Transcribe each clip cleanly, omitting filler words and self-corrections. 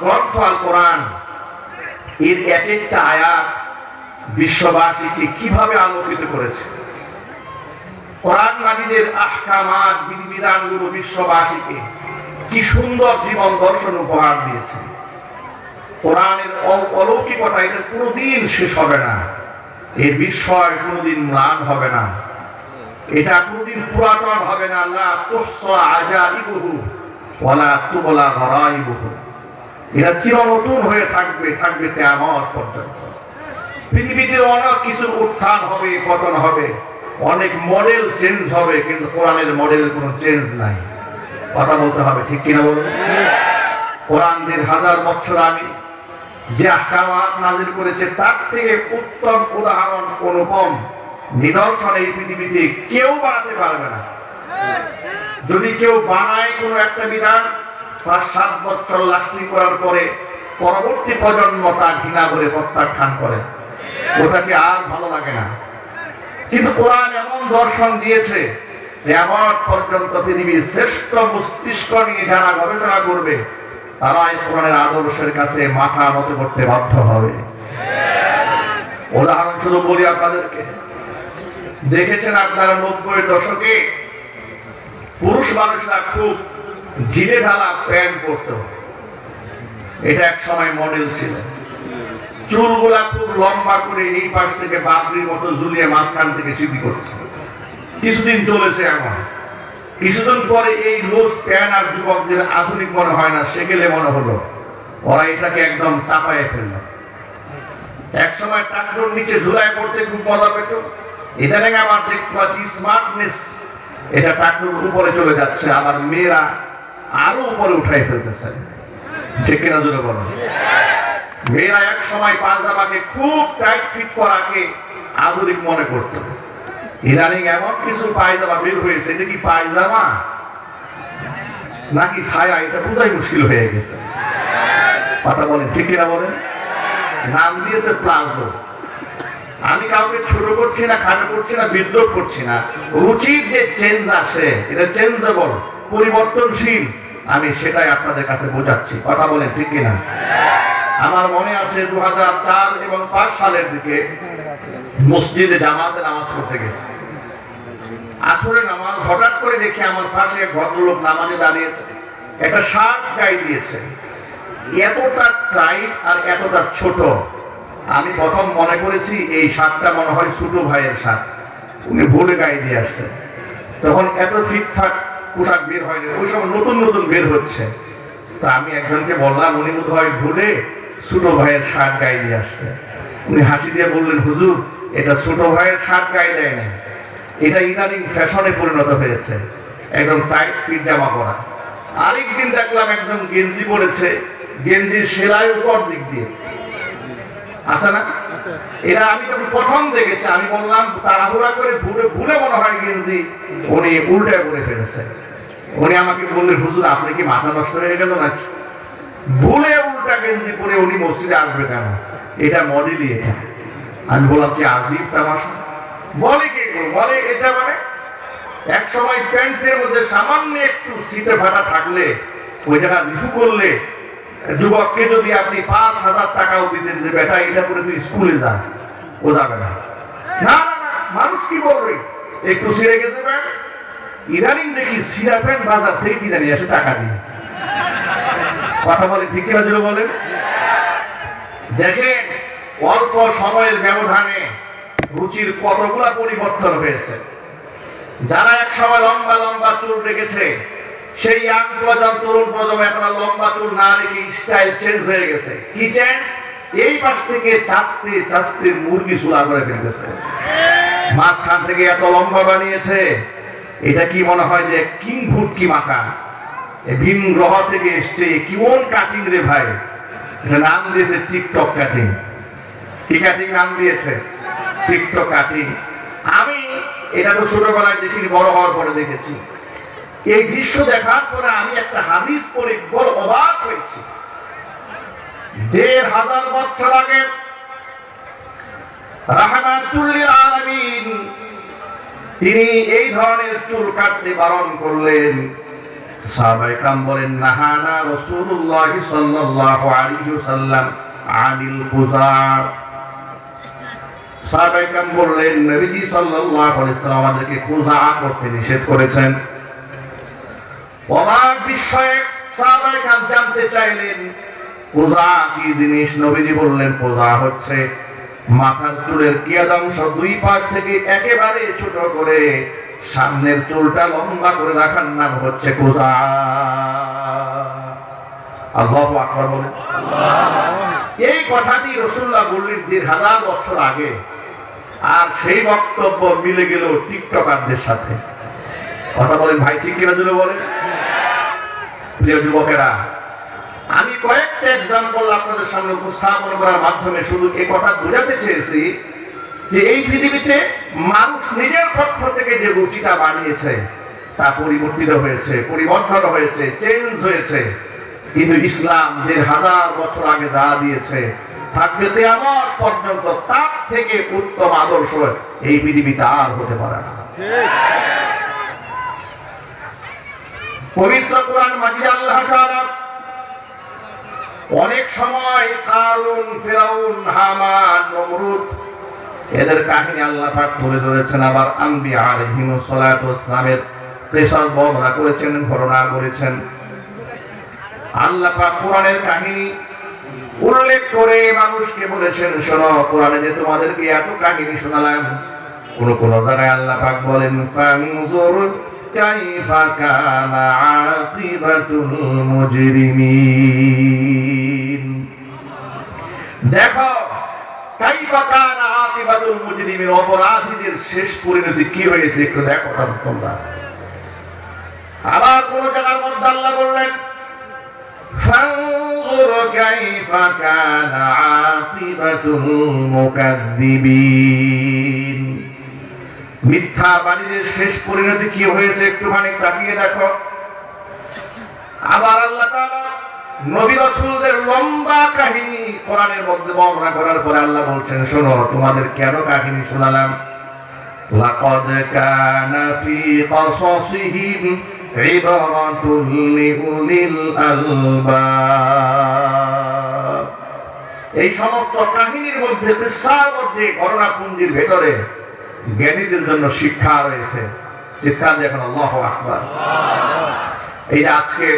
গ্রন্থ আল কোরআন এর এক একটা আয়াত বিশ্ববাসীকে কিভাবে আলোকিত করেছে। কোরআন মাজিদের আহকামাত বিধিবিধানগুলো বিশ্ববাসীকে কি সুন্দর জীবন দর্শন উপহার দিয়েছে। কোরআনের অলৌকিকতা এটা কোনোদিন শেষ হবে না, এই বিস্ময় কোনোদিন ম্লান হবে না, এটা কোনোদিন পুরাতন হবে না। লা তুহসা আজাইবুহু ওয়ালা তুবলা গরাইবুহু, এটা চির নতুন হয়ে থাকবে, থাকবে কিয়ামত পর্যন্ত। পৃথিবীতে অনেক কিছুর উত্থান হবে, পতন হবে, অনেক মডেল চেঞ্জ হবে, কিন্তু কোরআনের মডেলের কোনো চেঞ্জ নাই। কথা বলতে হবে, ঠিক কিনা বলুন? কোরআন ১,৫০০ বছর আগে যে আহকামাত নাযিল করেছে তার থেকে উত্তম উদাহরণ, অনুপম নিদর্শন এই পৃথিবীতে কেউ বানাতে পারবে না। যদি কেউ বানায় কোনো একটা বিধান ৫-৭ বছর লাস্টিং করার পরে পরবর্তী প্রজন্ম তা ঘৃণা করে প্রত্যাখ্যান করে, ওটাকে আর ভালো লাগে না। কিন্তু কোরআন এমন দর্শন দিয়েছে এমন পর্যন্ত পৃথিবীর শ্রেষ্ঠ মস্তিষ্ক নিয়ে যারা গবেষণা করবে তারা এই কোরআনের আদর্শের কাছে মাথা নত করতে বাধ্য হবে। উদাহরণস্বরূপ বলি আপনাদেরকে, দেখেছেন আপনারা ৯০ দশকে পুরুষ মানুষরা খুব ঢিলে ঢালা প্যান্ট পরতো, এটা এক সময় মডেল ছিল। চুলগুলা খুব লম্বা করে এই পাশ থেকে বাবরির মতো ঝুলিয়ে মাঝখান থেকে সিধি করত, কিছুদিন চলেছে এমন। কিছুদিন পরে এই লুজ প্যান্ট আর যুবকদের আধুনিক মনে হয় না, সেকেলে মনে হলো, ওরা এটাকে একদম চাপায়ে ফেললো। এক সময় টাকনোর নিচে ঝুলায় পড়তে খুব মজা পেত, ইদানিং আমার দেখতে পাচ্ছি স্মার্টনেস এটা টাকনোর উপরে চলে যাচ্ছে, আমার মেয়েরা আরো উপরে উঠাই ফেলতেছে, যে কিনা জোরে বলো। মেয়েরা এক সময় পায়জামাকে খুব টাইট ফিট করাকে আধুনিক মনে করতো, ইদানিং এমন কিছু পায়জামা বের হয়েছে, এটা কি পায়জামা নাকি ছায়া এটা বোঝাই মুশকিল হয়ে গেছে। কথা বলেন, ঠিক কিনা বলেন? নাম দিয়েছে প্লাজো। আমি কাউকে ছোট করছি না, খাটো করছি না, বিদ্রোহ করছি না। রুচির যে চেঞ্জ আসে এটা চেঞ্জেবল, পরিবর্তনশীল, আমি সেটাই আপনাদের কাছে বোঝাচ্ছি। কথা বলেন, ঠিক কিনা? আমার মনে আছে ২০০৪ এবং ৫ সালের দিকে মসজিদে জামাতে নামাজ পড়তে গেছি। আসরের নামাজ হঠাৎ করে দেখি আমার পাশে এক ভদ্রলোক নামাজে দাঁড়িয়েছে, একটা শার্ট গায়ে দিয়েছে, এতটা টাইট আর এতটা ছোট। আমি প্রথম মনে করেছি এই শার্টটা মনে হয় ছোট ভাইয়ের শার্ট, উনি ভুলে গায়ে দিয়ে আসছে। তখন এত ফিটফাট পোশাক বের হয়নি, ওই সময় নতুন নতুন বের হচ্ছে। তা আমি একজনকে বললাম, উনি বোধ হয় ভুলে ছোট ভাইয়ের শার্ট গায়ে দিয়ে আসছে। উনি হাসি দিয়ে বললেন, হুজুর এটা ছোট ভাইয়ের শার্ট গায়ে দেয় না, এটা ইদানিং ফ্যাশনে পরিণত হয়েছে, একদম টাইট ফিট জামা পরা। আরেকদিন দেখলাম একজন গেঞ্জি পরেছে, গেঞ্জির সেলাই উপর দিক দিয়ে আছে না, এটা আমি যখন প্রথম দেখেছি আমি বললাম তাড়াহুড়া করে ভুলে মনে হয় গেঞ্জি উনি উল্টায় পরে ফেলেছে। উনি আমাকে বললেন, হুজুর আপনি কি মাথা নষ্ট হয়ে গেল নাকি, ভুলে উল্টা গেঞ্জি পরে উনি মসজিদে আসবে কেন, এটা মডেলই এটা। আমি বললাম কি আজীব তামাশা। বলে কি বলে এটা মানে এক সময় প্যান্টের মধ্যে সামান্য একটু সিটে ফাটা থাকলে ওই জায়গা রিফু করলে যুবককে যদি আপনি ৫,০০০ টাকাও দিতেন যে বেটা এটা করে তুই স্কুলে যা, ও যাবে না। না না, মানুষ কি বলবে একটু ছিঁড়ে গেছে প্যান্ট, ইদানিং দেখি ছিঁড়া প্যান্ট বাজার থেকে কিনে নিয়ে আসে টাকা দিয়ে। কথা বলে, ঠিক কিনা জোরে বলেন? দেখেন অল্প সময়ের ব্যবধানে রুচির কতগুলা পরিবর্তন হয়েছে। যারা এক সময় লম্বা লম্বা চুল রেখেছে সেই ইয়াং প্রজন্ম, তরুণ প্রজন্ম এখন লম্বা চুল না রেখে স্টাইল চেঞ্জ হয়ে গেছে। কি চেঞ্জ? এই পাশ থেকে চাচতে চাচতে মুরগি চুলা করে ফেলতেছে, মাঝখান থেকে এত লম্বা বানিয়েছে, এটা কি মনে হয় যে কিং ভুটকি মাখা ভিন গ্রহ থেকে এসছে, কেমন কাটিং রে ভাই। এটা নাম দিয়েছে টিকটক কাটিং। কি কাটিং নাম দিয়েছে? TikTok cutting. আমি এটা তো ছোটবেলায় দেখিনি, বড় হওয়ার পরে দেখেছি। এই দৃশ্য দেখার পরে আমি একটা হাদিস পড়ে বড় অবাক হয়েছি। ১,৫০০ বছর আগে রাহমাতুল লিল আলামিন তিনি এই ধরনের চুল কাটতে বারণ করলেন। সাহাবায়ে کرام বলেন নাহানা রাসূলুল্লাহ সাল্লাল্লাহু আলাইহি ওয়াসাল্লাম আনিল কুযা। সাহাবায়ে کرام বললেন নবীজি সাল্লাল্লাহু আলাইহি ওয়াসাল্লাম আমাদেরকে কুযা করতে নিষেধ করেছেন। অবাক বিস্ময়ে সাহাবায়ে کرام জানতে চাইলেন কুযা কি জিনিস। নবীজি বললেন কুযা হচ্ছে মাথার চুলের কিয়াদাংশ দুই পাশ থেকে একেবারে ছোট করে সামনের চুলটা লম্বা করে রাখার নাম হচ্ছে কুযা। আল্লাহু আকবার বলেন। এই কথাটি রাসূলুল্লাহ বললেন ২০০০ বছর আগে, আর সেই বক্তব্য মিলে গেল টিকটকারদের সাথে। কথা বলেন ভাই, ঠিক কিনা জুড়ে বলেন। প্রিয় যুবকেরা, আমি কয়েকটা এক্সাম্পল আপনাদের সামনে উপস্থাপন করার মাধ্যমে শুধু এই কথা বোঝাতে চেয়েছি যে এই পৃথিবীতে মানুষ নিজের পক্ষ থেকে যে রুচিটা বানিয়েছে তা পরিবর্তিত হয়েছে, পরিবর্তন হয়েছে, চেঞ্জ হয়েছে, কিন্তু ইসলাম ২০০০ বছর আগে যা দিয়েছে থাকবে কিয়ামত পর্যন্ত তার থেকে উত্তম আদর্শ এই পৃথিবীতে আর হতে পারে না। পবিত্র কোরআন মাজিদে আল্লাহ তাআলা অনেক সময় কারুন, ফিরাউন, হামান, নমরুদ এদের কাহিনী আল্লাহ পাক তুলে ধরেছেন। আবার আম্বিয়া আলাইহিমুস সালাতু ওয়াস সালামের কিসাস বর্ণনা করেছেন, ঘটনা বলেছেন। আল্লাহ পাক কোরআনের কাহিনী উল্লেখ করে মানুষকে বলেছেন শোনো, কোরআনে যে তোমাদেরকে এত কাহিনী শোনালাম, কোন কোন জায়গায় আল্লাহ পাক বলেন ফানজুর কাইফা কানা আকিবাতুল মুজরিমিন। দেখো কাইফা কানা আকিবাতুল মুজরিমিন, অপরাধীদের শেষ পরিণতি কি হয়েছে একটু দেখো তোমরা। আবার কোন জায়গার মধ্যে আল্লাহ বললেন ফানজুর কাইফা কানা আকিবাতুল মুকাদ্দিবিন, মিথ্যাবাদীদের শেষ পরিণতি কি হয়েছে একটুখানি তাকিয়ে দেখো। আবার আল্লাহ তাআলা নবী রাসূলদের লম্বা কাহিনী কোরআনের মধ্যে বর্ণনা করার পরে আল্লাহ বলছেন শোনো, তোমাদের কেন কাহিনী শোনালাম। লাকাদ কানা ফি কাসাসিহিম ইবরাতুল লিউলিল আলবাব। এই সমস্ত কাহিনীর মধ্যে, কিসসার মধ্যে, ঘটনাপুঞ্জির ভেতরে জ্ঞানীদের জন্য শিক্ষা রয়েছে। চিৎকার দেখুন আল্লাহু আকবার। এই যে আজকে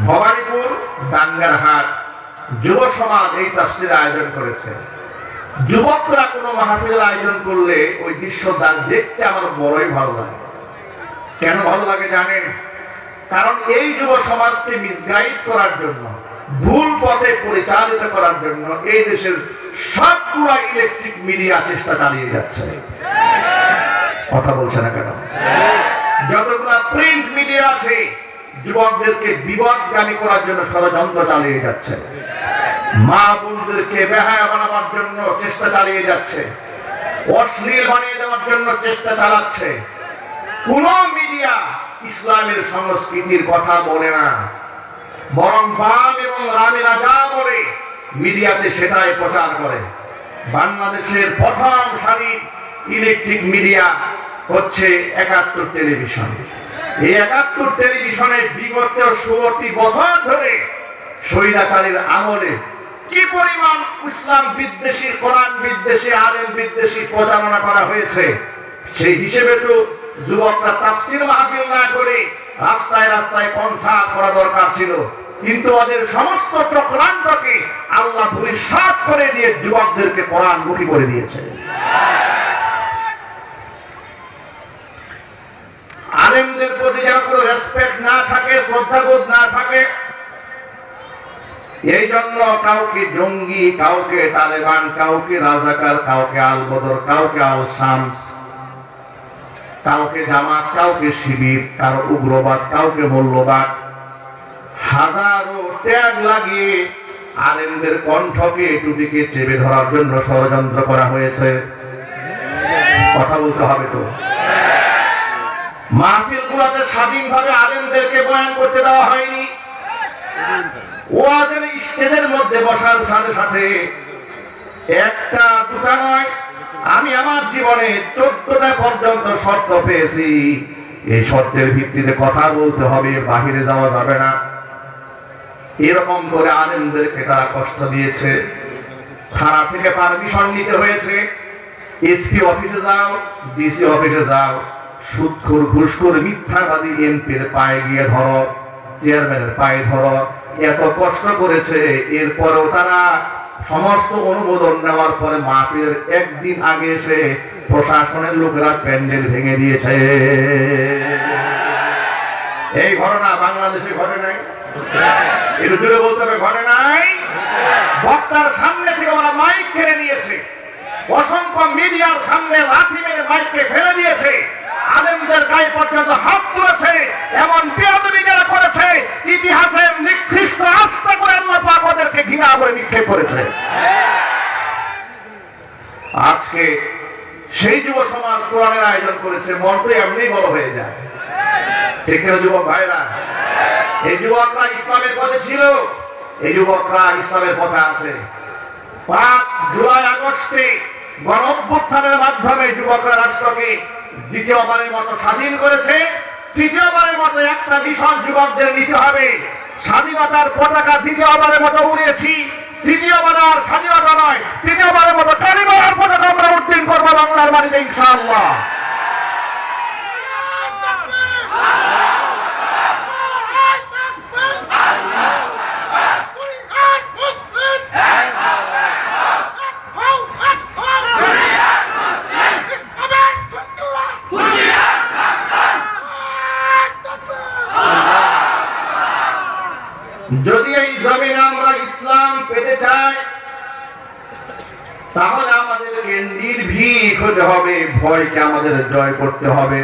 ভবানীপুর ডাঙ্গারহাট যুব সমাজ এই তাফসীরের আয়োজন করেছে। যুবকরা কোনো মাহফিলের আয়োজন করলে ওই দৃশ্য দেখতে আমার বড়ই ভালো লাগে। কেন ভালো লাগে জানেন? কারণ এই যুব সমাজকে মিসগাইড করার জন্য, ভুল পথে পরিচালিত করার জন্য এই দেশের সবগুলা ইলেকট্রিক মিডিয়া চেষ্টা চালিয়ে যাচ্ছে। কথা বলছে না কেন? যতগুলা প্রিন্ট মিডিয়া আছে যুবকদেরকে বিপদগামী করার জন্য ষড়যন্ত্র চালিয়ে যাচ্ছে, মা বোনদেরকে বেহায়া বানাবার জন্য চেষ্টা চালিয়ে যাচ্ছে, অশ্লীল বানিয়ে দেওয়ার জন্য চেষ্টা চালাচ্ছে। কোন মিডিয়া ইসলামের সংস্কৃতির কথা বলে না, বরং বাম এবং রামেরা যা বলে মিডিয়াতে সেটাই প্রচার করে। বাংলাদেশের প্রথম সারির ইলেকট্রিক মিডিয়া হচ্ছে ৭১ টেলিভিশন। এই ৭১ টেলিভিশনে বিগত ১৬টি বছর ধরে স্বৈরাচারীর আমলে কি পরিমাণ ইসলাম বিদ্বেষী, কোরআন বিদ্বেষী, আলেম বিদ্বেষী প্রচারণা করা হয়েছে, সেই হিসেবে তো যুবকরা তাফসীর মাহফিল না করে রাস্তায় রাস্তায় কনসার্ট করা দরকার ছিল। কিন্তু ওদের সমস্ত চক্রান্তকে আল্লাহ ভবিষ্যৎ করে দিয়ে যুবকদেরকে কোরআনমুখী করে দিয়েছে। আলেমদের প্রতি যেন কোনো রেসপেক্ট না থাকে, শ্রদ্ধাবোধ না থাকে, এই জন্য কাউকে জঙ্গি, কাউকে তালেবান, কাউকে রাজাকার, কাউকে আল বদর, কাউকে আল শামস, কাউকে জামাত, কাউকে শিবির, কারো উগ্রবাদ, কাউকে মৌলবাদ, হাজারো ট্যাগ লাগিয়ে আলেমদের কণ্ঠকে টুপিকে চেপে ধরার জন্য ষড়যন্ত্র করা হয়েছে। কথা বলতে হবে তো। মাহফিলগুলোতে স্বাধীনভাবে আলেমদেরকে বয়ান করতে দেওয়া হয়নি। ওয়াজের স্টেজের মধ্যে বসার সাথে সাথে একটা দুটা নয়, আমি আমার জীবনে 14টা পর্যন্ত শর্ত পেয়েছি। এই শর্তের ভিত্তিতে কথা বলতে হবে, বাহিরে যাওয়া যাবে না। এরকম করে আলেমদেরকে তারা কষ্ট দিয়েছে। থানা থেকে পারমিশন নিতে হয়েছে, এসপি অফিসে যাও, ডিসি অফিসে যাও, সুদখোর ঘুষখোর মিথ্যাবাদী এমপির পায়ে গিয়ে ধরো, চেয়ারম্যানের পায়ে ধরো। এত কষ্ট করেছে, এরপরেও তারা সমস্ত অনুমোদন নেওয়ার পরে মাহফিলের একদিন আগে এসে প্রশাসনের লোকেরা প্যান্ডেল ভেঙে দিয়েছে। এই ঘটনা বাংলাদেশে ঘটে নাই, একটু জোরে বলতে হবে, ঘটে নাই। বক্তার সামনে থেকে ওরা মাইক কেড়ে নিয়েছে, অসংখ্য মিডিয়ার সামনে লাঠি মেরে মাইককে ফেলে দিয়েছে, আলেমদের গায়ে পর্যন্ত হাত তুলেছে। এমন বেয়াদবি যারা করেছে, ইতিহাসের নিকৃষ্ট আস্থা করে আল্লাহ পাক ওদেরকে ঘৃণা করে নিক্ষেপ করেছে। আজকে সেই যুব সমাজ কোরআনের আয়োজন করেছে, মন তো এমনি বড় হয়ে যায়, ঠিক না যুবক ভাইরা? এই যুবকরা ইসলামের পথে ছিল, এই যুবকরা ইসলামের পথে আছে। 5 জুলাই আগস্টে গণ অভ্যুত্থানের মাধ্যমে যুবকরা রাষ্ট্রকে দ্বিতীয়বারের মতো স্বাধীন করেছে। তৃতীয়বারের মতো একটা বিষয় যুবকদের নিতে হবে, স্বাধীনতার পতাকা দ্বিতীয়বারের মতো উড়িয়েছি, তৃতীয়বার আর স্বাধীনতা নয়, তৃতীয়বারের মতো কালিমার পতাকা আমরা উড্ডীন করবো বাংলার মাটিতে ইনশাআল্লাহ। যদি এই জমিনে আমরা ইসলাম পেতে চাই, তাহলে আমাদেরকে নির্ভীক হতে হবে, ভয়কে আমাদের জয় করতে হবে।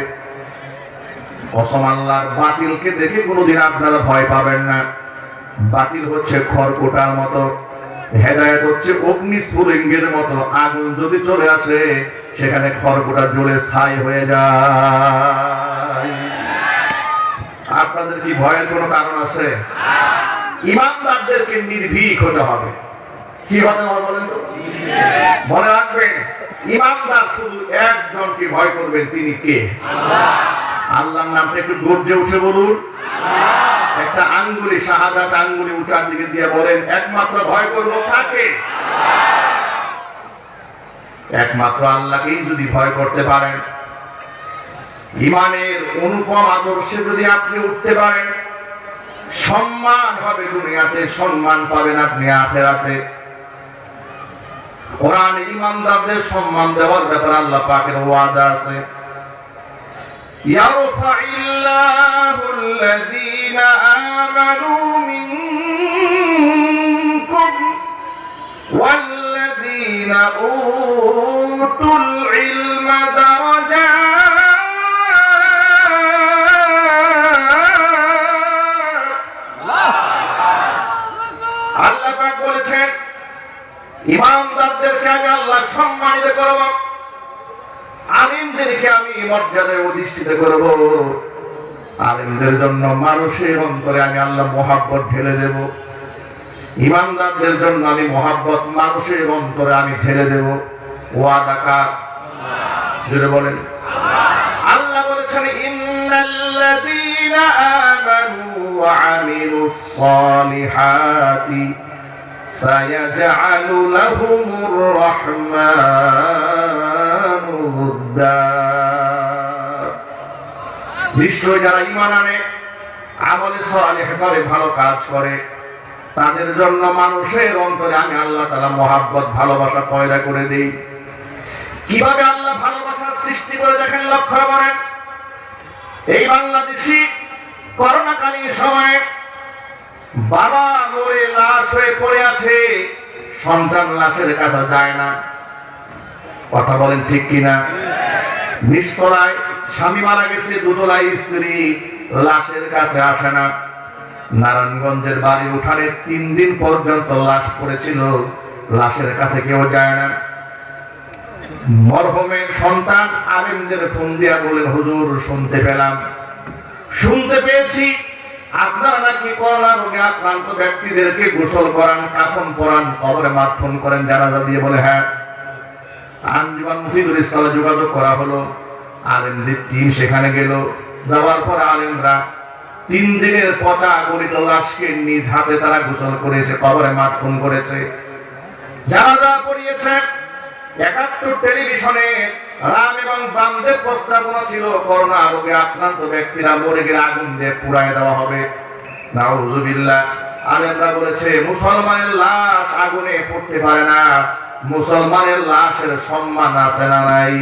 কসম আল্লাহর, বাতিলকে দেখে কোনোদিন আপনারা ভয় পাবেন না। বাতিল হচ্ছে খড়কুটার মতো, হেদায়েত হচ্ছে অগ্নিস্ফুলিঙ্গের মতো। আগুন যদি চলে আসে, সেখানে খড়কুটা জ্বলে ছাই হয়ে যায়। আপনাদের কি ভয়ের কোনো কারণ আছে? ইমানদারদেরকে নির্ভীক হতে হবে। কি হতে হবে বলেন তো? মনে রাখবেন, ইমানদার শুধু একজনকে ভয় করবেন, তিনি কে? আল্লাহর নামটা একটু গর্জে উঠে বলুন। একটা আঙ্গুলি, শাহাদাত আঙ্গুলি উঁচার দিকে দিয়ে বলেন, একমাত্র ভয় করবো কাকে? একমাত্র আল্লাহকেই যদি ভয় করতে পারেন, ঈমানের অনুপম আদর্শে যদি আপনি উঠতে পারেন, সম্মান হবে দুনিয়াতে, সম্মান পাবেন আপনি আখিরাতে। কোরআন ঈমানদারদের সম্মান দেওয়ার ব্যাপারে আল্লাহ পাকের ওয়াদা আছে, ইয়ারফাইল্লাহুল্লাযীনা আমানু মিনকুম ওয়াল্লাযীনা উতুল ইলমা দারাজাত। আল্লাহ পাক বলেছেন, ইমানদারদেরকে আমি আল্লাহ সম্মানিত করব, আলিমদেরকে আমি মর্যাদায় অধিষ্ঠিত করব। আলিমদের জন্য মানুষের অন্তরে আমি আল্লাহ মহাব্বত ঢেলে দেব, ইমানদারদের জন্য আমি মহাব্বত মানুষের অন্তরে আমি ঢেলে দেব। ওয়াদা কার? জোরে বলেন। আল্লাহ বলেছেন, ইন্নাল্লাযীনা আমানু ওয়া আমিলুস সালিহাতি সায়াজআলু লাহুমুর রাহমানু উদ্দা। নিশ্চয় যারা ঈমান আনে, আমলে সালেহ করে, ভালো কাজ করে, তাদের জন্য মানুষের অন্তরে আমি আল্লাহ তাআলা মহাব্বত, ভালোবাসা পয়দা করে দেই। কিভাবে আল্লাহ ভালোবাসার সৃষ্টি করে দেখেন, লক্ষ্য করেন। এই বাংলাদেশি করোনাকালীন সময়ে বাবা মরে লাশ হয়ে পড়ে আছে, সন্তান লাশের কাছে যায় না। কথা বলেন ঠিক কিনা? নিচতলায় স্বামী মারা গেছে, দুতলায় স্ত্রী, লাশের কাছে আসে না। নারায়ণগঞ্জের বাড়ি উঠানে 3 দিন পর্যন্ত লাশ পড়েছিল, লাশের কাছে কেউ যায় না। মরহুমের সন্তান আলেমদের ফোন দিয়া বলেন, হুজুর শুনতে পেলাম, শুনতে পেয়েছি আপনারা নাকি করোনা রোগে আক্রান্ত ব্যক্তিদেরকে গোসল করান, কাফন পরান, কবরে মাদফন করেন, জানাজা দিয়ে। বলে হ্যাঁ। আঞ্জুমান মুফিদুল ইসলামে যোগাযোগ করা হলো, আলেমদের টিম সেখানে গেল, যাওয়ার পর আলেমরা 3 দিনের পচা গলিত লাশকে নিজ হাতে তারা গোসল করেছে, কবরে মাদফন করেছে, জানাজা পড়িয়েছে। 71 টেলিভিশনে রাম এবং বামদের প্রস্তাবনা ছিল করোনা রোগে আক্রান্ত ব্যক্তিরা মরে গেলে আগুন দিয়ে পুড়ায় দেওয়া হবে। নাউজুবিল্লাহ। আলেমরা বলেছে মুসলমানের লাশ আগুনে পড়তে পারে না, মুসলমানের লাশের সম্মান আছে না নাই?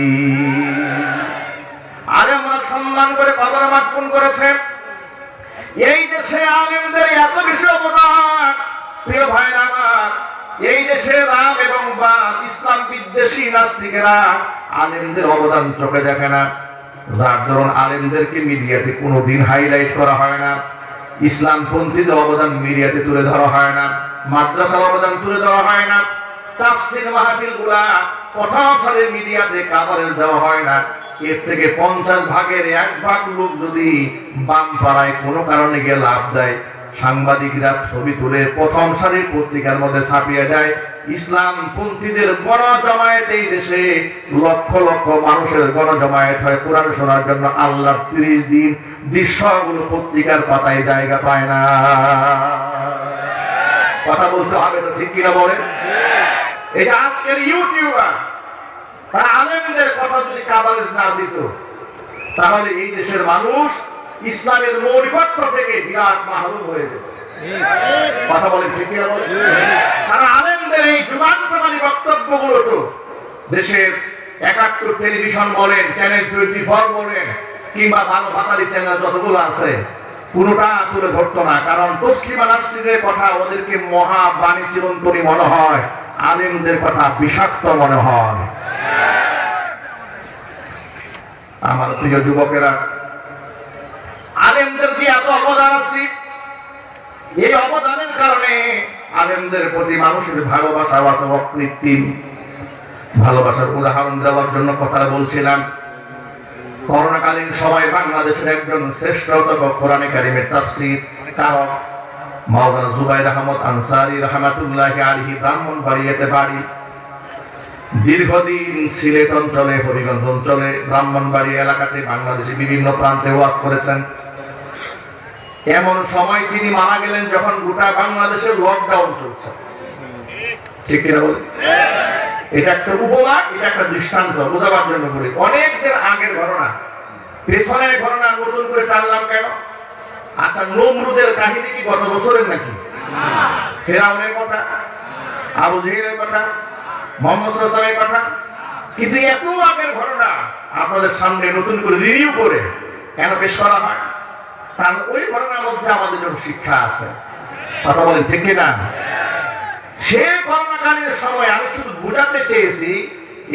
আলেমরা সম্মান করে কবরে মাদফন করেছে। এই দেশে আলেমদের এত বেশি অবদান, প্রিয় ভাইরা আমার, এই দেশে রাম এবং বাম ইসলাম বিদ্বেষী নাস্তিকেরা আলেমদের অবদান চোখে দেখে না। যার দরুন আলেমদেরকে মিডিয়াতে কোনোদিন হাইলাইট করা হয় না, ইসলাম পন্থীদের অবদান মিডিয়াতে তুলে ধরা হয় না, মাদ্রাসার অবদান তুলে ধরা হয় না, তাফসীর মাহফিলগুলা প্রথম সারির মিডিয়াতে কভারেজ দেওয়া হয় না। এর থেকে 50 ভাগের 1 ভাগ লোক যদি বাম পাড়ায় কোনো কারণে গিয়ে লাভ দেয়, সাংবাদিকরা ছবি তুলে প্রথম সারির পত্রিকার মধ্যে ছাপিয়ে দেয়। ইসলাম পন্থীদের গণজমায়েত এই দেশে লক্ষ লক্ষ মানুষের গণজমায়েত হয় কোরআন শোনার জন্য। আল্লাহর 30 দিন দৃশ্যগুলো পত্রিকার পাতায় জায়গা পায় না। কথা বলতে হবে তো, ঠিক কিনা বলেন? এটা আজকের ইউটিউবার তারা আলেমদের কথা যদি কভারেজ না দিত, তাহলে এই দেশের মানুষ ইসলামের মৌলিকত্ব থেকে বিরাট মাহরুম হয়ে যেত। কথা বলেন, ঠিক কিনা বলেন? তারা আলেমদের এই যুগান্তকারী বক্তব্যগুলো তো দেশের 71 টেলিভিশন বলেন, চ্যানেল 24 বলেন, কিংবা ভালো ভাতালি চ্যানেল যতগুলো আছে, কোনোটা তুলে ধরতো না। কারণ তসলিমা নাসরিনের কথা ওদেরকে মহা বাণী চিরন্তনী মনে হয়, আলেমদের কথা বিষাক্ত মনে হয়। আমার প্রিয় যুবকেরা, আলেমদের কি এত অবদান আছে? এই অবদানের কারণে আলেমদের প্রতি মানুষের ভালোবাসা অকৃত্রিম। ভালোবাসার উদাহরণ দেওয়ার জন্য কথা বলছিলাম। করোনাকালীন সময় বাংলাদেশের একজন শ্রেষ্ঠতম কোরআনে কারিমের তাফসীর কারক মাওলানা জুবাইর আহমদ আনসারী রাহমাতুল্লাহি আলাইহি ব্রাহ্মণবাড়িয়াতে বাড়ি। দীর্ঘদিন সিলেট অঞ্চলে, হবিগঞ্জ অঞ্চলে, ব্রাহ্মণবাড়িয়া এলাকাতে, বাংলাদেশে বিভিন্ন প্রান্তে ওয়াজ করেছেন। এমন সময় তিনি মারা গেলেন যখন গোটা বাংলাদেশের লকডাউন চলছে। ঠিক কিনা বলেন? এটা একটা উপমা, এটা একটা দৃষ্টান্ত বোঝাবার জন্য বলি। অনেক দিন আগের ঘটনা, পেছনের ঘটনা নতুন করে টানলাম কেন? আচ্ছা, নমরুদের কাহিনী কি গত বছরের নাকি? ফেরাউনের কথা, আবু জেহেলের কথা, মুহাম্মদ সাল্লাল্লাহু আলাইহি ওয়াসাল্লামের কথা, কিন্তু এত আগের ঘটনা আপনাদের সামনে নতুন করে রিভিউ করে কেন পেশ করা হয়? কারণ ওই ঘটনার মধ্যে আমাদের জন্য শিক্ষা আছে। কথা বলেন, ঠিক কিনা? সেই করোনাকালীন সময় আমি শুধু বোঝাতে চেয়েছি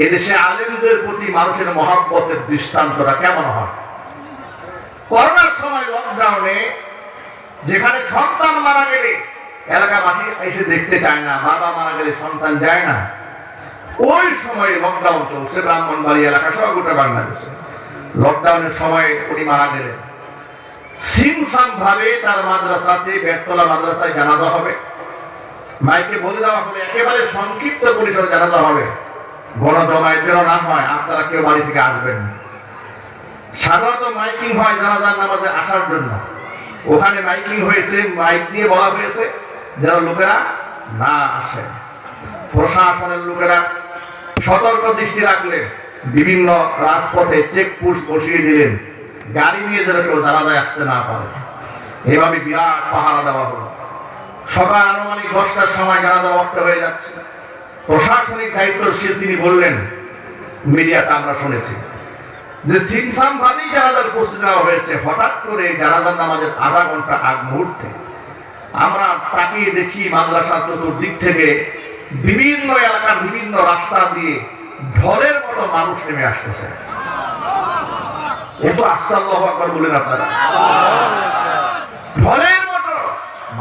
এদেশে আলেমদের প্রতি মানুষের মহব্বতের দৃষ্টান্তটা কেমন হয়। করোনার সময় লকডাউনে যেখানে সন্তান মারা গেলে এলাকাবাসী এসে দেখতে চায় না, বাবা মারা গেলে সন্তান যায় না, ওই সময় লকডাউন চলছে ব্রাহ্মণবাড়ি এলাকা সহ গোটা বাংলাদেশে। লকডাউনের সময় উনি মারা গেলেন। সিমসাম ভাবে তার মাদ্রাসাতে, বেতলা মাদ্রাসায় জানাজা হবে। মাইকে বলে দেওয়া হলো একেবারে সংক্ষিপ্ত পরিসরে জানাজা হবে, গণজমায়েত যেন না হয়, আপনারা কেউ বাড়ি থেকে আসবেন না। সাধারণত মাইকিং হয় জানাজার নামাজে আসার জন্য, ওখানে মাইকিং হয়েছে, মাইক দিয়ে বলা হয়েছে যেন লোকেরা না আসে। প্রশাসনের লোকেরা সতর্ক দৃষ্টি রাখলেন, বিভিন্ন রাজপথে চেকপোস্ট বসিয়ে দিলেন, গাড়ি নিয়ে যেন কেউ জানাজায় আসতে না পারে। এভাবে বিরাট পাহারা দেওয়া হলো। সকাল আনুমানিক 10টার সময় জানাজা ওয়াক্ত হয়ে যাচ্ছে। প্রশাসনিক দায়িত্বশীল তিনি বললেন, মিডিয়াতে আমরা শুনেছি যে সিমসাম ভাবেই জানাজার প্রস্তুতি নেওয়া হয়েছে। হঠাৎ করে জানাজার নামাজের আধা ঘন্টা আগ মুহূর্তে আমরা তাকিয়ে দেখি মাদ্রাসার চতুর্দিক থেকে বিভিন্ন এলাকার বিভিন্ন রাস্তা দিয়ে ঢলের মতো মানুষ নেমে আসতেছে। এত আস্তাল্লাহু আকবার বলেন আপনারা। ঢলের মতো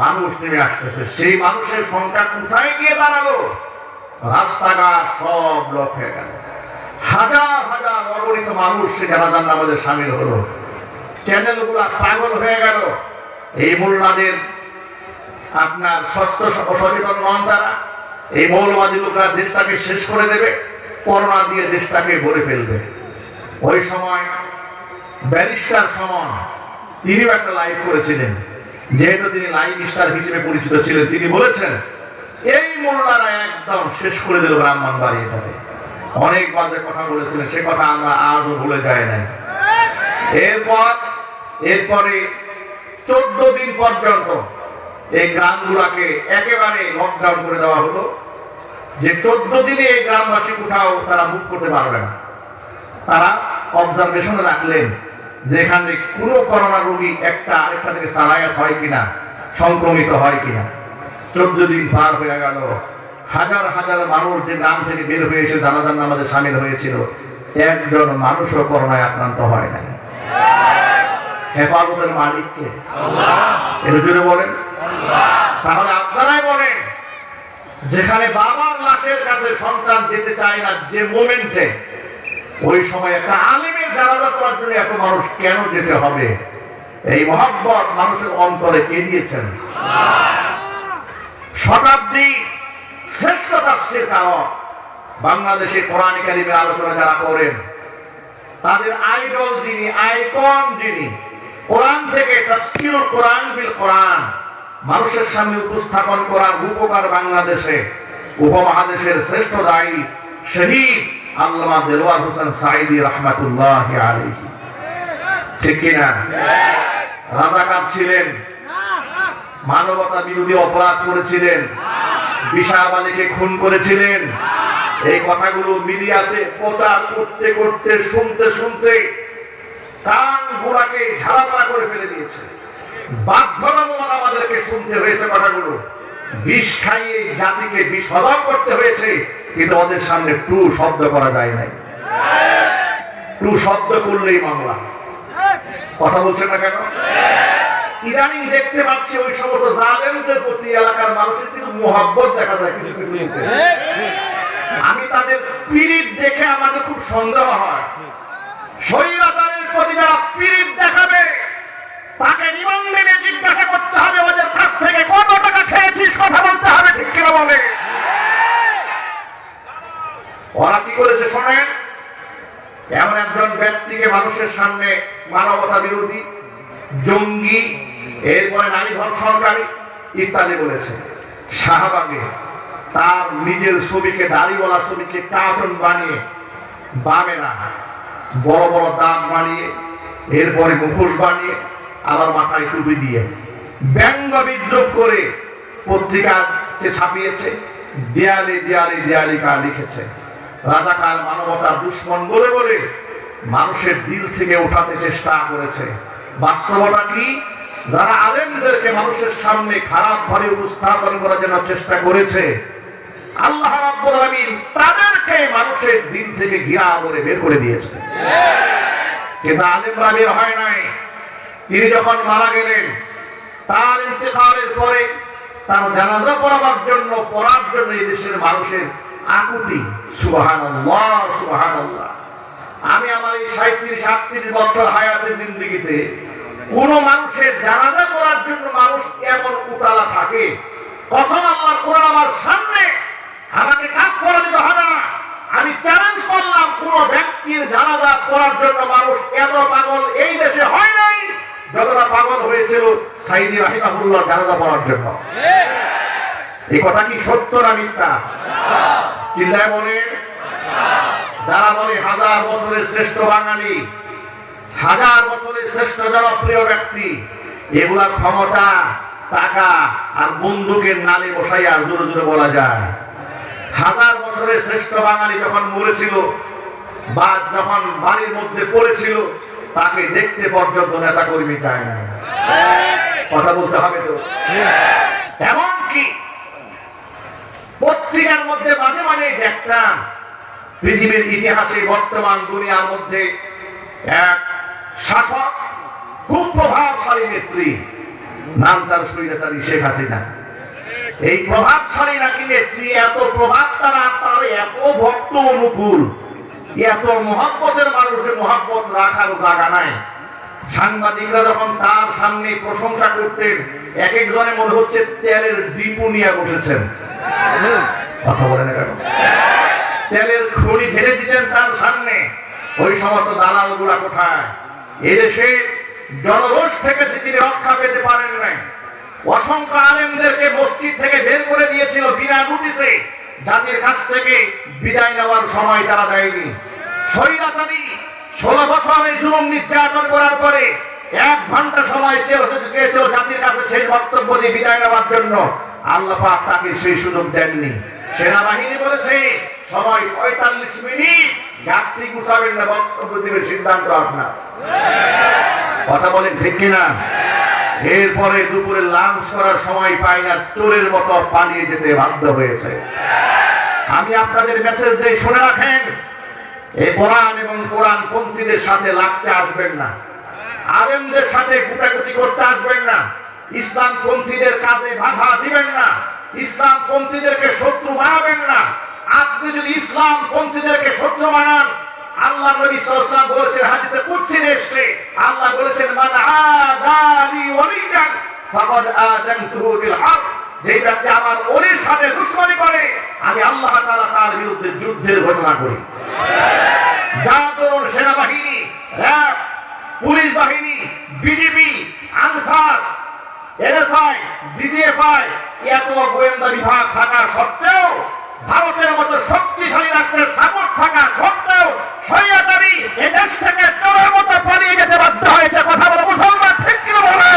মানুষ নেমে আসতেছে। সেই মানুষের সংখ্যা কোথায় গিয়ে দাঁড়ালো? রাস্তাঘাট সব ব্লক হয়ে গেল। হাজার হাজার অগণিত মানুষ সে জানাজার নামাজে সামিল হলো। চ্যানেলগুলা পাগল হয়ে গেল। এই মোল্লাদের আপনার সচেতন নন তারা। এই মৌলবাদী লোকরা দেশটাকে শেষ করে দেবে, করোনা দিয়ে দেশটাকে ভরে ফেলবে। ওই সময় ব্যারিস্টার সমন, তিনিও একটা লাইভ করেছিলেন। যেহেতু তিনি লাইভ স্টার হিসেবে পরিচিত ছিলেন, তিনি বলেছেন এই মোল্লারা একদম শেষ করে দিল ব্রাহ্মণবাড়ি। এটাকে অনেক বাজে কথা বলেছিলেন, সে কথা আমরা আজও ভুলে যাই নাই। এরপরে 14 দিন পর্যন্ত এই গ্রামগুলাকে একেবারে লকডাউন করে দেওয়া হলো, যে 14 দিনে এই গ্রামবাসী কোথাও তারা মুখ করতে পারবে না। তারা অবজারভেশনে রাখলেন যে এখানে কোনো করোনা রোগী একটা আরেকটা থেকে সারায়াত হয় কিনা, সংক্রমিত হয় কিনা। 14 দিন পার হয়ে গেল, হাজার হাজার মানুষ যে গ্রাম থেকে বের হয়ে এসে জানাজার নামাজে শামিল হয়েছিল, একজন মানুষও করোনায় আক্রান্ত হয় নাই। হেফাজতের মালিককে এটা জুড়ে বলেন। তাহলে আপনারাই বলেন, যেখানে বাবার লাশের কাছে সন্তান যেতে চায় না যে মোমেন্টে, ওই সময় একটা আলেমের জানাজা করার জন্য এত মানুষ কেন যেতে হবে? এই মহব্বত মানুষের অন্তরে কে দিয়েছেন? শতাব্দী শ্রেষ্ঠ তাফসীর কারক বাংলাদেশে কোরআন কারীমের আলোচনা যারা করেন, তাদের আইডল যিনি, আইকন যিনি, কোরআন থেকে তাফসীরুল কোরআন বিল কোরআন মানুষের সামনে উপস্থাপন করার উপকার বাংলাদেশে উপমহাদেশের শ্রেষ্ঠ দায়ী শহীদ আল্লামা দেলওয়ার হোসেন সাঈদী রাহমাতুল্লাহি আলাইহি। ঠিক কিনা? রাজাকার ছিলেন, মানবতা বিরোধী অপরাধ করেছিলেন, বিশাল আলীকে খুন করেছিলেন। এই কথাগুলো মিডিয়াতে প্রচার করতে করতে, শুনতে শুনতে কান গোড়াকে ঝাড়াপাড়া করে ফেলে দিয়েছে। বাধ্যতামূলক আমাদেরকে শুনতে হয়েছে কথাগুলো। বিষ খাইয়ে জাতিকে বিষ হজম করতে হয়েছে, কিন্তু ওদের সামনে টু শব্দ করা যায় নাই। টু শব্দ করলেই মামলা। কথা বলছেন না কেন? ইদানিং দেখতে পাচ্ছি ওই সমস্ত জালেমদের প্রতি এলাকার মানুষের কিন্তু মোহাব্বত দেখা যায় কিছু কিছু। আমি তাদের পীড়িত দেখে আমাদের খুব সন্দেহ হয়। স্বৈরাচারের প্রতি যারা পীড়িত দেখাবে, তাকে রিমান্ডে জিজ্ঞাসা করতে হবে ওদের কাছ থেকে কত টাকা খেয়েছিস, কথা বলতে হবে। ঠিক কিনা বলে? ওরা কি করেছে শোনেন। এমন একজন ব্যক্তিকে মানুষের সামনে মানবতা বিরোধী, জঙ্গি, এরপরে নারী ধর্ষণকারী ইত্যাদি বলেছে। শাহবাগে তার নিজের ছবিকে, দাড়িওয়ালা ছবিকে কার্টুন বানিয়ে, বামেরা বড় বড় দাগ বানিয়ে, এরপরে মুখোশ বানিয়ে, আবার মাথায় টুপি দিয়ে ব্যঙ্গ বিদ্রোহ করে পত্রিকাতে ছাপিয়েছে। দেয়ালে দেয়ালে দেয়ালিকা লিখেছে। রাজাকার মানবতার দুশ্মন বলে বলে মানুষের দিল থেকে ওঠাতে চেষ্টা করেছে। বাস্তবতা কি? যারা আলেমদেরকে মানুষের সামনে খারাপ ভাবে উপস্থাপন করার জন্য চেষ্টা করেছে, আল্লাহ রাব্বুল আলামিন তাদেরকে মানুষের দিল থেকে ঘৃণা করে বের করে দিয়েছে। কিন্তু আলেমরা বের হয় নাই। তিনি যখন মারা গেলেন, তার ইন্তেকালের পরে তার জানাজা পড়ার জন্য এই দেশের মানুষের আকুতি। সুবহানাল্লাহ, সুবহানাল্লাহ। আমি আমার এই 37-38 বছর হায়াতে জিন্দেগিতে কোন মানুষের জানাজা করার জন্য মানুষ এমন উতালা থাকে, কসম আল্লাহর, কোরআন আমার সামনে, আমাকে কাজ করে দিতে হবে না। আমি চ্যালেঞ্জ করলাম, কোন ব্যক্তির জানাজা করার জন্য মানুষ এত পাগল এই দেশে হয় নাই যতটা পাগল হয়েছিল সাঈদী রাহিমাহুল্লাহ জানাজা পড়ার জন্য। এই কথা কি সত্য না মিথ্যা? চিল্লায় বলে। যারা বলে 1000 বছরের শ্রেষ্ঠ বাঙালি, 1000 বছরের শ্রেষ্ঠ জনপ্রিয় ব্যক্তি, এগুলা ক্ষমতা, টাকা আর বন্দুকের নালে বসাইয়া জোরে জোরে বলা যায়। 1000 বছরের শ্রেষ্ঠ বাঙালি যখন মরেছিল বা যখন বাড়ির মধ্যে পড়েছিল, তাকে দেখতে পর্যন্ত নেতা কর্মী চায় না। কথা বলতে হবে তো। এমনকি পত্রিকার মধ্যে মাঝে মাঝে দেখতাম, পৃথিবীর ইতিহাসে বর্তমান দুনিয়ার মধ্যে এক শাসক, খুব প্রভাবশালী নেত্রী, নাম তার স্বৈরাচারী শেখ হাসিনা। এই প্রভাবশালী নাকি নেত্রী, এত প্রভাব তার এত ভক্ত অনুকূল, এত মহব্বতের মানুষের মহব্বত রাখার জায়গা নাই। সাংবাদিকরা যখন তার সামনে প্রশংসা করতেন, এক একজনে মনে হচ্ছে তেলের ডিপু নিয়ে বসেছেন। কথা বলে না কেন? তেলের খড়ি ঢেলে দিতেন তার সামনে। ওই সমস্ত দালাল গুলা কোথায়? এদেশে জনরোষ থেকে তিনি রক্ষা পেতে পারেন নাই। অসংখ্য আলেমদেরকে মসজিদ থেকে বের করে দিয়েছিল বিনা নোটিশে। জাতির কাছ থেকে বিদায় নেওয়ার সময় তারা দেয়নি। স্বৈরাচারী 16 বছরের জুলুম নির্যাতন করার পরে 1 ঘন্টা সময় চেয়েছিল জাতির কাছে সেই বক্তব্য দিয়ে বিদায় নেওয়ার জন্য। আল্লাহ পাক তাকে সেই সুযোগ দেননি। সেনাবাহিনী বলেছে সময় 45 মিনিট, ঘাটতি গুছাবেন না, বক্তব্য দেবেন, সিদ্ধান্ত আপনার। কথা বলেন ঠিক কিনা? এরপরে দুপুরে লাঞ্চ করার সময় পাই না, চোরের মতো পালিয়ে যেতে বাধ্য হয়েছে। আমি আপনাদের মেসেজ দিয়ে শুনে রাখেন, এই কোরআন এবং কোরআন পন্থীদের সাথে লাগতে আসবেন না, আলেমদের সাথে গুটাগুটি করতে আসবেন না, ইসলাম পন্থীদের কাজে বাধা দিবেন না, ইসলাম পন্থীদেরকে শত্রু বানাবেন না। আপনি যদি ইসলাম পন্থীদেরকে শত্রু বানান, আল্লাহ নবী সাল্লাল্লাহু আলাইহি ওয়াসাল্লাম বলেছেন, হাদিসে কুদসি এসেছে, আল্লাহ বলেছেন মান আদালি ওয়ালিয়ান ফাকাদ আযানতুহু বিল হক। যে ব্যক্তি আমার ওলির সাথে দুশমনি করে, আমি আল্লাহ তাআলা তার বিরুদ্ধে যুদ্ধের ঘোষণা করি। জাদুর সেনাবাহিনী, র্যাব, পুলিশ বাহিনী, বিজিবি, আনসার, এনএসআই, ডিজিএফআই, এত গোয়েন্দা বিভাগ থাকা সত্ত্বেও, ভারতের মতো শক্তিশালী রাষ্ট্রের সাপোর্ট থাকা সত্ত্বেও স্বৈরাচারী এ দেশ থেকে চোরের মতো পালিয়ে যেতে বাধ্য হয়েছে। কথা বলে মুসলমান ঠিক কিনা বলে?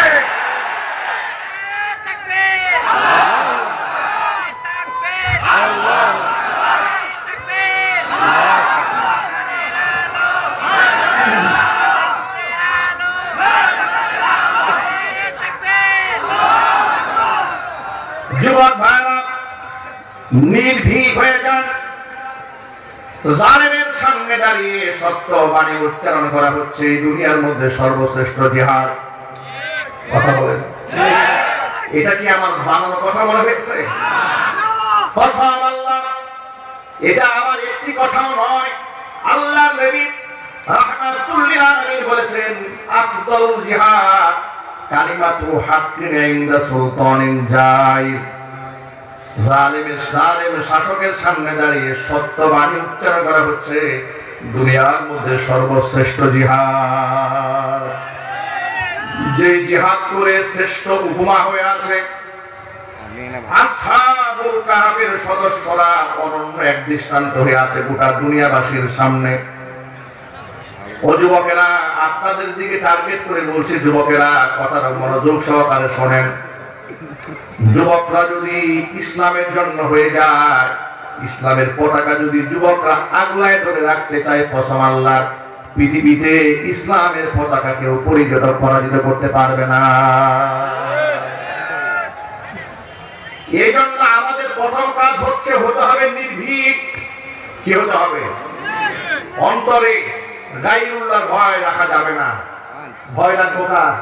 যুবক ভাইরা নির্ভীক হয়ে যান। জালেমের সামনে দাঁড়িয়ে সত্য বাণী উচ্চারণ করা হচ্ছে এই দুনিয়ার মধ্যে সর্বশ্রেষ্ঠ জিহাদ। কথা বলেন, এটা কি আমার বানানো কথা বলা হয়েছে? কসম আল্লাহ, এটা আমার একটি কথাও নয়। আল্লাহর নবী রাহমাতুল লিল আলামিন বলেছেন, আফদালুল জিহাদ কালিমাতু হাক্কিন ইনদা সুলতানিন জাইর। জালেম শাসকের সামনে দাঁড়িয়ে সত্য বাণী উচ্চারণ করা হচ্ছে দুনিয়ার মধ্যে সর্বশ্রেষ্ঠ জিহাদ। যে জিহাদ করে শ্রেষ্ঠ উপমা হয়ে আছে আসহাবুল কাহফের সদস্যরা, অনন্য এক দৃষ্টান্ত হয়ে আছে গোটা দুনিয়াবাসীর সামনে। ও যুবকেরা, আপনাদের দিকে টার্গেট করে বলছি, যুবকেরা কথাটা মনোযোগ সহকারে শোনেন। যুবকরা যদি ইসলামের জন্য হয়ে যায়, ইসলামের পতাকা যদি যুবকরা আগলায় ধরে রাখতে চায়, কসম আল্লাহ, পৃথিবীতে ইসলামের পতাকা কেউ পরাজিত করতে পারবে না। এই জন্য আমাদের প্রথম কাজ হচ্ছে হতে হবে নির্ভীক। কি হতে হবে? অন্তরে গায়রুল্লাহর ভয় রাখা যাবে না। ভয় রাখবো কার?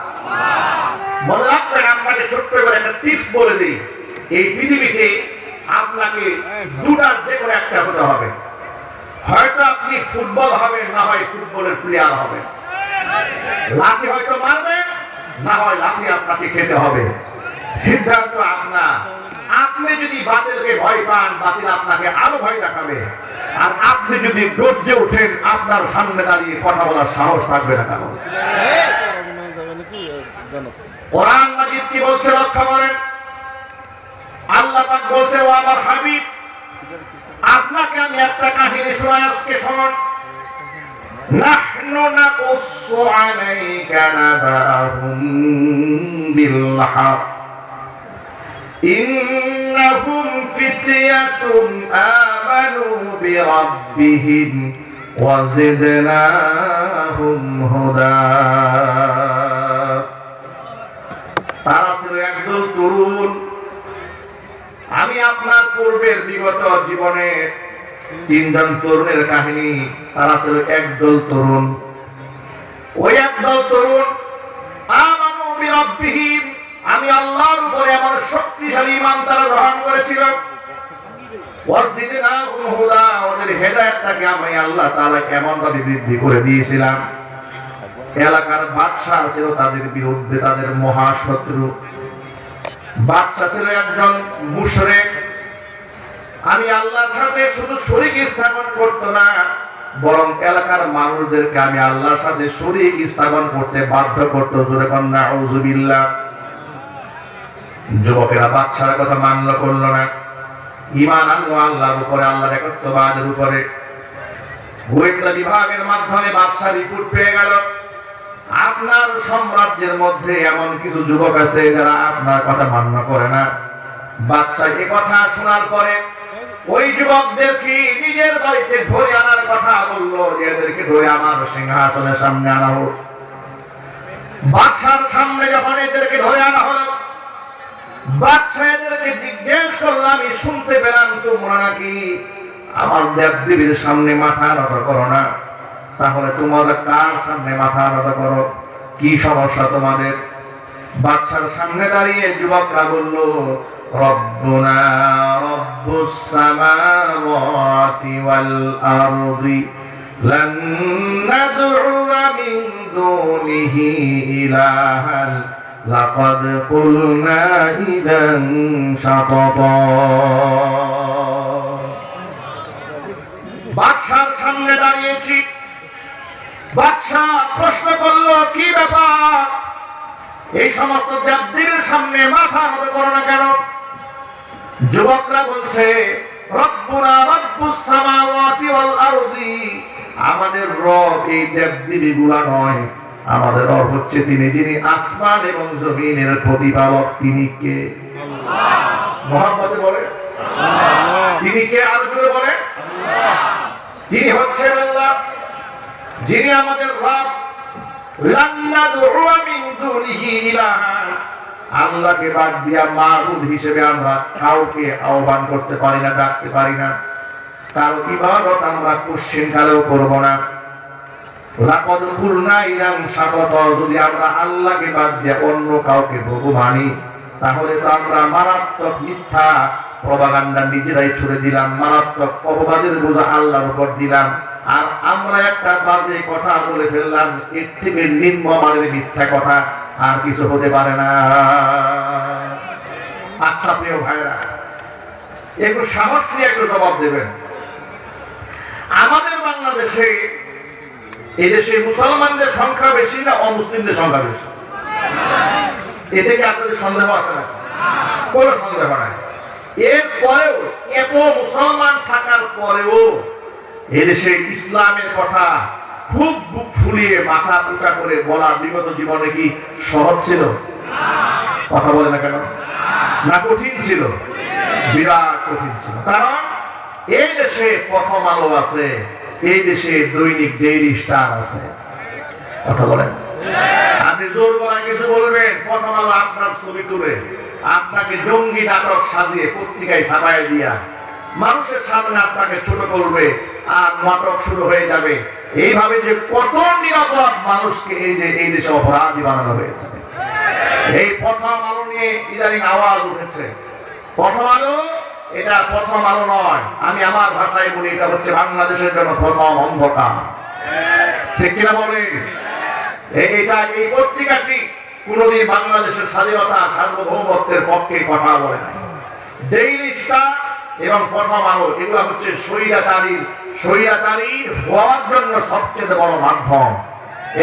মনে রাখবেন, আপনাকে ছোট্ট করে একটা টিপস বলে দিই, এই পৃথিবীতে আপনাকে দুটার যে কোনো একটা হতে হবে। হয়তো আপনি ফুটবল হবেন, না হয় ফুটবলের প্লেয়ার হবেন। লাঠি হয়তো মারবেন, না হয় লাঠি আপনাকে খেতে হবে। সিদ্ধান্ত আপনার। আপনি যদি বাতিলকে ভয় পান, বাতিল আপনাকে আরো ভয় দেখাবে। আর আপনি যদি গর্জে ওঠেন, আপনার সামনে দাঁড়িয়ে কথা বলার সাহস থাকবে না কারণ। কোরআন মাজিদ কি বলছে লক্ষ্য করেন। আল্লাহ পাক বলছে, ও আমার হাবিব, আপনাকে আমি একটা কাহিনী শোনাই, আজকে শুনুন। নাহনু নাকুসু আলাইকা নাবাহুম বিল হক ইন্নাহুম ফিতয়াতুন আমানু বিরাব্বিহিম ওয়া জিদনাহুম হুদা। তারা ছিল একদল তরুণ। আমি আপনার পূর্বের বিগত জীবনে 3 জন তরুণের কাহিনী। তারা ছিল একদল তরুণ। ওই একদল তরুণ আমানু বিরাব্বিহিম, আমি আল্লাহর উপরে এমন শক্তিশালী ঈমান তারা গ্রহণ করেছিল। ওয়া জিদনাহুম হুদা, ওদের হেদায়েতটাকে আমি আল্লাহ তাআলা এমন ভাবে বৃদ্ধি করে দিয়েছিলাম। এলাকার বাদশা ছিল তাদের বিরুদ্ধে, তাদের মহাশত্রু। বাদশা ছিল একজন মুশরিক। আমি আল্লাহর সাথে শুধু শরীক স্থাপন করতো না, বরং এলাকার মানুষদেরকে আমি আল্লাহর সাথে শরীক স্থাপন করতে বাধ্য করতে। জোরে কোন নাউযুবিল্লাহ। যুবকেরা বাদশার কথা মান্য করলো না, ঈমান আনলো আল্লাহর উপরে, আল্লাহর একত্ববাদের উপরে। গোয়েন্দা বিভাগের মাধ্যমে বাদশা রিপোর্ট পেয়ে গেল, আপনার সাম্রাজ্যের মধ্যে এমন কিছু যুবক আছে যারা আপনার কথা মান্য করে না। বাদশা এই কথা শোনার পরে ওই যুবকদেরকে নিজের বাড়িতে ধরে আনার কথা বললো, যে এদেরকে ধরে আমার সিংহাসনের সামনে আনা হোক। বাদশার সামনে যখন এদেরকে ধরে আনা হলো, বাদশা এদেরকে জিজ্ঞেস করলো, আমি শুনতে পেলাম তোমরা নাকি আমার দেবদেবীর সামনে মাথা নত করো না, তাহলে তোমরা কার সামনে মাথা নত করো? কি সমস্যা তোমাদের? বাদশার সামনে দাঁড়িয়ে যুবকরা বলল, রব্বুনা রব্বুস সামাওয়াতি ওয়াল আরদি লান নাদ'উ মিন দুনিহি ইলাহান লাকাদ কুলনা ইযান শাতাতা। বাদশার সামনে দাঁড়িয়েছি, বাদশা প্রশ্ন করলো, কি ব্যাপার? এই সমস্ত দেবদেবীর সামনে মাথা নত করো না কেন? যুবকরা বলছে, রব্বুনা রব্বুস সামাওয়াতি ওয়াল আরদি, আমাদের রব এই দেবদেবীগুলা নয়, আমাদের রব হচ্ছে তিনি যিনি আসমান এবং জমিনের প্রতিপালক। তিনি কে? আল্লাহ। মুহাম্মদে বলে আল্লাহ। তিনি কে? আর জোরে বলে আল্লাহ। তিনি হচ্ছেন আল্লাহ, যিনি আমাদের রব। লান নাদ'উ মিন দুনিহি ইলাহান, আল্লাহকে বাদ দিয়া মাবুদ হিসেবে আমরা কাউকে আহ্বান করতে পারি না, ডাকতে পারি না। কারো ইবাদত আমরা কোশ্চেন কালেও করব না। লাকাদ কুলনা ইযান শাতাতা, যদি আমরা আল্লাহকে বাদ দিয়ে অন্য কাউকে প্রভু মানি, তাহলে তো আমরা মারাত্মক মিথ্যা প্রপাগান্ডা নিজেরাই ছুড়ে দিলাম, মারাত্মক অপবাদের বোঝা আল্লাহর উপর দিলাম। আর আমরা একটা বাজে কথা বলে ফেললাম, এর থেকে নিম্নমানের মিথ্যা কথা আর কিছু হতে পারে না। আচ্ছা প্রিয় ভাইরা, একটু সাহস নিয়ে একটু জবাব দেবেন। আমাদের বাংলাদেশে, এই দেশে মুসলমানদের সংখ্যা বেশি না অমুসলিমদের সংখ্যা বেশি? এতে কি আপনাদের সন্দেহ আছে না? কোনো সন্দেহ নাই। এরপরেও, এত মুসলমান থাকার পরেও এদেশে ইসলামের কথা খুব বুক ফুলিয়ে মাথা উঁচা করে বলা বিগত জীবনে কি সহজ ছিল? কথা বলে না কেন? না কঠিন ছিল? বিরাট কঠিন ছিল। কারণ এই দেশে প্রথম আলো আছে, এই দেশে দৈনিক ডেইলি স্টার আছে। কথা বলেন? আপনি জোর গলায় কিছু বলবেন, প্রথম আলো আপনার ছবি তুলে আপনাকে জঙ্গি নাটক সাজিয়ে পত্রিকায় ছাপায় দিয়া মানুষের সামনে আপনাকে ছোট করবে, আর নাটক শুরু হয়ে যাবে। এইভাবে যে কত নিরাপদ মানুষকে এই দেশে অপরাধী বানানো হয়েছে। এই প্রথম আলো নিয়ে ইদানিং আওয়াজ উঠেছে। প্রথম আলো, এটা প্রথম আলো নয়, আমি আমার ভাষায় বলি, এটা হচ্ছে বাংলাদেশের জন্য প্রথম অন্ধকার। ঠিক কিনা বলেন? এইটা, এই পত্রিকাটি কোনদিন বাংলাদেশের স্বাধীনতা সার্বভৌমত্বের পক্ষে কথা বলে না। ডেইলি স্টার এবং প্রথম আলো, এগুলো হচ্ছে স্বৈরাচারীর হওয়ার জন্য সবচেয়ে বড় মাধ্যম।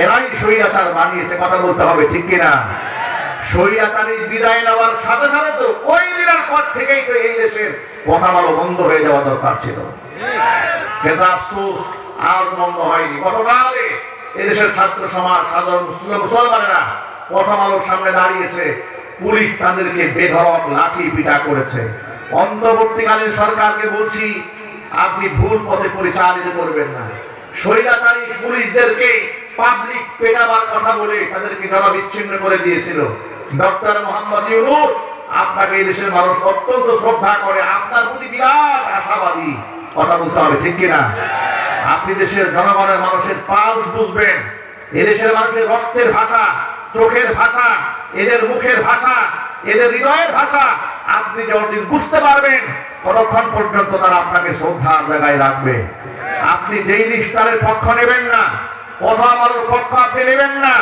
এরাই স্বৈরাচার বানিয়েছে, কথা বলতে হবে, ঠিক কিনা? স্বৈরাচারীর বিদায় নেওয়ার সাথে সাথে তো ওই দিনের পর থেকেই তো এই দেশের প্রথম আলো বন্ধ হয়ে যাওয়া দরকার ছিল, কিন্তু আফসোস আর বন্ধ হয়নি। গতকালে এদেশের ছাত্র সমাজ, সাধারণ মুসলমানেরা প্রথম আলোর সামনে দাঁড়িয়েছে, পুলিশ তাদেরকে বেধড়ক লাঠি পিটা করেছে। অন্তর্বর্তীকালীন সরকারকে বলছি, আপনি ভুল পথে পরিচালিত করবেন না। স্বৈরাচারী পুলিশদেরকে পাবলিক পেটাবার কথা বলে তাদেরকে জনবিচ্ছিন্ন করে দিয়েছিল। ডক্টর মোহাম্মদ ইউনূস, আপনাকে এই দেশের মানুষ অত্যন্ত শ্রদ্ধা করে, আপনার প্রতি বিরাট আশাবাদী। কথা বলতে হবে, ঠিক কিনা? আপনি দেশের জনগণের মানুষের পালস বুঝবেন, এদেশের মানুষের রক্তের ভাষা, চোখের ভাষা, এদের মুখের ভাষা, এদের হৃদয়ের ভাষা আপনি যতদিন বুঝতে পারবেন, ততক্ষণ পর্যন্ত তারা আপনাকে শ্রদ্ধার জায়গায় রাখবে। আপনি ডেইলি স্টারের পক্ষ নেবেন না, প্রথম আলোর পক্ষ আপনি নেবেন না।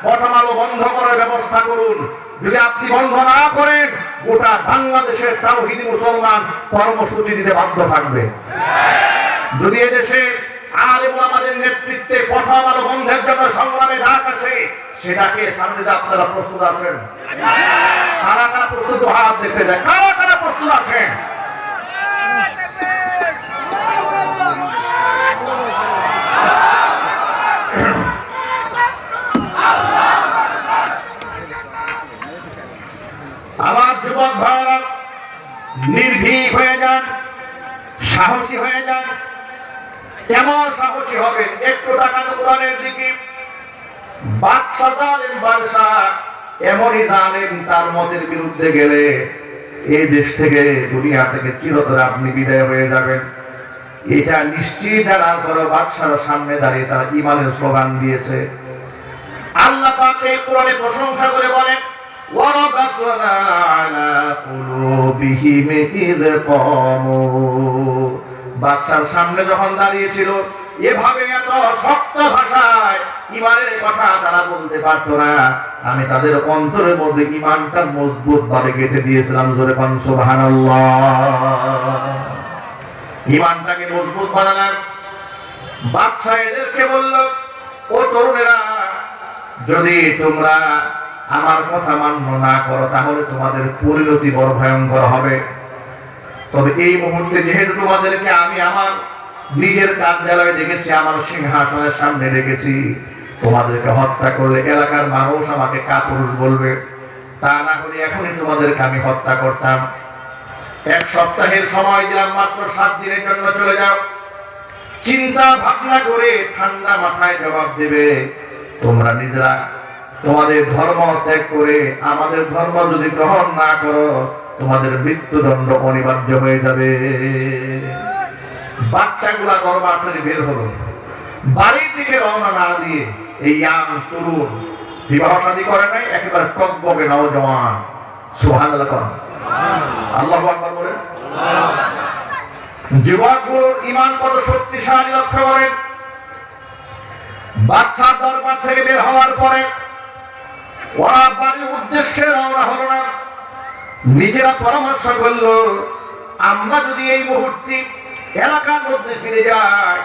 প্রথম আলো বন্ধ করার ব্যবস্থা করুন। যদি আপনি বন্ধ না করেন, গোটা বাংলাদেশের তাওহীদি মুসলমান কর্মসূচি দিতে বাধ্য থাকবে। যদি এদেশে আলেম ওলামাদের নেতৃত্বে প্রথম আলো বন্ধের জন্য সংগ্রামে ডাক আসে, সেটাকে সামনে দিয়ে আপনারা প্রস্তুত আছেন? কারা কারা প্রস্তুত? হাত দেখতে যায়। কারা কারা প্রস্তুত আছেন? আমার যুবক ভাইরা, নির্ভীক হয়ে যান, সাহসী হয়ে যান। কেমন সাহসী হবে? একটু তাকান কোরআনের দিকে। বাদশা জালেম বাদশা এমনই জালেম, তার মতের বিরুদ্ধে গেলে এই দেশ থেকে, দুনিয়া থেকে চিরতরে আপনি বিদায় হয়ে যাবেন। এটা নিশ্চিত জানার পরে বাদশার সামনে দাঁড়িয়ে তারা ঈমানের স্লোগান দিয়েছে। আল্লাহ পাক এই কোরআনে প্রশংসা করে বলেন, ওয়ারাবাতনা আলা কুলুবিহিম ইয কামু। বাদশার সামনে যখন দাঁড়িয়েছিল, এভাবে এত শক্ত ভাষায় ঈমানের কথা তারা বলতে পারতো না। আমি তাদের অন্তরের মধ্যে ঈমানটা মজবুত ভাবে গেঁথে দিয়েছিলাম। জোরে কোন সুবহানাল্লাহ। ঈমানটাকে মজবুত বানালাম। বাদশা এদেরকে বলল, ও তরুণেরা, যদি তোমরা আমার কথা মান্য না করো তাহলে তোমাদের পরিণতি বড় ভয়ঙ্কর হবে। তবে এই মুহূর্তে যেহেতু তোমাদেরকে আমি আমার নিজের কার্যালয়ে ডেকেছি, আমার সিংহাসনের সামনে ডেকেছি, তোমাদেরকে হত্যা করলে এলাকার মানুষ আমাকে কাপুরুষ বলবে। তা না হলে এখনই তোমাদেরকে আমি হত্যা করতাম। 1 সপ্তাহের সময় দিলাম, মাত্র 7 দিনের জন্য চলে যাও। চিন্তা ভাবনা করে ঠান্ডা মাথায় জবাব দেবে। তোমরা নিজেরা তোমাদের ধর্ম ত্যাগ করে আমাদের ধর্ম যদি গ্রহণ না করো, তোমাদের মৃত্যুদণ্ড অনিবার্য হয়ে যাবে। বাচ্চাগুলা দরবার থেকে বের হলো। বাড়ির দিকে রওনা না দিয়ে এই ইয়াং তরুণ, বিবাহ শাদী করে নাই, একেবারে টকবকে নওজওয়ান। সুবহানাল্লাহ। আল্লাহু আকবার বলেন। যুবকগুলোর ঈমান কত শক্তিশালী লক্ষ্য করেন। বাচ্চার দরবার থেকে বের হওয়ার পরে ওরা বাড়ির উদ্দেশ্যে রওনা হলো না। নিজেরা পরামর্শ করলো, আমরা যদি এই মুহূর্তে এলাকার মধ্যে ফিরে যাই,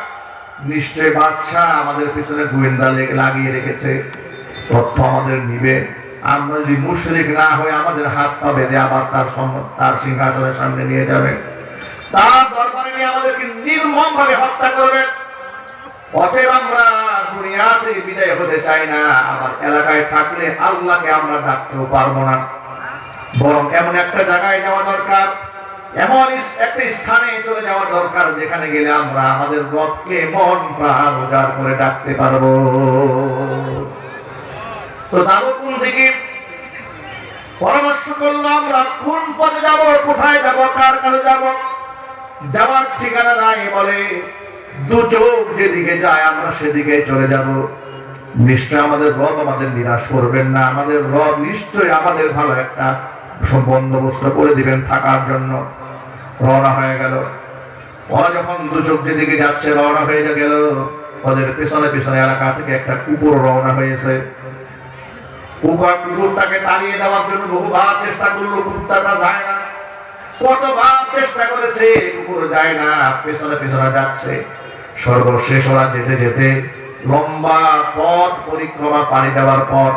নিশ্চয় বাদশা আমাদের পিছনে গোয়েন্দা লাগিয়ে রেখেছে, তথ্য আমাদের নিবে। আমরা যদি মুশরিক না হয়ে আমাদের হাত পা বেঁধে আবার তার সিংহাসনের সামনে নিয়ে যাবে, তার দরবারে নিয়ে আমাদেরকে নির্মম ভাবে হত্যা করবে। অতএব আমরা দুনিয়া থেকে বিদায় হতে চাই না। আমার এলাকায় থাকলে আল্লাহকে আমরা ডাকতেও পারবো না, বরং এমন একটা জায়গায় যাওয়া দরকার, এমন একটা স্থানে চলে যাওয়া দরকার যেখানে গেলে আমরা আমাদের রবকে মন প্রাণ উজাড় করে ডাকতে পারবো। তো যাবো কোন দিকে? পরামর্শ করলো, আমরা কোন পথে যাব, কোথায় যাব, কার কাছে যাব? যাওয়ার ঠিকানা নাই। বলে, দু চোখ যেদিকে যায় আমরা সেদিকে চলে যাব। নিশ্চয় আমাদের রব আমাদের নিরাশ করবেন না। আমাদের রব নিশ্চয় আমাদের ভালো একটা বন্দোবস্ত করে দিবেন থাকার জন্য। রওনা হয়ে গেল। ওরা যখন দু চোখ যেদিকে যাচ্ছে রওনা হয়ে গেল, ওদের পিছনে পিছনে এলাকা থেকে একটা কুকুর রওনা হয়েছে। কুকুরটাকে তাড়িয়ে দেওয়ার জন্য বহুবার চেষ্টা করলো, কুকুরটা যায় না। কতবার চেষ্টা করেছে, কুকুর যায় না, পেছনে পেছনে যাচ্ছে। সর্বশেষ ওরা যেতে যেতে লম্বা পথ পরিক্রমা পাড়ি দেওয়ার পর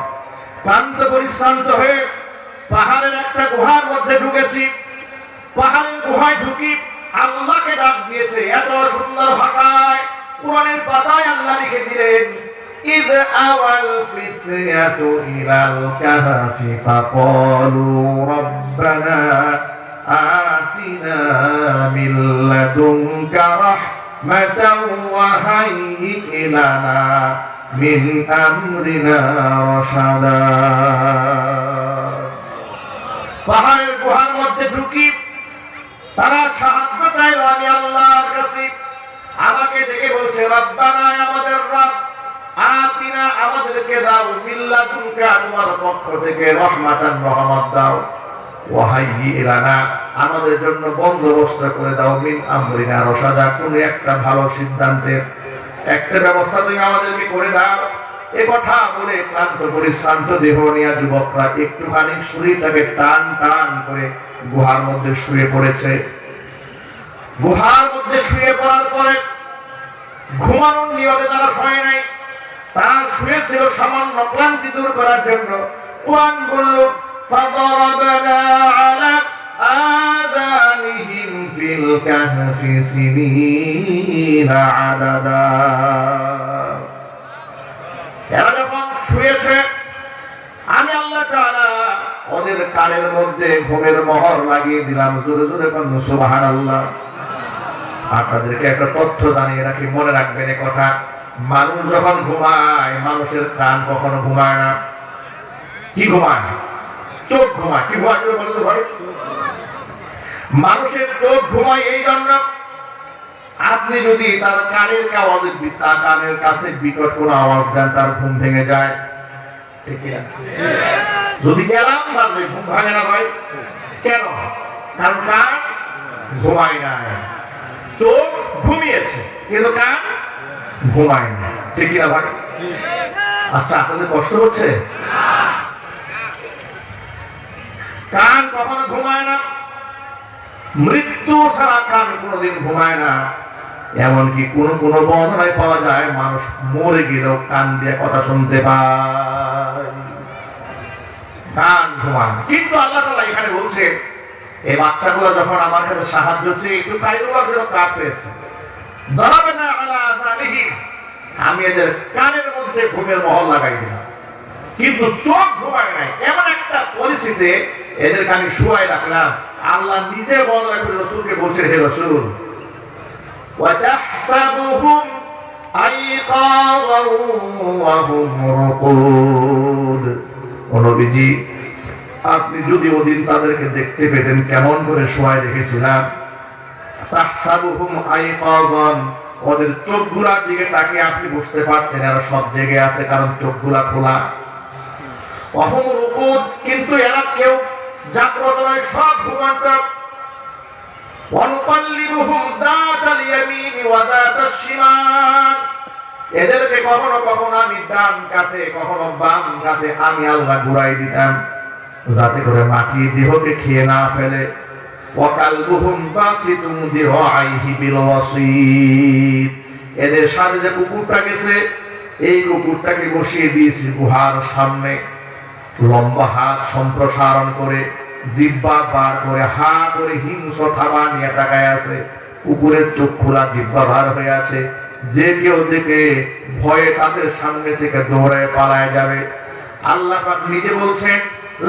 ক্লান্ত পরিশ্রান্ত হয়ে পাহাড়ের একটা গুহার মধ্যে ঢুকেছি। পাহাড়ের গুহায় ঢুকি আল্লাহকে ডাক দিয়েছে এত সুন্দর ভাষায়। কোরআনের পাতায় আল্লাহ লিখে দিলেন, إذ أوى الفتية إلى الكهف فقالوا ربنا آتنا من لدنك رحمة وهيئ لنا من أمرنا رشدا। পাহাড়ের গুহার মধ্যে ঢুকি তারা সাহায্য চাইল আমি আল্লাহর কাছে। আমাকে দেখে বলছে, রব্বানা, আমাদের রব, আতিনা, আমাদেরকে দাও, মিল্লাতুনকা, তোমার পক্ষ থেকে, রহমাতান, রহমত দাও, ওয়াহাইয়ি লানা, আমাদের জন্য বন্দোবস্ত করে দাও, মিন আমরিনা রশাদা, কোন একটা ভালো সিদ্ধান্তের একটা ব্যবস্থা তুমি আমাদেরকে করে দাও। এ কথা বলে ক্লান্ত পরিশ্রান্ত দেহ নিয়ে যুবকরা একটুখানি শরীরটাকে টান টান করে গুহার মধ্যে শুয়ে পড়েছে। গুহার মধ্যে শুয়ে পড়ার পরে ঘুমানোর নিয়তে তারা শোয় নাই, তারা শুয়েছিল সামান্য ক্লান্তি দূর করার জন্য। কোরআন বলল ফাদরাবনা আলা আযানিহিম ফিল কাহফি সিনিনা আদাদা। এরা যখন শুয়েছে আমি আল্লাহ তাআলা ওদের কানের মধ্যে ঘুমের মোহর লাগিয়ে দিলাম। জোরে জোরে বলুন সুবহানাল্লাহ। আপনাদেরকে একটা তথ্য জানিয়ে রাখি, মনে রাখবেন এই কথা। মানুষ যখন ঘুমায়, মানুষের কান কখনো ঘুমায় না। কি ঘুমায়? চোখ ঘুমায়। কি ঘুমায় বলতে ভাই? মানুষের চোখ ঘুমায় এই জন্য, আপনি যদি তার কানের কানের কাছে বিকট কোনো আওয়াজ দেন, তার ঘুম ভেঙে যায়। ঠিক না? যদি গেলাম বাজে ঘুম ভাঙে না ভাই। কেন? কারণ কান ঘুমায় না, চোখ ঘুমিয়েছে কিন্তু কান ঘুমায় না। ঠিক না ভাই? আচ্ছা, আপনাদের কষ্ট হচ্ছে? কান কখনো ঘুমায় না, মৃত্যু ছাড়া কান কোনোদিন ঘুমায় না। এমনকি কোন কোন বর্ণনায় পাওয়া যায় মানুষ মরে গেলেও কান দিয়ে কথা শুনতে পায়। কান ঘুমায়। কিন্তু আল্লাহ তাআলা এখানে বলছে এই বাচ্চাগুলো যখন আমার কাছে সাহায্য চেয়ে একটু কাইরুবার জন্য কাজ হয়েছে, দারাবানা আলা আযানিহিম, আমি এদের কানের মধ্যে ঘুমের মোহর লাগাই দিলাম, কিন্তু চোখ ঘুমায় নাই। এমন একটা পরিস্থিতিতে এদেরকে আমি শুয়াই রাখলাম। আল্লাহ নিজে বর্ণনা করে রাসূলকে বলছে, হে রাসূল ওয়াতাহসাবুহুম আইকাযান ওয়া হুম রুকুদ। ও নবীজি, আপনি যদি ওদিন তাদেরকে দেখতে পেতেন কেমন করে শোয়ায় রেখেছিলাম। তাহসাবুহুম আইকাযান, ওদের চোখগুলোর দিকে তাকিয়ে আপনি বুঝতে পারতেন এরা সব জেগে আছে, কারণ চোখগুলা খোলা। ওয়া হুম রুকুদ, কিন্তু এরা কেউ জাগ্রত নয়, সব ঘুমন্ত। ওয়া নুকাল্লিবুহুম দাতাল ইয়ামিনি ওয়া দাতাশ শিমাল, এদেরকে কখনো কখনো আমি ডান কাতে কখনো বাম কাতে আমি আল্লাহ ঘুরাই দিতাম, যাতে করে মাটি দেহকে খেয়ে না ফেলে। ওয়া কালবুহুম বাসিতুম দিরাইহি বিল ওয়াসিদ, এদের সাথে যে কুকুরটা গেছে, এই কুকুরটাকে বসিয়ে দিয়েছি গুহার সামনে, লম্বা হাত সম্প্রসারণ করে, জিহ্বা বার করে, হা করে হিংস্র থাবা নিয়ে তাকায় আছে। কুকুরের চোখ খোলা, জিহ্বা বার হয়ে আছে। যে কেউ দেখে ভয়ে তাদের সামনে থেকে দৌড়ায় পালায় যাবে। আল্লাহ পাক নিজে বলছেন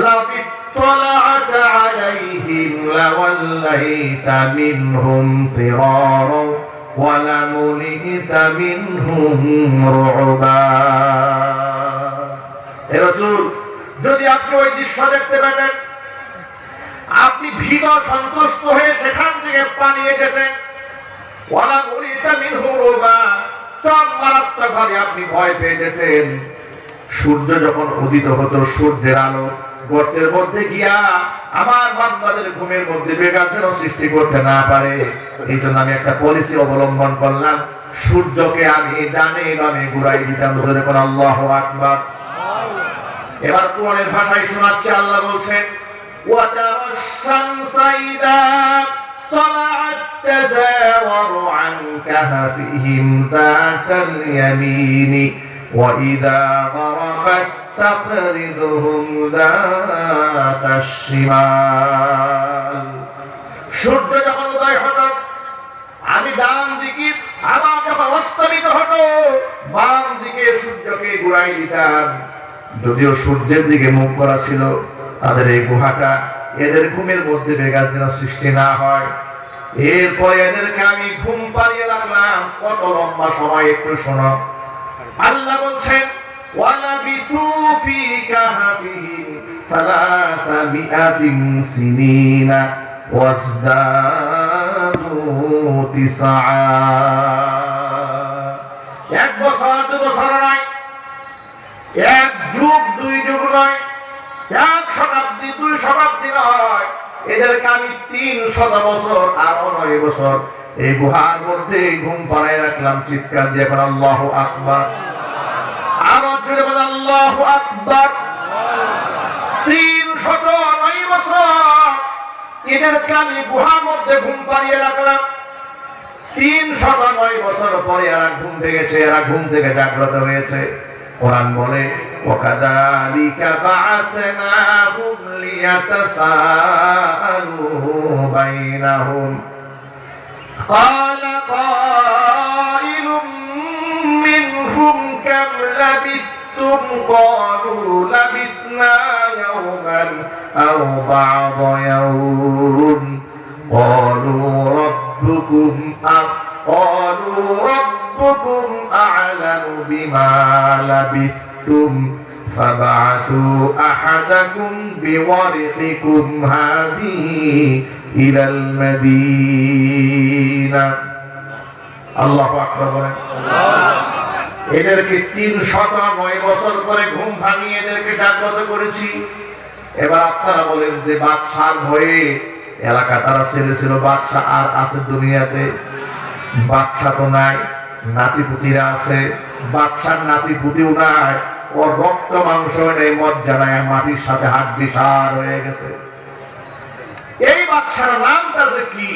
লাবি طلعت عليهم لوليت منهم فرارا ولملئت منهم رعبا। হে রাসূল, যদি আপনি ওই দৃশ্য দেখতে পেতেন, আপনি ভীত সন্ত্রস্ত হয়ে সেখান থেকে পালিয়ে যেতেন। ওয়ালামুলিতা মিনহুম রুবা, মারাত্মকভাবে আপনি ভয় পেয়ে যেতেন। সূর্য যখন উদিত হতো, সূর্যের আলো গর্তের মধ্যে গিয়া আমার বান্দাদের ঘুমের মধ্যে বেঘাত যেন সৃষ্টি করতে না পারে, এই জন্য আমি একটা পলিসি অবলম্বন করলাম, সূর্যকে আমি ডানে বামে ঘুরাই দিতাম। জোরে করে আল্লাহু আকবার। এবার কোরআনের ভাষায় শোনাচ্ছে, আল্লাহ বলছেন ওয়া তারাশ শামসা ইযা طلعت تزاور عن كهفهم ذات اليمين وإذا غربت تقرضهم ذات الشمال। সূর্য যখন উদয় হতো আমি ডান দিকে, আবার যখন অস্তমিত হতো বাম দিকে সূর্যকে ঘুরাই দিতাম। যদিও সূর্যের দিকে মুখ করা ছিল, তাদের এই গুহাটা এদের ঘুমের মধ্যে বেঘাত যেন সৃষ্টি না হয়। এরপর এদেরকে আমি ঘুম পাড়িয়ে রাখলাম। কত লম্বা সময়, একটু শোনো। আল্লাহ বলছেন ওয়ালাবিসু ফি কাহফিহিম সালাসামিআতিন সিনিনা ওয়াসদাদু তিসআ। এক বছর, দু বছর নয়, এক যুগ, দুই যুগ নয়, এক শতাব্দী, দুই শতাব্দী নয়, এদেরকে আমি 300 বছর আরো 9 বছর এই গুহার মধ্যে ঘুম পাড়ায় রাখলাম। চিৎকার দিয়ে এখন আল্লাহু আকবার। আবার জোরে বলেন আল্লাহু আকবার। 309 বছর এদেরকে আমি গুহার মধ্যে ঘুম পাড়িয়ে রাখলাম। 309 বছর পরে এরা ঘুম ভেঙেছে, এরা ঘুম থেকে জাগ্রত হয়েছে। কোরআন বলে ওয়াকাযালিকা বা'আথনাহুম লিয়াতাসাআলু বাইনাহুম ক্বালা কাইলুম মিনহুম কাম লাবিসতুম ক্বালু লাবিসনা ইয়াওমান আও বা'দা ইয়াওম قالوا ربكم أعلم بما لبثتم فابعثوا أحدكم بورقكم هذه إلى المدينة الله أكبر এদেরকে 309 বছর পরে ঘুম ভাঙিয়ে এদেরকে জাগ্রত করেছি। এবার আপনারা বলেন যে বাদশার ভয়ে এলাকা তারা ছেলে ছিল, বাদশা আর আছে দুনিয়াতে? বাদশা তো নাই, নাতিপুতিরা আছে। বাদশার নাতিপুতিও নাই, ওর রক্ত মাংস নেই, মজ্জা নাই, মাটির সাথে হাড্ডি সার হয়ে গেছে। এই বাদশার নামটা যে কি,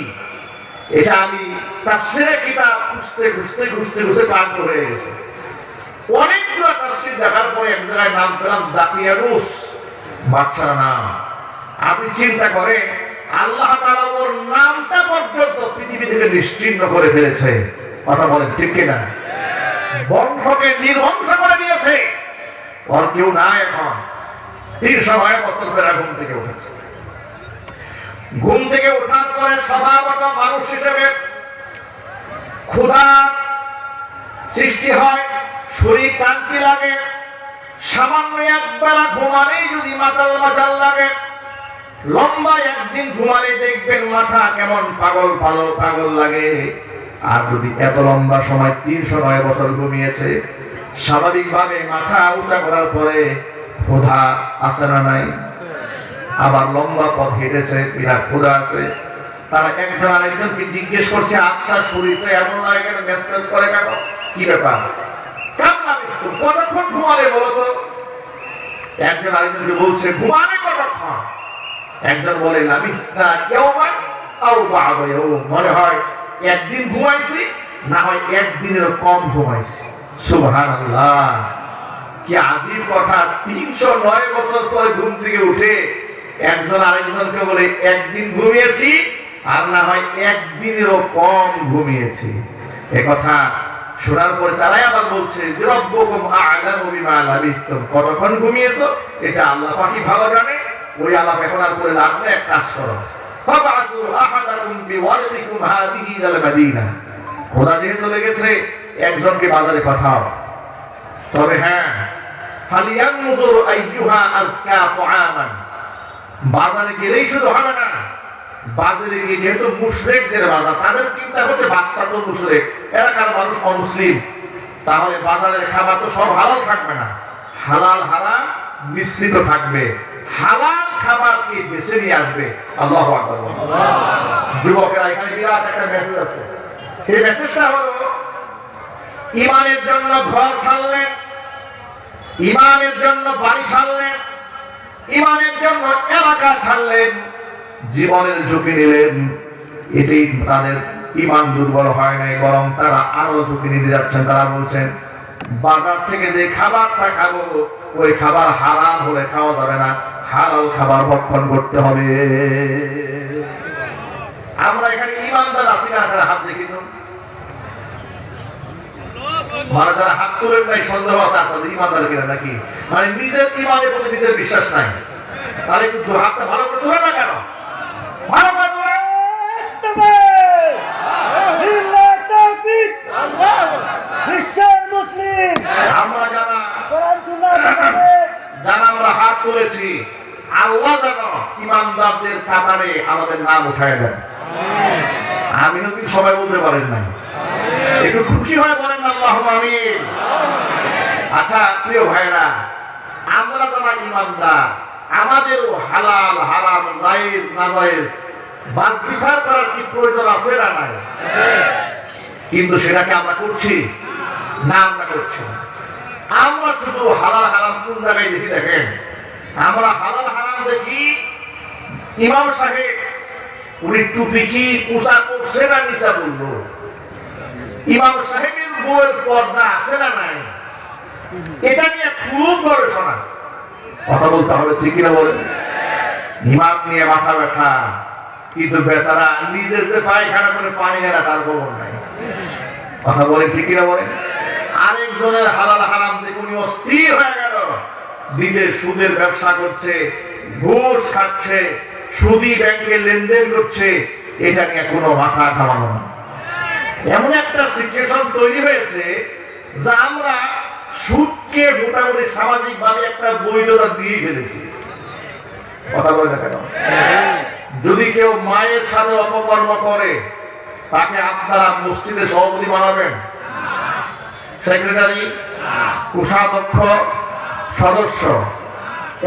এটা আমি তাফসীরে কিতাব খুঁজতে খুঁজতে খুঁজতে খুঁজতে ক্লান্ত হয়ে গেছে। অনেকগুলো তাফসীর দেখার পরে এক জায়গায় নাম পেলাম দাকিয়ানুস, বাদশার নাম। আপনি চিন্তা করে আল্লাহ তাআলা ওর নামটা পর্যন্ত পৃথিবী থেকে নিশ্চিহ্ন করে ফেলেছে। কথা বলেন ঠিক কিনা? বংশকে নির্বংশ করে দিয়েছে, ওর কেউ নাই এখন। 309 বছর পরে ঘুম থেকে উঠেছে। ঘুম থেকে ওঠার পরে স্বভাবত মানুষ হিসেবে ক্ষুধা সৃষ্টি হয়, শরীর ক্লান্তি লাগে, সামান্য এক বেলা ঘুমালেই যদি মাতাল মাতাল লাগে, লম্বা একদিন ঘুমালে দেখবেন মাথা কেমন পাগল পাগল পাগল লাগে। আর যদি এত লম্বা সময় 309 বছর ঘুমিয়েছে, স্বাভাবিকভাবে মাথা উঁচা করার পরে ক্ষুধা আছে না নাই? আবার লম্বা পথ হেঁটেছে, বিরাট ক্ষুধা আছে। তারা একজন আরেকজনকে জিজ্ঞেস করছে, আচ্ছা শরীরটা এমন লাগে কেন, মেসমেস করে কেন, কি ব্যাপার, কতক্ষণ ঘুমালে বলো তো? একজন আরেকজনকে বলছে ঘুমালে কতক্ষণ? একজন বলে লাবিসনা ইয়াওমান আও বা'দা ইয়াওম, মনে হয় একদিন ঘুমাইছি, না হয় একদিনের কম ঘুমাইছি। সুবহানাল্লাহ, কি আজীব কথা। 309 বছর পরে ঘুম থেকে উঠে একজন আরেকজনকে বলে একদিন ঘুমিয়েছি, আর না হয় একদিনেরও কম ঘুমিয়েছি। এই কথা শোনার পরে তারাই আবার বলছে যে রব্বুকুম আ'লামু বিমা লাবিসতুম, কতক্ষণ ঘুমিয়েছো এটা আল্লাহ পাকই ভালো জানে। ওই আলাপ এখন আর করে লাভ নেই, এক কাজ করো, ফাবআতু আহাদাকুম বিওয়ারিকুম হাযিহি ইলাল মাদিনা, খোদা যেহেতু লেগেছে একজনকে বাজারে পাঠাও। তবে হ্যাঁ, ফালিয়ানজুর আইয়ুহা আযকা তুআমান, বাজারে গেলেই শুধু হবে না, বাজারে গিয়ে যেহেতু মুশরিকদের বাজার, তাদের চিন্তা হচ্ছে বাচ্চা তো মুশরিক, এলাকার মানুষ অমুসলিম, তাহলে বাজারের খাবার তো সব হালাল থাকবে না, হালাল হারাম মিশ্রিত থাকবে। হালাল খাবারকে বেছে নিয়ে আসবে। আল্লাহু আকবার। যুবকেরা, এখানে বিরাট একটা মেসেজ আছে। সেই মেসেজটা হলো, ইমানের জন্য ঘর ছাড়লেন, ইমানের জন্য বাড়ি ছাড়লেন, ইমানের জন্য এলাকা ছাড়লেন, জীবনের ঝুঁকি নিলেন। এতেই তাদের ইমান দুর্বল হয় নাই, বরং তারা আরো ঝুঁকি নিতে যাচ্ছেন। তারা বলছেন বাজার থেকে যে খাবারটা খাবো ওই খাবার হারাম হলে খাওয়া যাবে না, হালাল খাবার ভক্ষণ করতে হবে। আমরা এখানে ইমানদার আছি না? হাত দেখি তো, মানে যারা হাত তুলেন নাই সন্দেহ আছে আপনাদের ইমানদার কিনা নাকি, মানে নিজের ইমানের প্রতি নিজের বিশ্বাস নাই। তাহলে কিন্তু হাতটা ভালো করে তুলে না কেন? ভালো করে তুলে। আমরা যারা আমরা হাত তুলেছি, আল্লাহ যেন ইমানদারদের কাতারে আমাদের নাম উঠায় দেন। আমি যদি সবাই বলতে পারেন নাই, একটু খুশি হয়ে বলেন আল্লাহুম্মা আমিন। আচ্ছা প্রিয় ভাইরা, আমরা যারা ইমানদার, আমাদেরও হালাল হারাম জায়েজ নাজায়েজ বাদ বিচার করার কি প্রয়োজন আছে না নাই? কিন্তু সেটাকে আমরা করছি না, আমরা করছি না। আমরা শুধু হালাল হারাম কোন জায়গায় দেখি দেখেন, আমরা হালাল হারাম দেখি ইমাম সাহেব উনি টুপি কি উঁচা করছে না নিচা বলবো, ইমাম সাহেবের বউয়ের পর্দা আছে না নাই, এটা নিয়ে খুব গবেষণা, কথা বলতে হবে, ঠিক কিনা বলেন? ইমাম নিয়ে মাথা ব্যথা, কিন্তু বেচারা নিজের যে পায়খানা করে পানি নেয় না তার খবর নাই, কথা বলেন, ঠিক কিনা বলেন? আরেকজনের হালাল হারাম দেখে উনি অস্থির হয়ে গেল, নিজের সুদের ব্যবসা করছে, ঘুষ খাচ্ছে, সুদি ব্যাংকে লেনদেন করছে, এটা নিয়ে কোনো মাথা ঘামানো না। এমন একটা সিচুয়েশন তৈরি হয়েছে যা আমরা সুদকে মোটামুটি সামাজিক ভাবে একটা বৈধতা দিয়ে ফেলেছি, কথা বলে না কেন? যদি কেউ মায়ের সাথে অপকর্ম করে তাকে আপনারা মসজিদে সভাপতি বানাবেন, সেক্রেটারি, কোষাধ্যক্ষ, সদস্য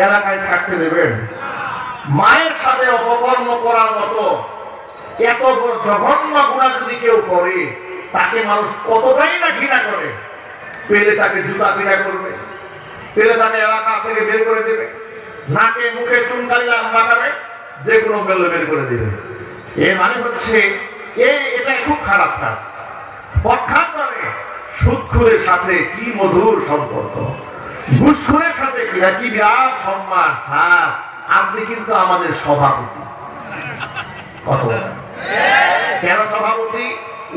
এলাকায় থাকতে দেবেন? মায়ের সাথে অপকর্ম করার মতো এত বড় জঘন্য গুনাহ যদি কেউ করে তাকে মানুষ কতটাই না ঘৃণা করে, পেলে তাকে জুতা পিটা করবে, পেলে তাকে এলাকা থেকে বের করে দেবে, নাকে মুখে চুনকালি লাগাবে, যে কোনো মেলে বের করে দেবে। এর মানে হচ্ছে এটা খুব খারাপ কাজ। পক্ষান্তরে সুদখোরের সাথে কি মধুর সম্পর্ক, ঘুষখোরের সাথে কি বিরাট সম্মান। স্যার, আপনি কিন্তু আমাদের সভাপতি, কথা বলেন কেন সভাপতি?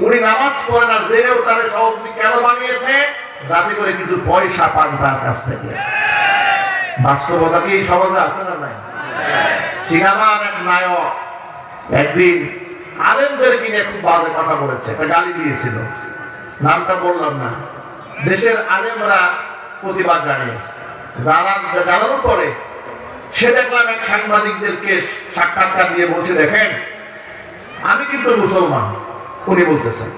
উনি নামাজ পড়ে না জেনেও তার সভাপতি কেন বানিয়েছে? যাতে করে কিছু পয়সা পান তার কাছ থেকে। বাস্তবতা কি এই সমাজে আছে না নাই? সিনেমার এক নায়ক একদিন আলেমদেরকে নিয়ে খুব বাজে কথা বলেছে, একটা গালি দিয়েছিল, নামটা বললাম না। দেশের আলেমরা প্রতিবাদ জানিয়েছে, জানানোর পরে সে দেখলাম এক সাংবাদিকদেরকে সাক্ষাৎকার দিয়ে বলছে, দেখেন আমি কিন্তু মুসলমান। উনি বলতেছেন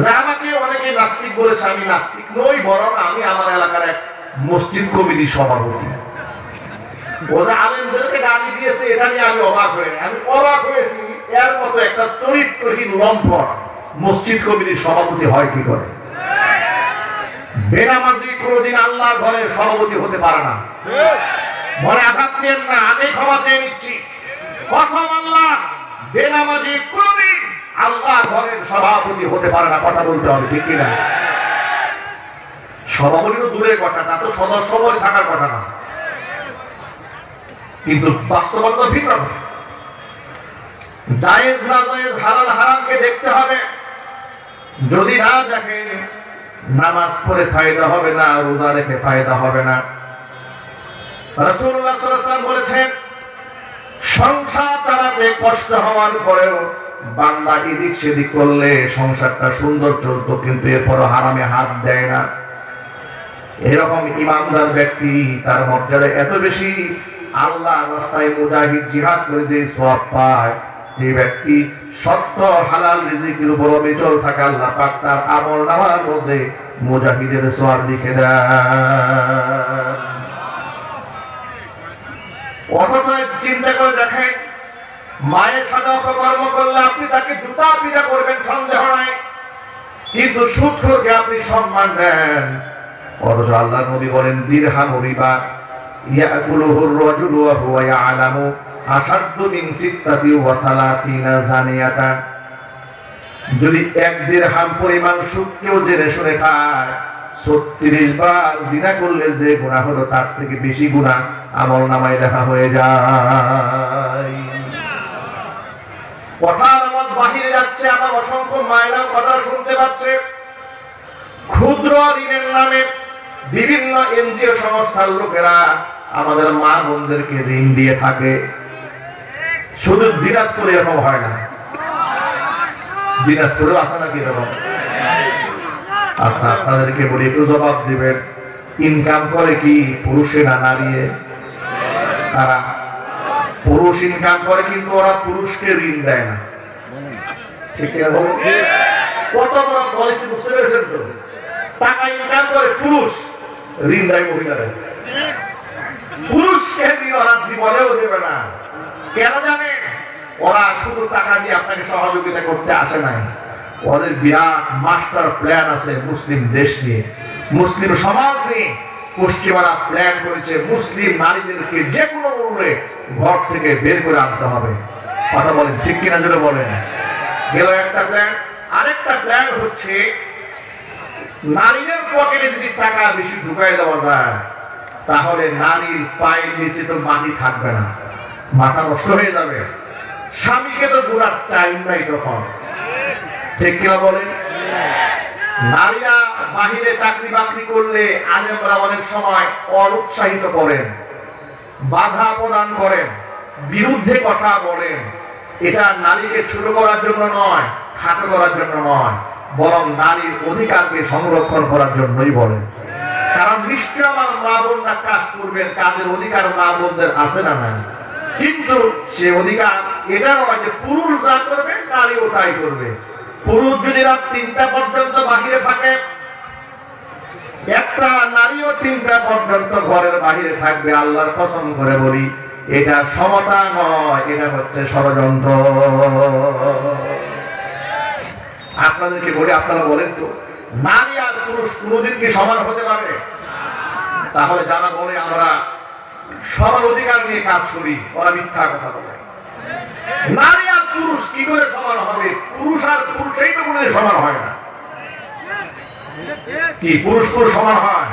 যে আমাকে অনেকে নাস্তিক বলেছে, আমি নাস্তিক নই, বরং আমি আমার এলাকার এক মসজিদ কমিটির সভাপতি। ও যে আলেমদেরকে গালি দিয়েছে এটা নিয়ে আমি অবাক হয়েছি, এর মতো একটা চরিত্রহীন লম্পট মসজিদ কমিটির সভাপতি হয় কি করে? বেনামাজি কোনোদিন আল্লাহর ঘরের সভাপতি হতে পারে না। মনে আঘাত দেন না, আগে ক্ষমা চেয়ে নিচ্ছি, কসম আল্লাহ, বেনামাজি কোনোদিন আল্লাহর ঘরের সভাপতি হতে পারে না, কথা বলতে হবে, ঠিক কিনা? সভাপতি তো দূরের কথা, তা তো সদস্য হয়ে থাকার কথা না, কিন্তু বাস্তবতা ভিন্ন। জায়েজ না জায়েজ, হালাল হারামকে দেখতে হবে। যদি না দেখেন নামাজ পড়ে ফায়দা হবে না, রোজা রেখে ফায়দা হবে না। রাসূলুল্লাহ সাল্লাল্লাহু আলাইহি ওয়াসাল্লাম বলেছেন, সংসার চালাতে কষ্ট হওয়ার পরেও বান্দা এদিক সেদিক করলে সংসারটা সুন্দর চলতো, কিন্তু এরপরও হারামে হাত দেয় না। এরকম ইমানদার ব্যক্তি, তার মর্যাদা এত বেশি, আল্লাহর রাস্তায় মুজাহিদ জিহাদ করে যে সওয়াব পায়, যে ব্যক্তি সত্য হালাল রিজিকের উপর অবিচল থাকে, আল্লাহ পাক তার আমলনামার মধ্যে মুজাহিদের সওয়াব লিখে দেন। অথচ চিন্তা করে দেখেন, মায়ের সাথে অপকর্ম করলে আপনি তাকে জুতা পিটা করবেন সন্দেহ নাই, কিন্তু সুদখোরকে আপনি সম্মান দেন। অথচ আল্লাহ নবী বলেন, দিরহাম রিবা ইয়াকুলুহুর রাজুলু ওয়া হুয়া ইয়ালামু আশাদ্দু মিন সিত্তাতি ওয়া সালাসিনা জানিয়াতা। যদি এক দিরহাম পরিমাণ সুদ কেউ জেনে শুনে খায়, 36 বার জিনা করলে যে গুনাহ হলো তার থেকে বেশি গুনাহ আমলনামায় লেখা হয়ে যায়। কথার আওয়াজ বাহিরে যাচ্ছে, আমার অসংখ্য মায়েরা কথা শুনতে পাচ্ছে। ক্ষুদ্র ঋণের নামে বিভিন্ন এনজিও সংস্থার লোকেরা আমাদের মা বোনদেরকে ঋণ দিয়ে থাকে। শুধু দিনাজপুরে এরকম হয় না, দিনাজপুরেও আসে নাকি এরকম? আচ্ছা, আপনাদেরকে বলি, একটু জবাব দিবেন, ইনকাম করে কি পুরুষে না নারীয়ে? তারা পুরুষ ইনকাম করে, কিন্তু ওরা পুরুষকে ঋণ দেয় না, ঠিক আছে? কত বড় পলিসি, বুঝতে পেরেছেন তো? টাকা ইনকাম করে পুরুষ, ঋণ দেয় মহিলারা। পুরুষকে ঋণ ওরা জীবনেও দেবে না। কেন জানেন? ওরা শুধু টাকা দিয়ে আপনাকে সহযোগিতা করতে আসে নাই, ওদের বিরাট মাস্টার প্ল্যান আছে মুসলিম দেশ নিয়ে, মুসলিম সমাজ নিয়ে। পশ্চিমারা প্ল্যান করেছে মুসলিম নারীদেরকে যে কোনো মূল্যে ঘর থেকে বের করে আনতে হবে। কথা বলেন ঠিক কিনা, যেটা বলেন। গেল একটা প্ল্যান। আরেকটা প্ল্যান হচ্ছে নারীদের পকেটে যদি টাকা বেশি ঢুকাই দেওয়া যায় তাহলে নারীর পায়ের নিচে তো মাটি থাকবে না, মাথা নষ্ট হয়ে যাবে। স্বামীকে তো ঘোরার টাইম নাই তখন, ঠিক কিনা বলেন? নারীরা বাহিরে চাকরি বাকরি করলে আলেমরা অনেক সময় অনুৎসাহিত করেন, বাধা প্রদান করেন, বিরুদ্ধে কথা বলেন। এটা নারীকে ছোট করার জন্য নয়, খাটো করার জন্য নয়, বরং নারীর অধিকারকে সংরক্ষণ করার জন্যই বলেন। কারণ নিশ্চয় আমার মা বোনরা কাজ করবেন, কাজের অধিকার মা বোনদের আছে না নাই? কিন্তু সে অধিকার এটা নয় যে পুরুষ যা করবে নারীও তাই করবে। পুরুষ যদি রাত 3টা পর্যন্ত বাহিরে থাকে, একটা নারীও 3টা পর্যন্ত ঘরের বাহিরে থাকবে, আল্লাহর কসম করে বলি এটা সমতা নয়, এটা হচ্ছে ষড়যন্ত্র। আপনাদেরকে বলি, আপনারা বলেন তো নারী আর পুরুষ কোনদিন কি সমান হতে পারে? তাহলে যারা বলে আমরা সমান অধিকার নিয়ে কাজ করি ওরা মিথ্যা কথা বলে। নারী আর পুরুষ কি করে সমান হবে? পুরুষ আর পুরুষই তো কোনদিন সমান হয় না। কি পুরুষ পুরুষ সমান হয়?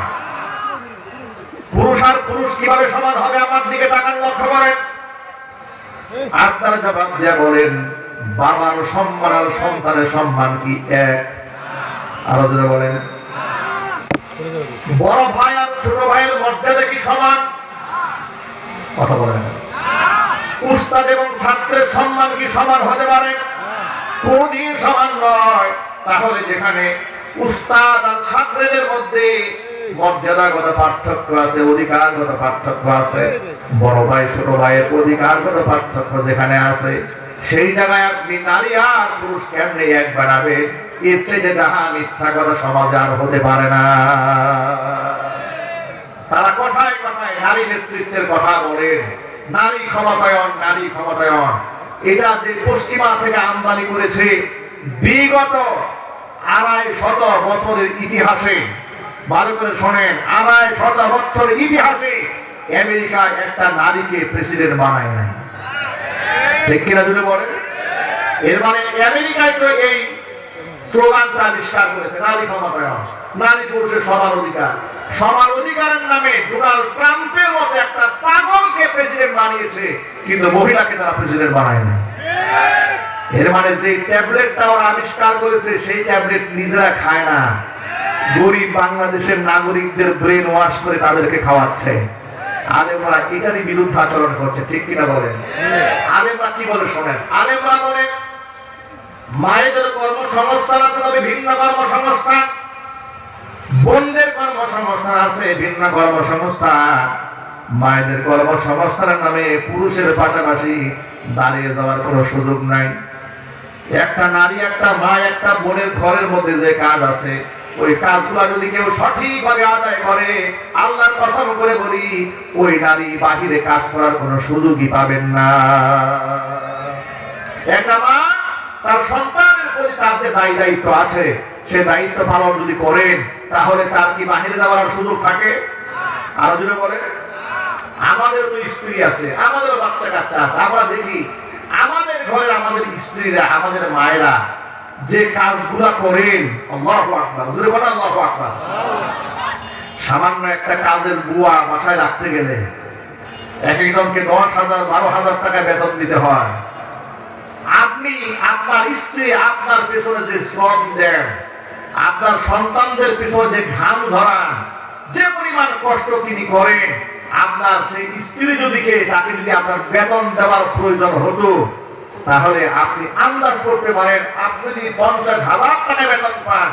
পুরুষ আর পুরুষ কিভাবে সমান হবে? আমার দিকে তাকান, লক্ষ্য করেন। আপনারা জবাব দিয়ে বলেন বাবার সম্মান আর সন্তানের সম্মান কি এক? আরো জোরে বলেন। বড় ভাই আর ছোট ভাইয়ের মর্যাদা কি সমান? কথা বলেন। উস্তাদ এবং ছাত্রের সম্মান কি সমান হতে পারে? কোনদিন সমান নয়। তাহলে যেখানে উস্তাদ আর ছাত্রদের মধ্যে মর্যাদাগত পার্থক্য আছে, অধিকারগত পার্থক্য আছে, বড় ভাই ছোট ভাইয়ের অধিকারগত পার্থক্য যেখানে আছে, সেই জায়গায় আপনি নারী আর পুরুষ কেমনে এক বানাবে? এর চেয়ে যাহা মিথ্যা কথা সমাজে আর হতে পারে না। তারা কথায় কথায় নারী নেতৃত্বের কথা বলেন, নারী ক্ষমতায়ন, নারী ক্ষমতায়ন। এটা যে পশ্চিমা থেকে আমদানি করেছে বিগত 250 বছরের ইতিহাসে, ভালো করে শোনেন, 250 বছরের ইতিহাসে আমেরিকায় একটা নারীকে প্রেসিডেন্ট বানায় নাই, ঠিক কিনা যদি বলেন? এর মানে আমেরিকায় তো এই স্লোগানটা আবিষ্কার করেছে নারী ক্ষমতায়ন, নারী পুরুষের সমান অধিকার। সমান অধিকারের নামে ডোনাল্ড ট্রাম্পের মতো একটা পাগলকে প্রেসিডেন্ট বানিয়েছে, কিন্তু মহিলাকে তারা প্রেসিডেন্ট বানায় না। এর মানে যে ট্যাবলেটটা ওরা আবিষ্কার করেছে সেই ট্যাবলেট নিজেরা খায় না, গরিব বাংলাদেশের নাগরিকদের ব্রেন ওয়াশ করে তাদেরকে খাওয়াচ্ছে। আলেমরা এটারই বিরুদ্ধে আচরণ করছে, ঠিক কিনা বলেন? আলেমরা কি বলে শোনেন। আলেমরা বলে মায়েদের কর্মসংস্থান আছে তবে ভিন্ন কর্মসংস্থান, বোনদের কর্মসংস্থান আছে ভিন্ন কর্মসংস্থান। মায়েদের কর্মসংস্থানের নামে পুরুষের পাশাপাশি দাঁড়িয়ে যাওয়ার কোনো সুযোগ নাই। একটা নারী, একটা মা, একটা বোনের ঘরের মধ্যে যে কাজ আছে ওই কাজগুলো যদি কেউ সঠিকভাবে আদায় করে, আল্লাহর কসম করে বলি ওই নারী বাহিরে কাজ করার কোনো সুযোগই পাবেন না। একটা মা তার সন্তানের প্রতি তার যে দায়িত্ব আছে সে দায়িত্ব পালন যদি করেন তাহলে তার কি বাহিরে যাওয়ার সুযোগ থাকে? আরো যদি বলেন, আমাদের তো স্ত্রী আছে, আমাদের বাচ্চা কাচ্চা আছে, আমরা দেখি আমাদের ঘরে আমাদের স্ত্রীরা, আমাদের মায়েরা যে কাজগুলা করেন, আল্লাহু আকবার, জোরে বলেন আল্লাহু আকবার। সামান্য একটা কাজের বুয়া বাসায় রাখতে গেলে এক একজনকে 10,000 12,000 টাকা বেতন দিতে হয়। আপনি আপনার স্ত্রী আপনার পেছনে যে শ্রম দেন, আপনার সন্তানদের পেছনে যে ঘাম ঝরান, যে পরিমাণ কষ্ট তিনি করেন, আপনার সেই স্ত্রী তাকে যদি আপনার বেতন দেওয়ার প্রয়োজন হতো তাহলে আপনি আন্দাজ করতে পারেন, আপনি যদি 50,000 টাকা বেতন পান,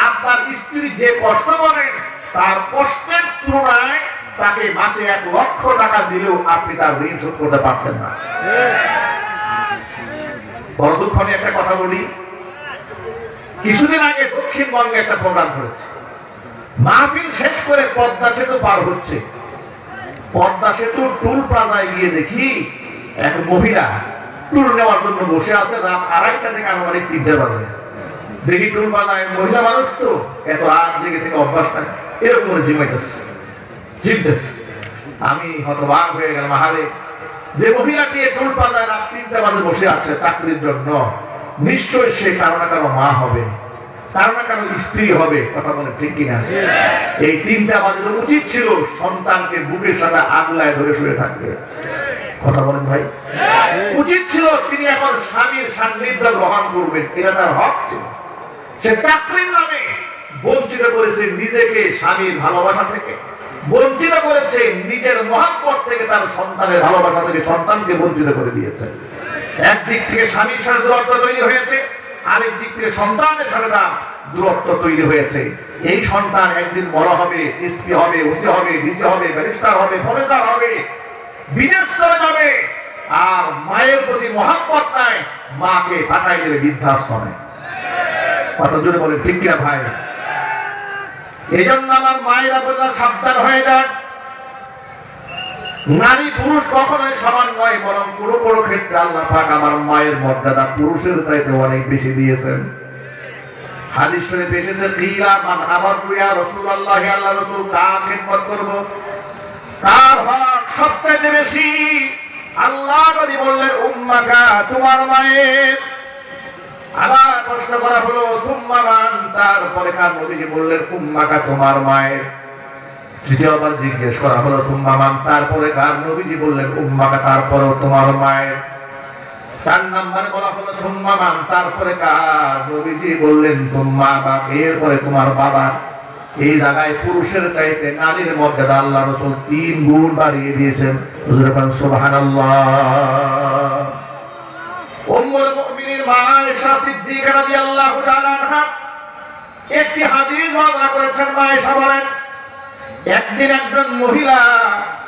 আপনার স্ত্রী যে কষ্ট করেন তার কষ্টের তুলনায় তাকে মাসে 1 লক্ষ টাকা দিলেও আপনি তার ঋণ শোধ করতে পারতেন না। বড় দুঃখ নিয়ে একটা কথা বলি, কিছুদিন আগে দক্ষিণবঙ্গে একটা প্রোগ্রাম করেছে, মাহফিল শেষ করে পদ্মা সেতু পার হচ্ছে, পদ্মা সেতুর টুল প্লাজায় গিয়ে দেখি এক মহিলা টুল নেওয়ার জন্য বসে আছে। রাত 2:30 থেকে আনুমানিক 3টে বাজে। দেখি টুল প্লাজায় মহিলা মানুষ তো এত রাত জেগে থেকে অভ্যাস নাই, এরকম করে জিমতেছে। আমি হতবাক হয়ে গেলাম, আহারে যে মহিলাটি টুল প্লাজায় রাত 3টে বাজে বসে আছে চাকরির জন্য, নিশ্চয় সে কারো না কারো মা হবে, কারো না কারো স্ত্রী হবে। কথা বলে ঠিক কিনা? এই তিনটা বাজে উচিত ছিল সন্তানকে বুকের সাথে আগলায় ধরে শুয়ে থাকবে। কথা বলেন ভাই, উচিত ছিল তিনি এখন স্বামীর সান্নিধ্য গ্রহণ করবেন, এটা তার হক ছিল। সে চাকরির নামে বঞ্চিত করেছে নিজেকে স্বামীর ভালোবাসা থেকে, বঞ্চিত করেছে নিজের মহব্বত থেকে, তার সন্তানের ভালোবাসা থেকে সন্তানকে বঞ্চিত করে দিয়েছে। একদিক থেকে স্বামীর সাথে দূরত্ব তৈরি হয়েছে, আরেক দিক থেকে সন্তানের সাথে তার দূরত্ব তৈরি হয়েছে। এই সন্তান একদিন বড় হবে, এসপি হবে, ওসি হবে, ডিসি হবে, ব্যারিস্টার হবে, প্রফেসর হবে, বিদেশ চলে যাবে, আর মায়ের প্রতি মহব্বত নাই, মাকে পাঠাই দেবে বৃদ্ধাশ্রমে। কথা জোরে বলে ঠিক কিনা ভাই? এই জন্য আমার মায়েরা বললে সাবধান হয়ে যান। নারী পুরুষ কখনোই সমান নয়, বরং কোনো কোনো ক্ষেত্রে আল্লাহ পাক আমার মায়ের মর্যাদা পুরুষের চাইতে অনেক বেশি দিয়েছেন। হাদিস শরীফে এসেছে, কিলা মান আবাদু ইয়া রাসূলুল্লাহ, আল্লাহ রাসূল কার খিদমত করব, কার হক সবচেয়ে বেশি? আল্লাহ নবী বললেন উম্মাকা, তোমার মায়ের। আবার প্রশ্ন করা হলো সুম্মা মান, তারপরে কার? নবীজি বললেন উম্মাকা, তোমার মায়ের। তৃতীয়বার জিজ্ঞেস করা হলো সুম্মা মান, তারপরে কার? নবীজি বললেন উম্মাকা, তারপরেও তোমার মায়ের। চার নম্বরে বলা হলো সুম্মা মান, তারপরে কার? নবীজি বললেন সুম্মা আবাক, এরপরে তোমার বাবা। এই জায়গায় পুরুষের চাইতে নারীর মর্যাদা আল্লাহ রাসূল 3 গুণ বাড়িয়ে দিয়েছেন। সুবহানাল্লাহ। উম্মুল মুমিনিন মা আয়েশা সিদ্দিকা রাদিয়াল্লাহু তাআলা আনহা একটি হাদিস বর্ণনা করেছেন। মা আয়েশা বলেন, একদিন একজন মহিলা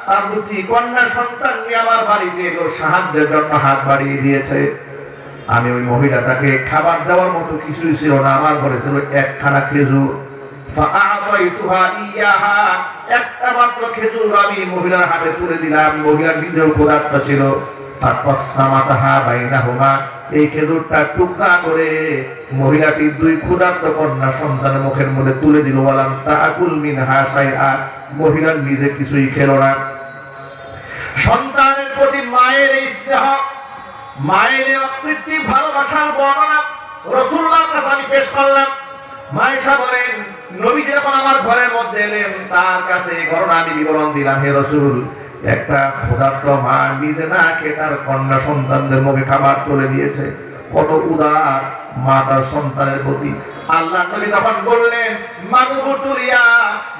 তার দুটি কন্যা সন্তান নিয়ে আমার বাড়িতে এলো, সাহায্যের জন্য হাত বাড়িয়ে দিয়েছে। আমি ওই মহিলাটাকে খাবার দেওয়ার মতো কিছুই ছিল না, আমার ঘরে ছিল একখানা খেজুর। ফাআতাইতুহা ইয়াহা, একটা মাত্র খেজুর আমি মহিলার হাতে তুলে দিলাম। মহিলা নিজেও ক্ষুধার্ত ছিল। ফাতাসামাতাহা বাইনাহুমা, এই খেজুরটা টুকরা করে মহিলাটি 2 ক্ষুধার্ত কন্যা সন্তানের মুখের মধ্যে তুলে দিল। ওয়ালাম তাআকুল মিনহা শাইআ, মহিলা নিজে কিছুই খেল না। সন্তানের প্রতি মায়ের এই স্নেহ, মায়ের এই অকৃত্রিম ভালোবাসার বর্ণনা রাসূলুল্লাহর কাছে আমি পেশ করলাম। মা আয়েশা বলেন, নবী যখন আমার ঘরের মধ্যে এলেন, তার কাছে এই ঘটনা আমি বিবরণ দিলাম। হে রাসূল, একটা ক্ষুধার্ত মা নিজে না খেয়ে তার কন্যা সন্তানদের মুখে খাবার তুলে দিয়েছে। কত উদার মা তার সন্তানের প্রতি। আল্লাহ নবী তখন বললেন, মানবুতুলিয়া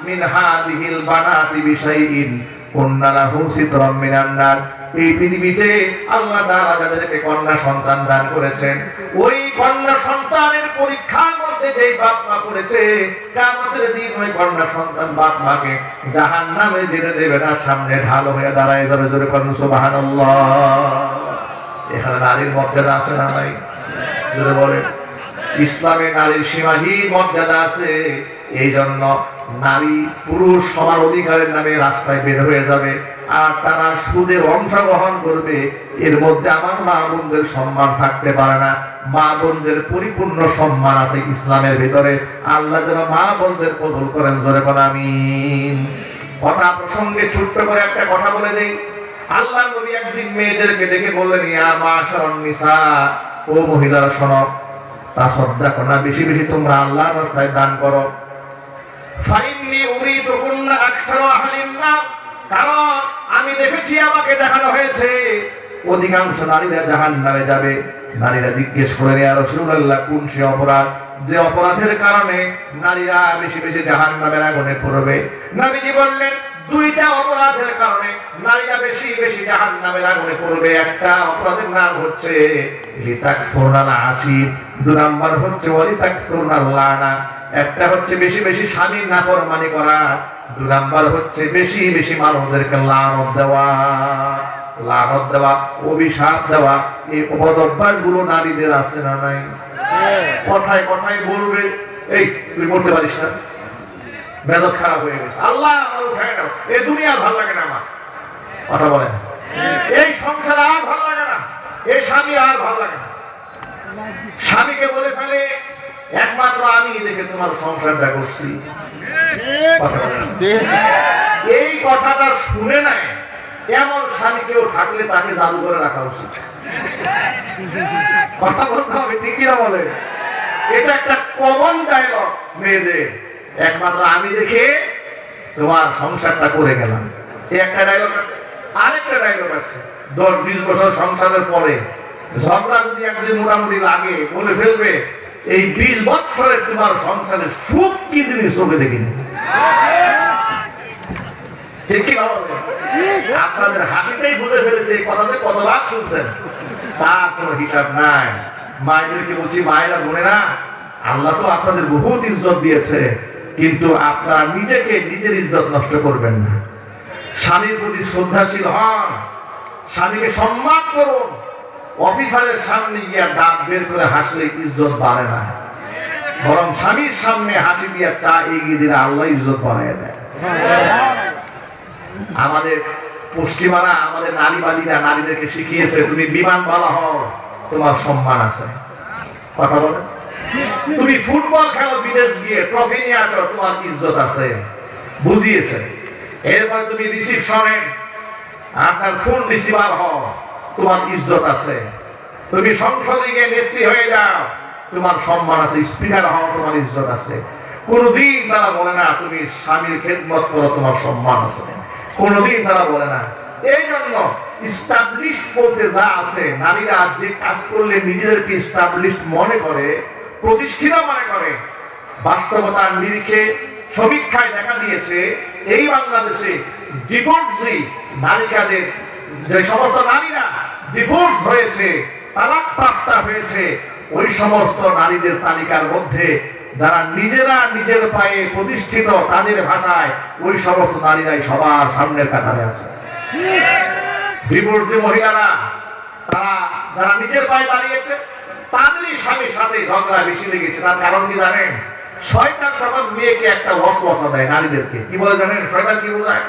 মিন হাদিহিল বানাতি বিশাইইন কুননা লাহু সিতরাম মিনান নার। এই পৃথিবীতে আল্লাহ তাআলা যাদেরকে কন্যা সন্তান দান করেছেন, ওই কন্যা সন্তানের পরীক্ষার মধ্যে যেই বাপ মা পড়েছে, কিয়ামতের দিন ওই কন্যা সন্তান বাপ মাকে জাহান্নামে যেতে দেবে না, সামনে ঢাল হয়ে দাঁড়ায় যাবে। জোরে বলুন সুবহানাল্লাহ। এখানে নারীর মর্যাদা আছে না নাই? জোরে বলেন। ইসলামে নারীর সীমাহীন মর্যাদা আছে। এই জন্য নারী পুরুষ সমান অধিকারের নামে রাস্তায় বের হয়ে যাবে, আর তারা সুদের অংশগ্রহণ করবে। এর মধ্যে আমার মা বোনদের সম্মান থাকতে পারে না। মা বোনদের পরিপূর্ণ সম্মান আছে ইসলামের ভিতরে। আল্লাহ যেন মা বোনদের কবুল করেন। জোরে বলেন আমিন। কথা প্রসঙ্গে ছোট্ট করে একটা কথা বলে দেই। আল্লাহ নবী একদিন মেয়েদেরকে ডেকে বললেন, ইয়া মাশারান নিসা, ও মহিলারা শোনো, তাসাদদাকু না, বেশি বেশি তোমরা আল্লাহর রাস্তায় দান করো। ফাইন্নী উরিতুকুন্না আকসারু আহলিন নার, কারণ আমি দেখেছি, আমাকে দেখানো হয়েছে অধিকাংশ নারীরা জাহান্নামে যাবে। নারীরা জিজ্ঞেস করেন, ইয়া রাসূলুল্লাহ, কোন সে অপরাধ যে অপরাধের কারণে নারীরা বেশি বেশি জাহান্নামের আগুনে পড়বে? নবীজি বললেন, 2টা অপরাধের কারণে নারীরা বেশি বেশি জাহান্নামের আগুনে পড়বে। একটা অপরাধের নাম হচ্ছে লিতাকফুরনাল আশির, 2 নাম্বার হচ্ছে ওয়ালিতাকফুরনাল লানা। একটা হচ্ছে বেশি বেশি স্বামীর নাফরমানি করা, 2 নাম্বার হচ্ছে বেশি বেশি মানুষদেরকে লানত দেওয়া। লানত দেওয়া, অভিশাপ দেওয়া, এই অপরাধগুলো নারীদের আছে না নাই? কথায় কথায় বলবে, এই তুই করতে পারিস না, মেজাজ খারাপ হয়ে গেছে, আল্লাহ আমার উঠায় নাও, এই দুনিয়া ভালো লাগে না আমার। কথা বলেন, এই সংসার আর ভালো লাগে না, এই স্বামী আর ভালো লাগে না। স্বামীকে বলে ফেলে, একমাত্র আমি দেখে তোমার সংসারটা করছি। এই কথাটা শুনে নেয় এমন স্বামী কেউ থাকলে তাকে জাদু করে রাখা উচিত। কথা বলতে হবে, ঠিক কিনা বলে? এটা একটা কমন ডায়লগ মেয়েদের, একমাত্র আমি দেখে তোমার সংসারটা করে গেলাম, এই একটা ডায়লগ আছে। আরেকটা ডায়লগ আছে, 10-20 বছর সংসারের পরে ঝগড়া যদি একদিন মোটামুটি লাগে, বলে ফেলবে এই 20 বছরের তোমার সংসারের সুখ কি জিনিস চোখে দেখিনি। ঠিক কি না? আপনাদের হাসিতেই বুঝে ফেলেছে এই কথাতে কতবার শুনছেন, তার কোনো হিসাব নাই। মায়েদেরকে বলছি, মায়েরা বোনেরা, আল্লাহ তো আপনাদের বহুত ইজ্জত দিয়েছে, কিন্তু আপনারা নিজেকে নিজের ইজ্জত নষ্ট করবেন না। স্বামীর প্রতি শ্রদ্ধাশীল হন, স্বামীকে সম্মান করুন। অফিসারের সামনে গিয়া দাঁত বের করে হাসলে ইজ্জত বাড়ে না, বরং স্বামীর সামনে হাসি দিয়া চা এগিয়ে দিলে আল্লাহ ইজ্জত বাড়ায় দেয়। আমাদের পশ্চিমারা, আমাদের নারীবাদীরা নারীদেরকে শিখিয়েছে, তুমি বিমানবালা হও, তোমার সম্মান আছে। কথা বলে, তুমি ফুটবল খেলো, বিদেশ গিয়ে ট্রফি নিয়ে আসো, তোমার ইজ্জত আছে, বুঝিয়েছে। এরপর তুমি রিসিপশনে আপনার ফোন রিসিভার হও, তোমার ইজ্জত আছে। তুমি সংসদে গিয়ে নেত্রী হয়ে যাও, তোমার সম্মান আছে। স্পিকার হও, তোমার ইজ্জত আছে। কোনদিন তারা বলে না তুমি স্বামীর খেদমত করো, তোমার সম্মান আছে, কোনদিন তারা বলে না। এই জন্য ইস্টাবলিশড বলতে যা আছে, নারীরা যে কাজ করলে নিজেদেরকে ইস্টাবলিশড মনে করে, প্রতিষ্ঠিত মনে করে, বাস্তবতার নিরিখে সমীক্ষায় দেখা দিয়েছে এই বাংলাদেশে ডিভোর্সি নারীকাদের, যে সমস্ত নারীরা ডিভোর্স হয়েছে, তালাক প্রাপ্ত হয়েছে, ওই সমস্ত নারীদের তালিকার মধ্যে যারা নিজেরা নিজের পায়ে প্রতিষ্ঠিত, তাদের ভাষায় ওই সমস্ত নারীরাই সবার সামনের কাতারে আছে। ডিভোর্সি মহিলারা, তারা যারা নিজের পায়ে দাঁড়িয়েছে, তাদেরই স্বামীর সাথে ঝগড়া বেশি লেগেছে। তার কারণ কি জানেন? শয়তান তখন মেয়েকে একটা ওয়াসওয়াসা দেয় নারীদেরকে। কি বলে জানেন শয়তান কি বোঝায়?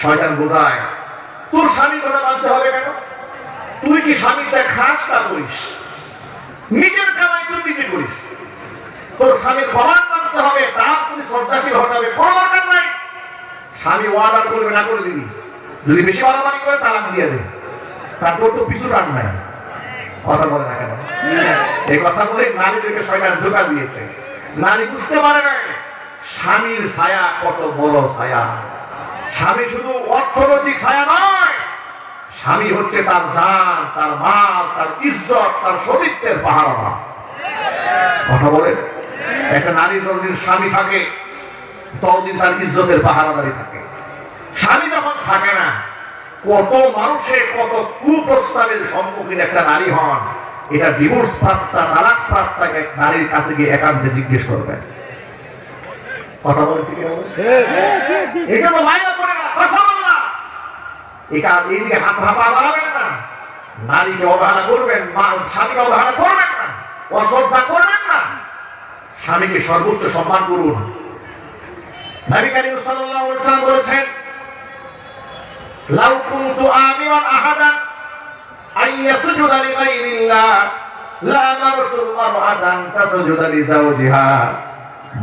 শয়তান বোঝায় তোর স্বামীর কথা মানতে হবে কেন? তুই কি স্বামীটা খাস না করিস? নিজের কামাই তুই নিজে করিস, তোর স্বামীর প্রমাণ মানতে হবে, তার তুই শ্রদ্ধাশীল হতে হবে। কোনো দরকার নাই স্বামী ওয়াদা করবে না করে দিবি, যদি বেশি বাড়াবাড়ি করে তালাক দিয়ে দে, তারপর তো পিছু টান নাই। কথা বলে না কেন? এই কথা বলে নারীদেরকে শয়তান ধোঁকা দিয়েছে। নারী বুঝতে পারে না স্বামীর ছায়া কত বড় ছায়া। স্বামী শুধু অর্থনৈতিক ছায়া নয়, স্বামী হচ্ছে তার জান, তার মাল, তার ইজ্জত, তার সতীত্বের পাহারাদার। কথা বলে, একটা নারী যতদিন স্বামী থাকে ততদিন তার ইজ্জতের পাহারাদারি থাকে। স্বামী যখন থাকে না, কত মানুষের কত কুপ্রস্তাবের সম্মুখীন একটা নারী হন, এটা ডিভোর্স প্রাপ্তা, তালাক প্রাপ্তা এক নারীর কাছে গিয়ে একান্তে জিজ্ঞেস করবেন। কথা বলছি কি? এটা তো মাইনা করে না, কথা বললা এইদিকে হাত ভাপা বাড়াবেন না, নারীকে অবহেলা করবেন, স্বামীকে অবহেলা করবেন না, অশ্রদ্ধা করবেন না, স্বামীকে সর্বোচ্চ সম্মান করুন। নবী করিম সাল্লাল্লাহু আলাইহি ওয়াসাল্লাম বলেছেন, লাউ কুনতু আমিরান আহাদান আন ইয়াসজুদা লিগাইরিল্লাহ লা আমারতুল মারআতা আন তাসজুদা লিজাওজিহা।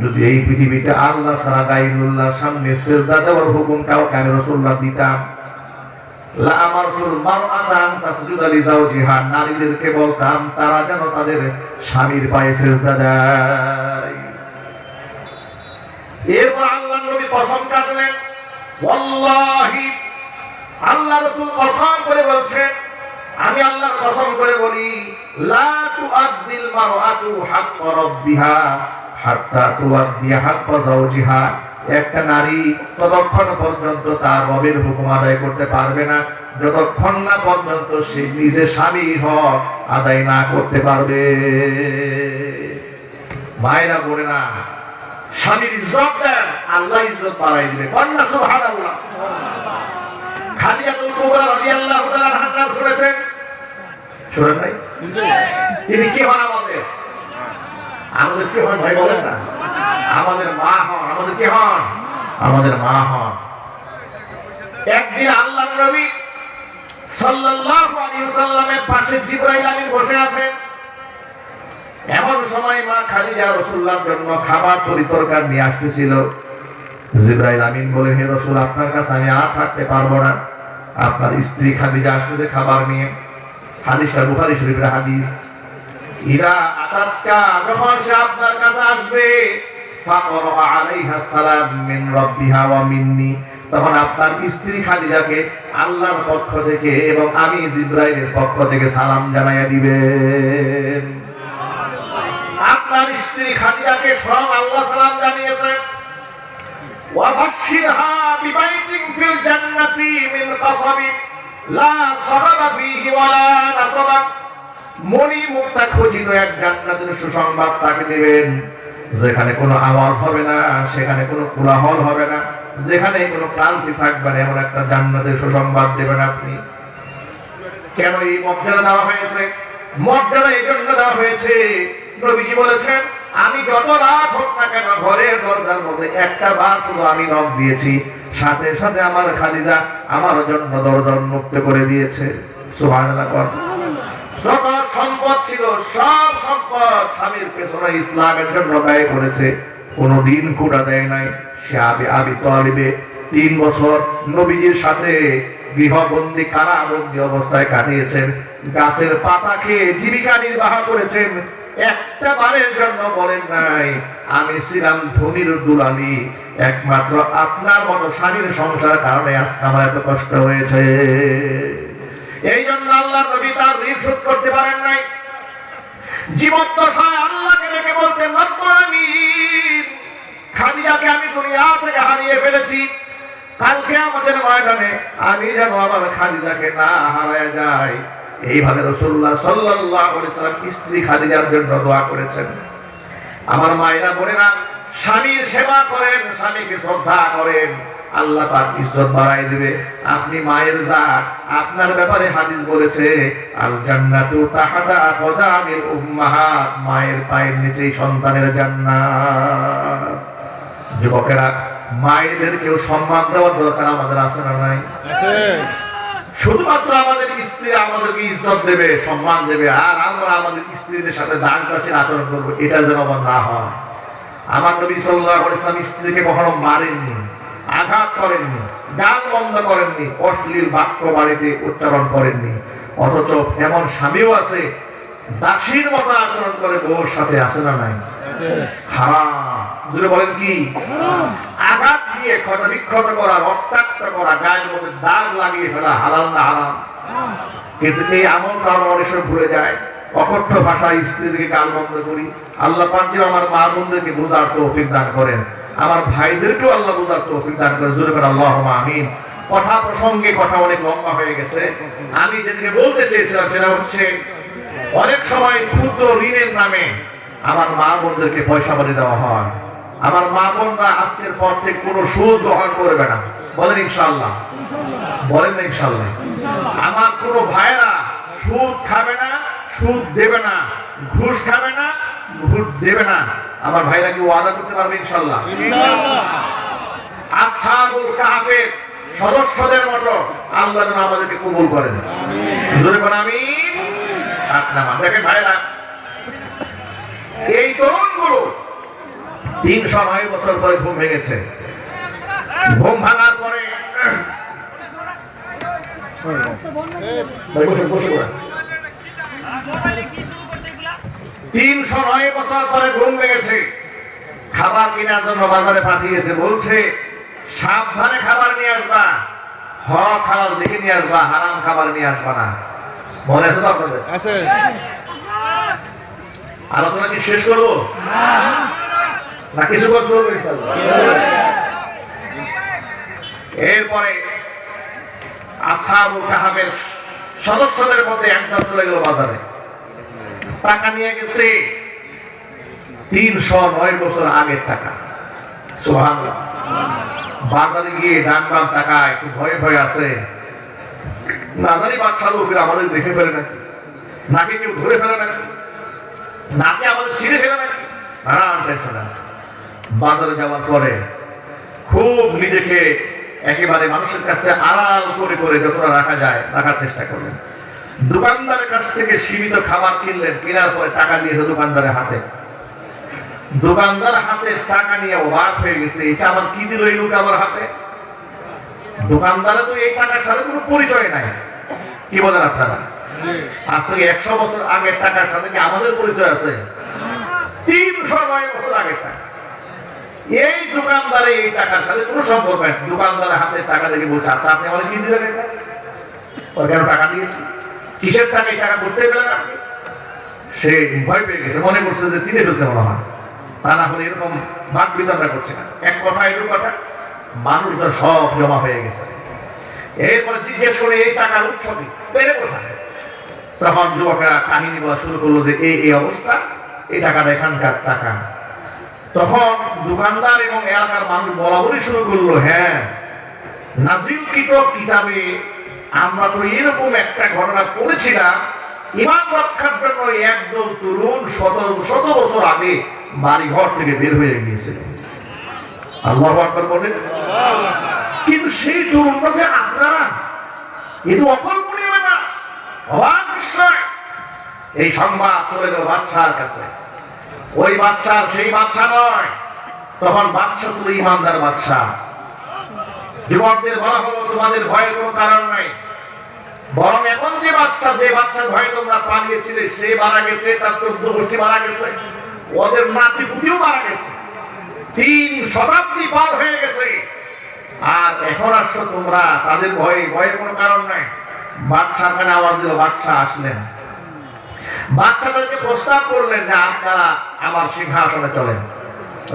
যদি এই পৃথিবীতে আল্লাহ ছাড়া গায়রুল্লাহর সামনে সিজদা দেওয়ার হুকুম কাউকে আমি রাসূলুল্লাহ দিতাম, লা আমারতুল মারআতা আন তাসজুদা লিজাওজিহা, নারীদেরকে বলতাম তারা যেন তাদের স্বামীর পায়ে সিজদা দেয়। এরপর আল্লাহর নবী কসম কাটলেন, ওয়াল্লাহি, আল্লাহ রাসূল কসম করে বলছেন, আমি আল্লাহর কসম করে বলি, লা তুআদ্দিল মারআতু হাক্কা রাব্বিহা হাত্তা তুআদ্দি হাক্কা যাওজিহা। একটা নারী ততক্ষণ পর্যন্ত তার রবের হুকুম আদায় করতে পারবে না যতক্ষণ না পর্যন্ত সে নিজে স্বামীর হক আদায় না করতে পারবে। মায়েরা বলে না, স্বামীর ইজ্জত দেন, আল্লাহ ইজ্জত বাড়াই দিবে। কন্যা সুবহানাল্লাহ। খাদিজাতুল কুবরা রাদিয়াল্লাহু তাআলা আনহা নাম শুনেছেন? শুনেন নাই? তিনি কি হন আমাদের? আমাদের কি হন ভাই বলেন না? আমাদের মা হন। আমাদের কি হন? আমাদের মা হন। একদিন আল্লাহর নবী সাল্লাল্লাহু আলাইহি ওয়াসাল্লামের পাশে জিবরাইল আমিন বসে আছেন। এমন সময় মা খাদিজা রাসূলুল্লাহর জন্য খাবার তরিতরকার নিয়ে আসতেছিল। জিবরাইল আমিন বলে, হে রাসূল, আপনার কাছে আমি আর থাকতে পারবো না, আপনার স্ত্রী খাদিজা আসতেছে খাবার নিয়ে। হাদিসটা বুখারী শরীফের হাদিস। ইদা আতাতকা, যখন সে আপনার কাছে আসবে, ফাকরা আলাইহা সালাম মিন রাব্বিহা ওয়া মিন্নি, তখন আপনার স্ত্রী খাদিজাকে আল্লাহর পক্ষ থেকে এবং আমি জিবরাইলের পক্ষ থেকে সালাম জানাইয়া দিবেন। আপনার স্ত্রী খাদিজাকে স্বয়ং আল্লাহ সালাম জানিয়েছেন। ওয়া বাশশিরহা বিবাইতিন ফিল জান্নাতি মিন কাসাবি লা সাহাবা ফীহি ওয়ালা নাসাবা, মনি মুক্তা খচিত এক জান্নাতের সুসংবাদ তাকে দিবেন, যেখানে কোনো আওয়াজ হবে না, সেখানে কোনো কোলাহল হবে না, যেখানে কোনো ক্লান্তি থাকবে না, এমন একটা জান্নাতের সুসংবাদ দেবেন আপনি। কেন এই মর্যাদা দেওয়া হয়েছে? মর্যাদা এই জন্য দেওয়া হয়েছে, নবীজি বলেছেন, আমি যত রাত হোক না কেন ঘরের দরজার মধ্যে একটা বার শুধু আমি নক দিয়েছি, সাথে সাথে আমার খাদিজা আমার জন্য দরজা উন্মুক্ত করে দিয়েছে। সুবহানাল্লাহ। যত সম্পদ ছিল সব সম্পদ স্বামীর পেছনে ইসলামের জন্য ব্যয় করেছে, কোনদিন কুড়া দেয় নাই। সে আবি তালিবে 3 বছর নবীজির সাথে গৃহবন্দী কারাবন্দী অবস্থায় কাটিয়েছেন, গাছের পাতা খেয়ে জীবিকা নির্বাহ করেছেন। একটা বারের জন্য বলেন নাই আমি ছিলাম ধনির দুলালি, একমাত্র আপনার মতো স্বামীর সংসার কারণে আজকে আমার এত কষ্ট হয়েছে। এই জন্য আল্লাহ নবী তার ঋণ শোধ করতে পারেন নাই। জীবদ্দশায় আল্লাহকে ডেকে বলতেন, রব্বুল আমিন, খাদিজাকে আমি দুনিয়া থেকে হারিয়ে ফেলেছি, কালকে আমাদের ময়দানে আমি যেন আমার খাদিজাকে না হারায় যাই। এইভাবে রাসূলুল্লাহ সাল্লাল্লাহু আলাইহি সাল্লাম স্ত্রী খাদিজার জন্য দোয়া করেছেন। আমার মায়েরা বোনেরা, স্বামীর সেবা করেন, স্বামীকে শ্রদ্ধা করেন, আল্লাহ পাক ইজ্জত বাড়ায় দিবে। আপনি মায়ের জাত, আপনার ব্যাপারে হাদিস বলেছে, আল জান্নাতু তাহতা আকদামিল উম্মাহাত, মায়ের পায়ের নিচেই সন্তানের জান্নাত। যুবকেরা, মায়েদেরকেও সম্মান দেওয়ার দরকার আমাদের আছে না নাই? আছে। শুধুমাত্র আমাদের স্ত্রী আমাদেরকে ইজ্জত দেবে, সম্মান দেবে, আর আমরা আমাদের স্ত্রীদের সাথে দাস দাসের আচরণ করবো, এটা যেন আবার না হয়। আমার নবী সাল্লাল্লাহু আলাইহি ওয়াসাল্লাম স্ত্রীকে কখনো মারেননি, আঘাত করেননি, গান বন্ধ করেননি, অশ্লীল বাক্য বাড়িতে উচ্চারণ করেননি। অথচ এমন স্বামীও আছে দাসীর মতো আচরণ করে বউর সাথে, আছে না নাই? হারাম। জুড়ে বলেন কি? আঘাত দিয়ে ক্ষতবিক্ষত করা, রক্তাক্ত করা, গায়ের মধ্যে দাগ লাগিয়ে ফেলা হালাল না হারাম? কিন্তু এই আমলটা আমরা অনেক সময় ভুলে যায়। অকথ্য ভাষায় স্ত্রীদেরকে গাল বন্ধ করি। আল্লাহ পাক যেন আমার মা বোনদেরকে বোঝার তৌফিক দান করেন, আমার ভাইদেরকেও আল্লাহ বোঝার তৌফিক দান করেন। জোরে করে আল্লাহুম্মা আমিন। কথা প্রসঙ্গে কথা অনেক লম্বা হয়ে গেছে। আমি যেদিকে বলতে চেয়েছিলাম সেটা হচ্ছে, অনেক সময় ক্ষুদ্র ঋণের নামে আমার মা বোনদেরকে পয়সা বাড়ি দেওয়া হয়। আমার মা বোনরা আজকের পর থেকে কোনো সুদ গ্রহণ করবে না। বলেন ইনশাআল্লাহ? বলেন না ইনশাআল্লাহ? আমার কোনো ভাইরা সুদ খাবে না, সুদ দেবে না, ঘুষ খাবে না, ঘুষ দেবে না। আমার ভাইরা কি ওয়াদা করতে পারবে ইনশাআল্লাহ? আসহাবুল কাহফের সদস্যদের মতো আল্লাহ যেন আমাদেরকে কবুল করেন। জোরে বলেন আমিন। দেখেন ভাইরা, এই তরুণগুলো 309 বছর পরে ঘুম ভেঙেছে। ঘুম ভাঙার পরে 309 বছর পরে ঘুম ভেঙেছে। খাবার কেনার জন্য বাজারে পাঠিয়েছে, বলছে সাবধানে খাবার নিয়ে আসবা, হক হালাল দেখে নিয়ে আসবা, হারাম খাবার নিয়ে আসবা না। মনে আছে তো আপনাদের? আছে। আলোচনা কি শেষ করবো না কিছু করতে হবে? এরপরে আসহাবুল কাহফের সদস্যদের মধ্যে একজন চলে গেল বাজারে, টাকা নিয়ে গেছে 309 বছর আগের টাকা। সুবহানাল্লাহ। বাজারে গিয়ে ডান বাম টাকা একটু ভয় ভয় আছে, না জানি বাচ্চা লোকের আমাদের দেখে ফেলে নাকি, নাকি কেউ ধরে ফেলে নাকি, নাকি আমাদের ছিঁড়ে ফেলে নাকি, নানান টেনশন আছে। বাজারে যাওয়ার পরে খুব নিজেকে একেবারে মানুষের কাছ থেকে আড়াল করে করে যতটা রাখা যায় রাখার চেষ্টা করলেন। দোকানদারের কাছ থেকে সীমিত খাবার কিনলেন, কেনার পরে টাকা দিয়েছে দোকানদারের হাতে। দোকানদার হাতে টাকা নিয়ে অবাক হয়ে গেছে, এটা আমার কি দিল এই লোক আমার হাতে। দোকানদারে তো এই টাকার সাথে কোনো পরিচয় নাই। কি বলেন আপনারা? আজ থেকে 100 বছর আগের টাকার সাথে কি আমাদের পরিচয় আছে? 309 বছর আগের টাকা। এই দোকানদারে এই টাকার সাথে কোনো সম্পর্ক নাই। দোকানদারের হাতে টাকা দেখে বলছে, আচ্ছা আপনি আমাকে কি দিলেন? এটা ওর কেন টাকা দিয়েছি? কিসের টাকা? এই টাকা করতে পেলেন আপনি? সে ভয় পেয়ে গেছে, মনে করছে যে চিনে ফেলছে মনে হয়। তা না হলে এরকম ভাগ বিতরণ করছে না। এক কথা এরকম কথা, মানুষজন সব জমা হয়ে গেছে। এরপরে জিজ্ঞেস করে এই টাকার উৎস কি, পেলে কোথায়? তখন যুবকেরা কাহিনী বলা শুরু করলো যে এই অবস্থা, এই টাকাটা এখানকার টাকা। তখন দোকানদার এবং এলাকার মানুষ বলা বলি শুরু করলো, হ্যাঁ নাজিলকৃত কিতাবে আমরা তো এরকম একটা ঘটনা পড়েছিলাম, ঈমান রক্ষার জন্য একদল তরুণ শত বছর আগে বাড়ি ঘর থেকে বের হয়ে গিয়েছিল। আল্লাহু আকবার বলেন। কিন্তু সেই তরুণরা যে আপনারা, এ তো অকল্পনীয় ব্যাপার, অবাক বিষয়। এই সংবাদ চলে গেল বাদশার কাছে। ওই বাদশা সেই বাদশা নয়, তখন বাদশা ছিল ইমানদার বাদশা। যুবকদের বলা হলো, তোমাদের ভয়ের কোনো কারণ নাই, বরং এখন যে বাচ্চার ভয়ে তোমরা পালিয়েছিলে সে মারা গেছে, তার 14 গোষ্ঠী মারা গেছে, ওদের নাতিপুতিও মারা গেছে, 3 শতাব্দী পার হয়ে গেছে, আর এখন আসছো তোমরা তাদের ভয়ের কোনো কারণ নাই। বাদশা কানে আওয়াজ দিল, বাদশা আসলেন। বাচ্চাদেরকে প্রস্তাব করলেন যে আপনারা আমার সিংহাসনে চলেন,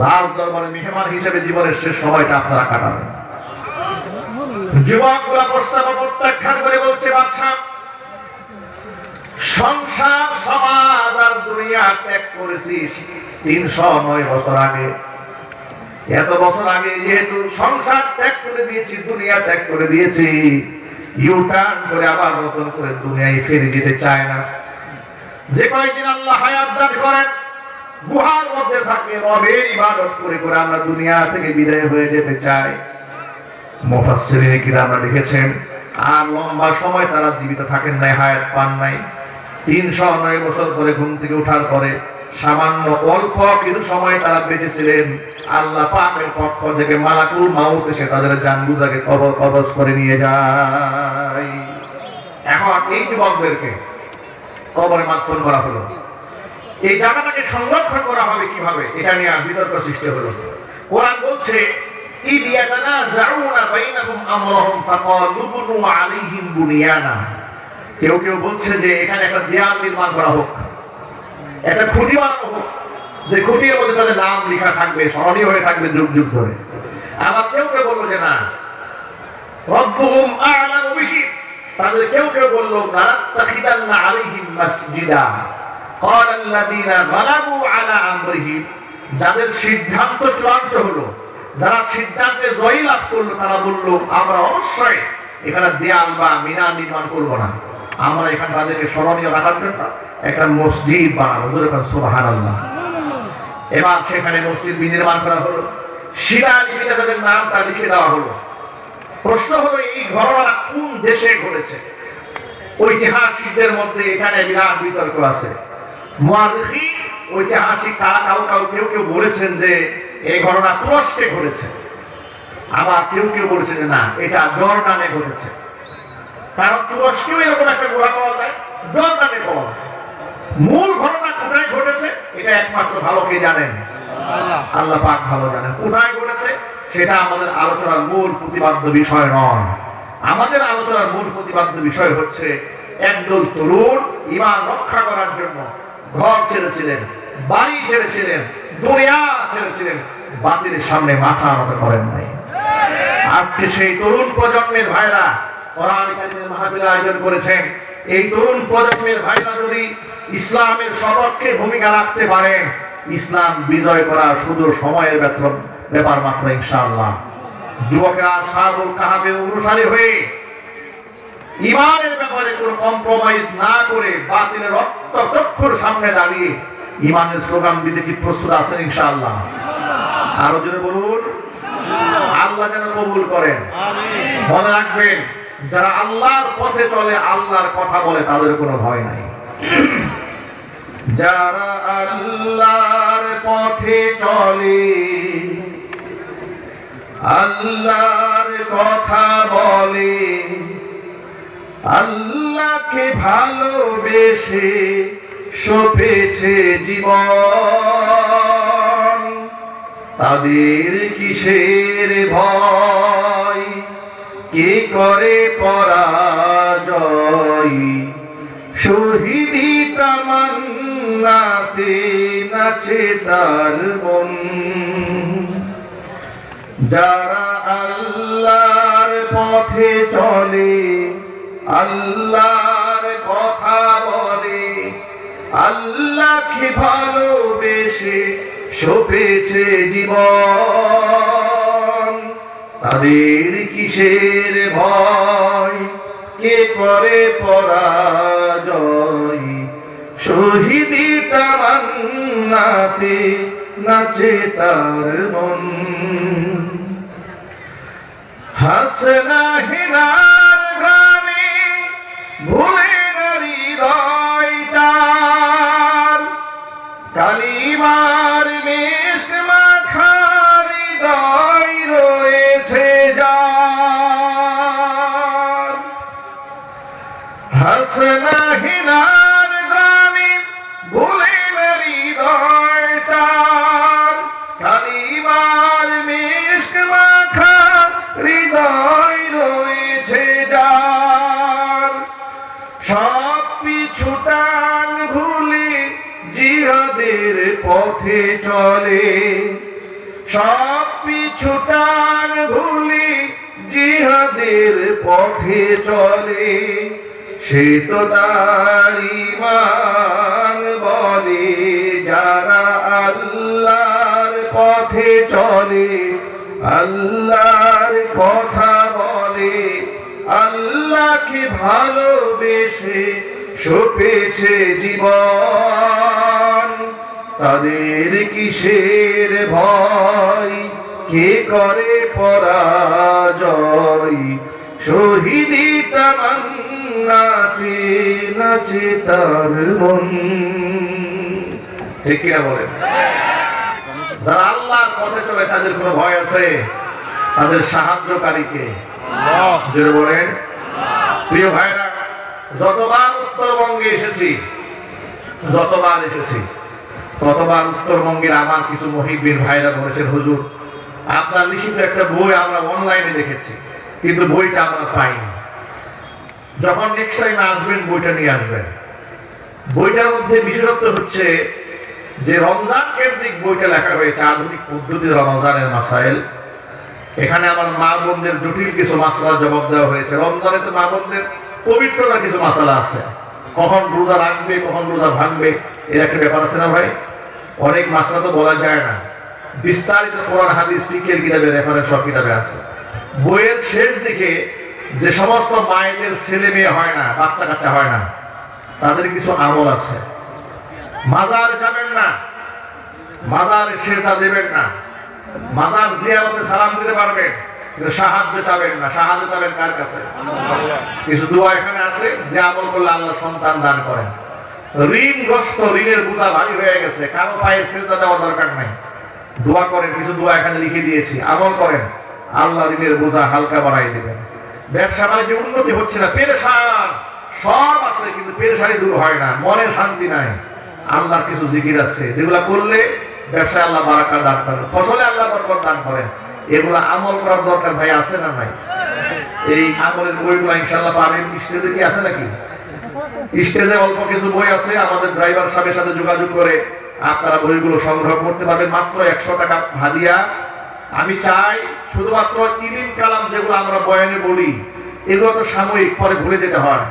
রাজ দরবারে মেহমান হিসেবে জীবনের শেষ সময়টা আপনারা কাটাবেন। যুবকগুলা প্রস্তাব প্রত্যাখ্যান করে বলছে, বাদশা সংসার সমাজ আর দুনিয়া ত্যাগ করেছিস 309 বছর আগে। এত বছর আগে যেহেতু সংসার ত্যাগ করে দিয়েছি, দুনিয়া ত্যাগ করে দিয়েছি, ইউ টার্ন করে আবার নতুন করে দুনিয়ায় ফিরে যেতে চায় না। যে কয়েকদিন আল্লাহ হায়াত দান করেন, গুহার মধ্যে থাকে, রবের ইবাদত করে করে আমরা দুনিয়া থেকে বিদায় হয়ে যেতে চাই। মুফাসসিরিন কিরামরা লিখেছেন, আর লম্বা সময় তারা জীবিত থাকেন নাই, হায়াত পান নাই। 309 বছর পরে ঘুম থেকে ওঠার পরে সামান্য অল্প কিছু সময় তারা বেঁচে ছিলেন। আল্লাহ পাকের পক্ষ থেকে মালাকুল মাউত এসে তাদের জানগুজাকে কবজ করে নিয়ে যায়। এখন এই যুবকদেরকে কবরে মাদফন করা হলো। এই জায়গাটাকে সংরক্ষণ করা হবে কিভাবে, এটা নিয়ে বিতর্ক সৃষ্টি হলো। কোরআন বলছে, ইদ ইয়াতানাযাউনা বাইনাহুম আমরাহুম ফাকালু বুনু আলাইহিম বুনিয়ানা। কেউ কেউ বলছে যে এখানে একটা দেয়াল নির্মাণ করা হোক, একটা খুঁটি বানানো হোক, যে খুঁটির মধ্যে তাদের নাম লেখা থাকবে, স্মরণীয় হয়ে থাকবে যুগ যুগ ধরে। আবার কেউ কেউ বললো যে না, রব্বুহুম আ'লামু বিহিম। তাদের কেউ কেউ বললো, লাতাখিদান্না আলাইহিম মাসজিদা ক্বালাল্লাযীনা গালাবু আলা আমরিহিম। যাদের সিদ্ধান্ত চূড়ান্ত হলো, যারা সিদ্ধান্তে জয় লাভ করলো, তারা বললো আমরা অবশ্যই এখানে দেয়াল বা মিনার নির্মাণ করবো না, আমরা এখানে তাদেরকে স্মরণীয় রাখার জন্য একটা মসজিদ বানাবো। সুবহানাল্লাহ। এবার সেখানে মসজিদ নির্মাণ করা হলো, শিলালিপিতে তাদের নামটা লিখে দেওয়া হলো। প্রশ্ন হলো, এই ঘটনা কোন দেশে ঘটেছে? ঐতিহাসিকদের মধ্যে এখানে বিরাট বিতর্ক আছে। মুআররিখিন, ঐতিহাসিক কেউ কেউ বলেছেন যে এই ঘটনা তুরস্কে ঘটেছে, আবার কেউ কেউ বলেছেন যে না, এটা জর্ডানে ঘটেছে। কারণ তুরস্কেও এরকম একটা গোড়া পাওয়া যায়, জর্ডানে পাওয়া যায়। মূল ঘটনা কোথায় ঘটেছে এটা একমাত্র ভালো কে জানেন? আল্লাহ পাক ভালো জানেন। কোথায় ঘটেছে সেটা আমাদের আলোচনার মূল প্রতিপাদ্য বিষয় নয়। আমাদের আলোচনার মূল প্রতিপাদ্য বিষয় হচ্ছে, একদল তরুণ ঈমান রক্ষা করার জন্য ঘর ছেড়েছিলেন, বাড়ি ছেড়েছিলেন, দুনিয়া ছেড়েছিলেন, বাতিলের সামনে মাথা নত করেন নাই। আজকে সেই তরুণ প্রজন্মের ভাইরা কোরআন কারীমের মাহফিল আয়োজন করেছেন। এই তরুণ প্রজন্মের ভাইরা যদি ইসলামের সপক্ষে ভূমিকা রাখতে পারেন, ইসলাম বিজয় করা শুধু সময়ের ব্যাপার মাত্র, ইনশাআল্লাহ। যুবকেরা আসহাবুল কাহফের অনুসারী হয়ে ঈমানের ব্যাপারে কোনো কম্প্রোমাইজ না করে বাতিলের রক্তচক্ষুর সামনে দাঁড়িয়ে ঈমানের স্লোগান দিতে কি প্রস্তুত আছেন? ইনশাআল্লাহ। আরো জোরে বলুন, আল্লাহ যেন কবুল করেন। মনে রাখবেন, যারা আল্লাহর পথে চলে, আল্লাহর কথা বলে, তাদের কোনো ভয় নাই। যারা আল্লাহর পথে চলে, আল্লাহর কথা বলে, আল্লাহকে ভালোবেসে সপেছে জীবন, তাদের কিসের ভয়, কে করে পরাজয়, শহীদি তামান্নাতে নাচে তার মন। যারা আল্লাহর পথে চলে, আল্লাহর কথা বলে, আল্লাহকে ভালোবেসে সপেছে জীবন, তাদের কিসের ভয়, কে করে পরাজয়, শহীদি তামান্নাতে নাচে তার মন। হাসনা হিনার গানে ভুলে না হৃদয় তার, কালিমার মিষ্ক মাখা হৃদয় রয়েছে যার। হাসনা হিনার গানে ভুলে না হৃদয় তার, কালিমার মিষ্ক মাখা হৃদয় রয়েছে যার। সব পিছুটান ভুলে জিহাদের পথে চলে, সব পিছুটান ভুলে জিহাদের পথে চলে, সে তো তার ঈমান বলে। যারা আল্লাহর পথে চলে, আল্লাহর কথা বলে, আল্লাহকে ভালোবেসে সপেছে জীবন, তাদের কিসের ভয়, কে করে পরাজয়, শহীদি তামান্নাতে নাচে তার মন। ঠিক কিনা বলেন? যারা আল্লাহর পথে চলে তাদের কোনো ভয় আছে? তাদের সাহায্যকারীকে জোরে বলেন। প্রিয় ভাইরা, যতবার উত্তরবঙ্গে এসেছি, ততবার উত্তরবঙ্গের আমার কিছু মুহিব্বিন ভাইরা বলেছেন, হুজুর আপনার লিখিত একটা বই আমরা অনলাইনে দেখেছি, কিন্তু বইটা আমরা পাইনি। যখন নেক্সট টাইম আসবেন বইটা নিয়ে আসবেন। বইটার মধ্যে বিশেষত্ব হচ্ছে যে রমজান কেন্দ্রিক বইটা লেখা হয়েছে, আধুনিক পদ্ধতির রমজানের মাসাইল। এখানে আমার মা বোনদের জটিল কিছু মাসলা জবাব দেওয়া হয়েছে। রমজানে তো মা বোনদের পবিত্রতা কিছু মাসালা আছে, কখন রোজা রাখবে, কখন রোজা ভাঙবে, এর একটা ব্যাপার আছে না ভাই? অনেক মাসলা তো বলা যায় না। বিস্তারিত কোরআন হাদিস ফিকহের কিতাবে, রেফারেন্স সব কিতাবে আছে। বইয়ের শেষ দিকে যে সমস্ত মায়েদের ছেলে মেয়ে হয় না, বাচ্চা কাচ্চা হয় না, তাদের কিছু আমল আছে। মাজার যাবেন না, মাজার সেজদা দেবেন না, মাজার জিয়ারতে সালাম দিতে পারবেন, কিন্তু সাহায্য চাবেন না। সাহায্য চাবেন কার কাছে? কিছু দোয়া এখানে আছে যে আমল করলে আল্লাহ সন্তান দান করেন। ঋণগ্রস্ত, ঋণের বোঝা ভারী হয়ে গেছে, কারো পায়ে সেজদা দেওয়ার দরকার নাই, দোয়া করেন। কিছু দোয়া এখানে লিখে দিয়েছি, আমল করেন, আল্লাহ ঋণের বোঝা হালকা বাড়াই দিবেন। ব্যবসা বাণিজ্যে উন্নতি হচ্ছে না, পেরেশান, সব আছে কিন্তু পেরেশানি দূর হয় না, মনে শান্তি নাই। আল্লাহর কিছু জিকির আছে যেগুলা করলে ব্যবসায় আল্লাহ বারাকা দান করেন, ফসলে আল্লাহ বরকত দান করেন। এগুলা আমল করার দরকার ভাই আছে না নাই? এই আমলের বইগুলো ইনশাআল্লাহ পাবেন। স্টেজে কি আছে নাকি? স্টেজে অল্প কিছু বই আছে, আমাদের ড্রাইভার সাহেবের সাথে যোগাযোগ করে আপনারা বইগুলো সংগ্রহ করতে পারবেন। মাত্র 100 টাকা হাদিয়া। আমি চাই শুধুমাত্র ইলম কালাম যেগুলো আমরা বয়ানে বলি, এগুলো তো সাময়িক, পরে ভুলে যেতে হয়।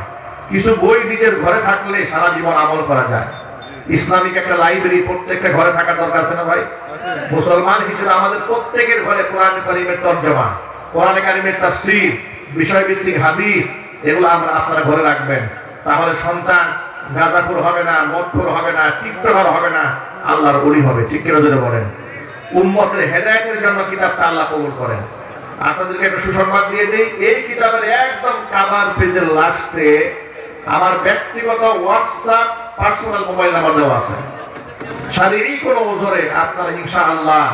কিছু বই নিজের ঘরে থাকলে সারা জীবন আমল করা যায়। ইসলামিক একটা লাইব্রেরি প্রত্যেকটা ঘরে থাকার দরকার আছে না ভাই? মুসলমান হিসেবে আমাদের প্রত্যেকের ঘরে কোরআন কারীমের তরজমা, কোরআন কারীমের তাফসীর, বিষয়ভিত্তিক হাদিস, এগুলো আপনারা ঘরে রাখবেন। তাহলে সন্তান গাঁজাখোর হবে না, মদখোর হবে না, টিকটকার হবে না, আল্লাহর ওলি হবে। ঠিক কিনা জোরে বলেন? উম্মতের হেদায়েতের জন্য কিতাবটা আল্লাহ কবুল করেন। আপনাদেরকে একটা সুসংবাদ দিয়ে দেই, এই কিতাবের একদম কাভার পেজের লাস্টে আমার ব্যক্তিগত হোয়াটসঅ্যাপ পার্সোনাল মোবাইল নাম্বার দেওয়া আছে। শারীরিক কোনো ওজরে আপনারা ইনশাআল্লাহ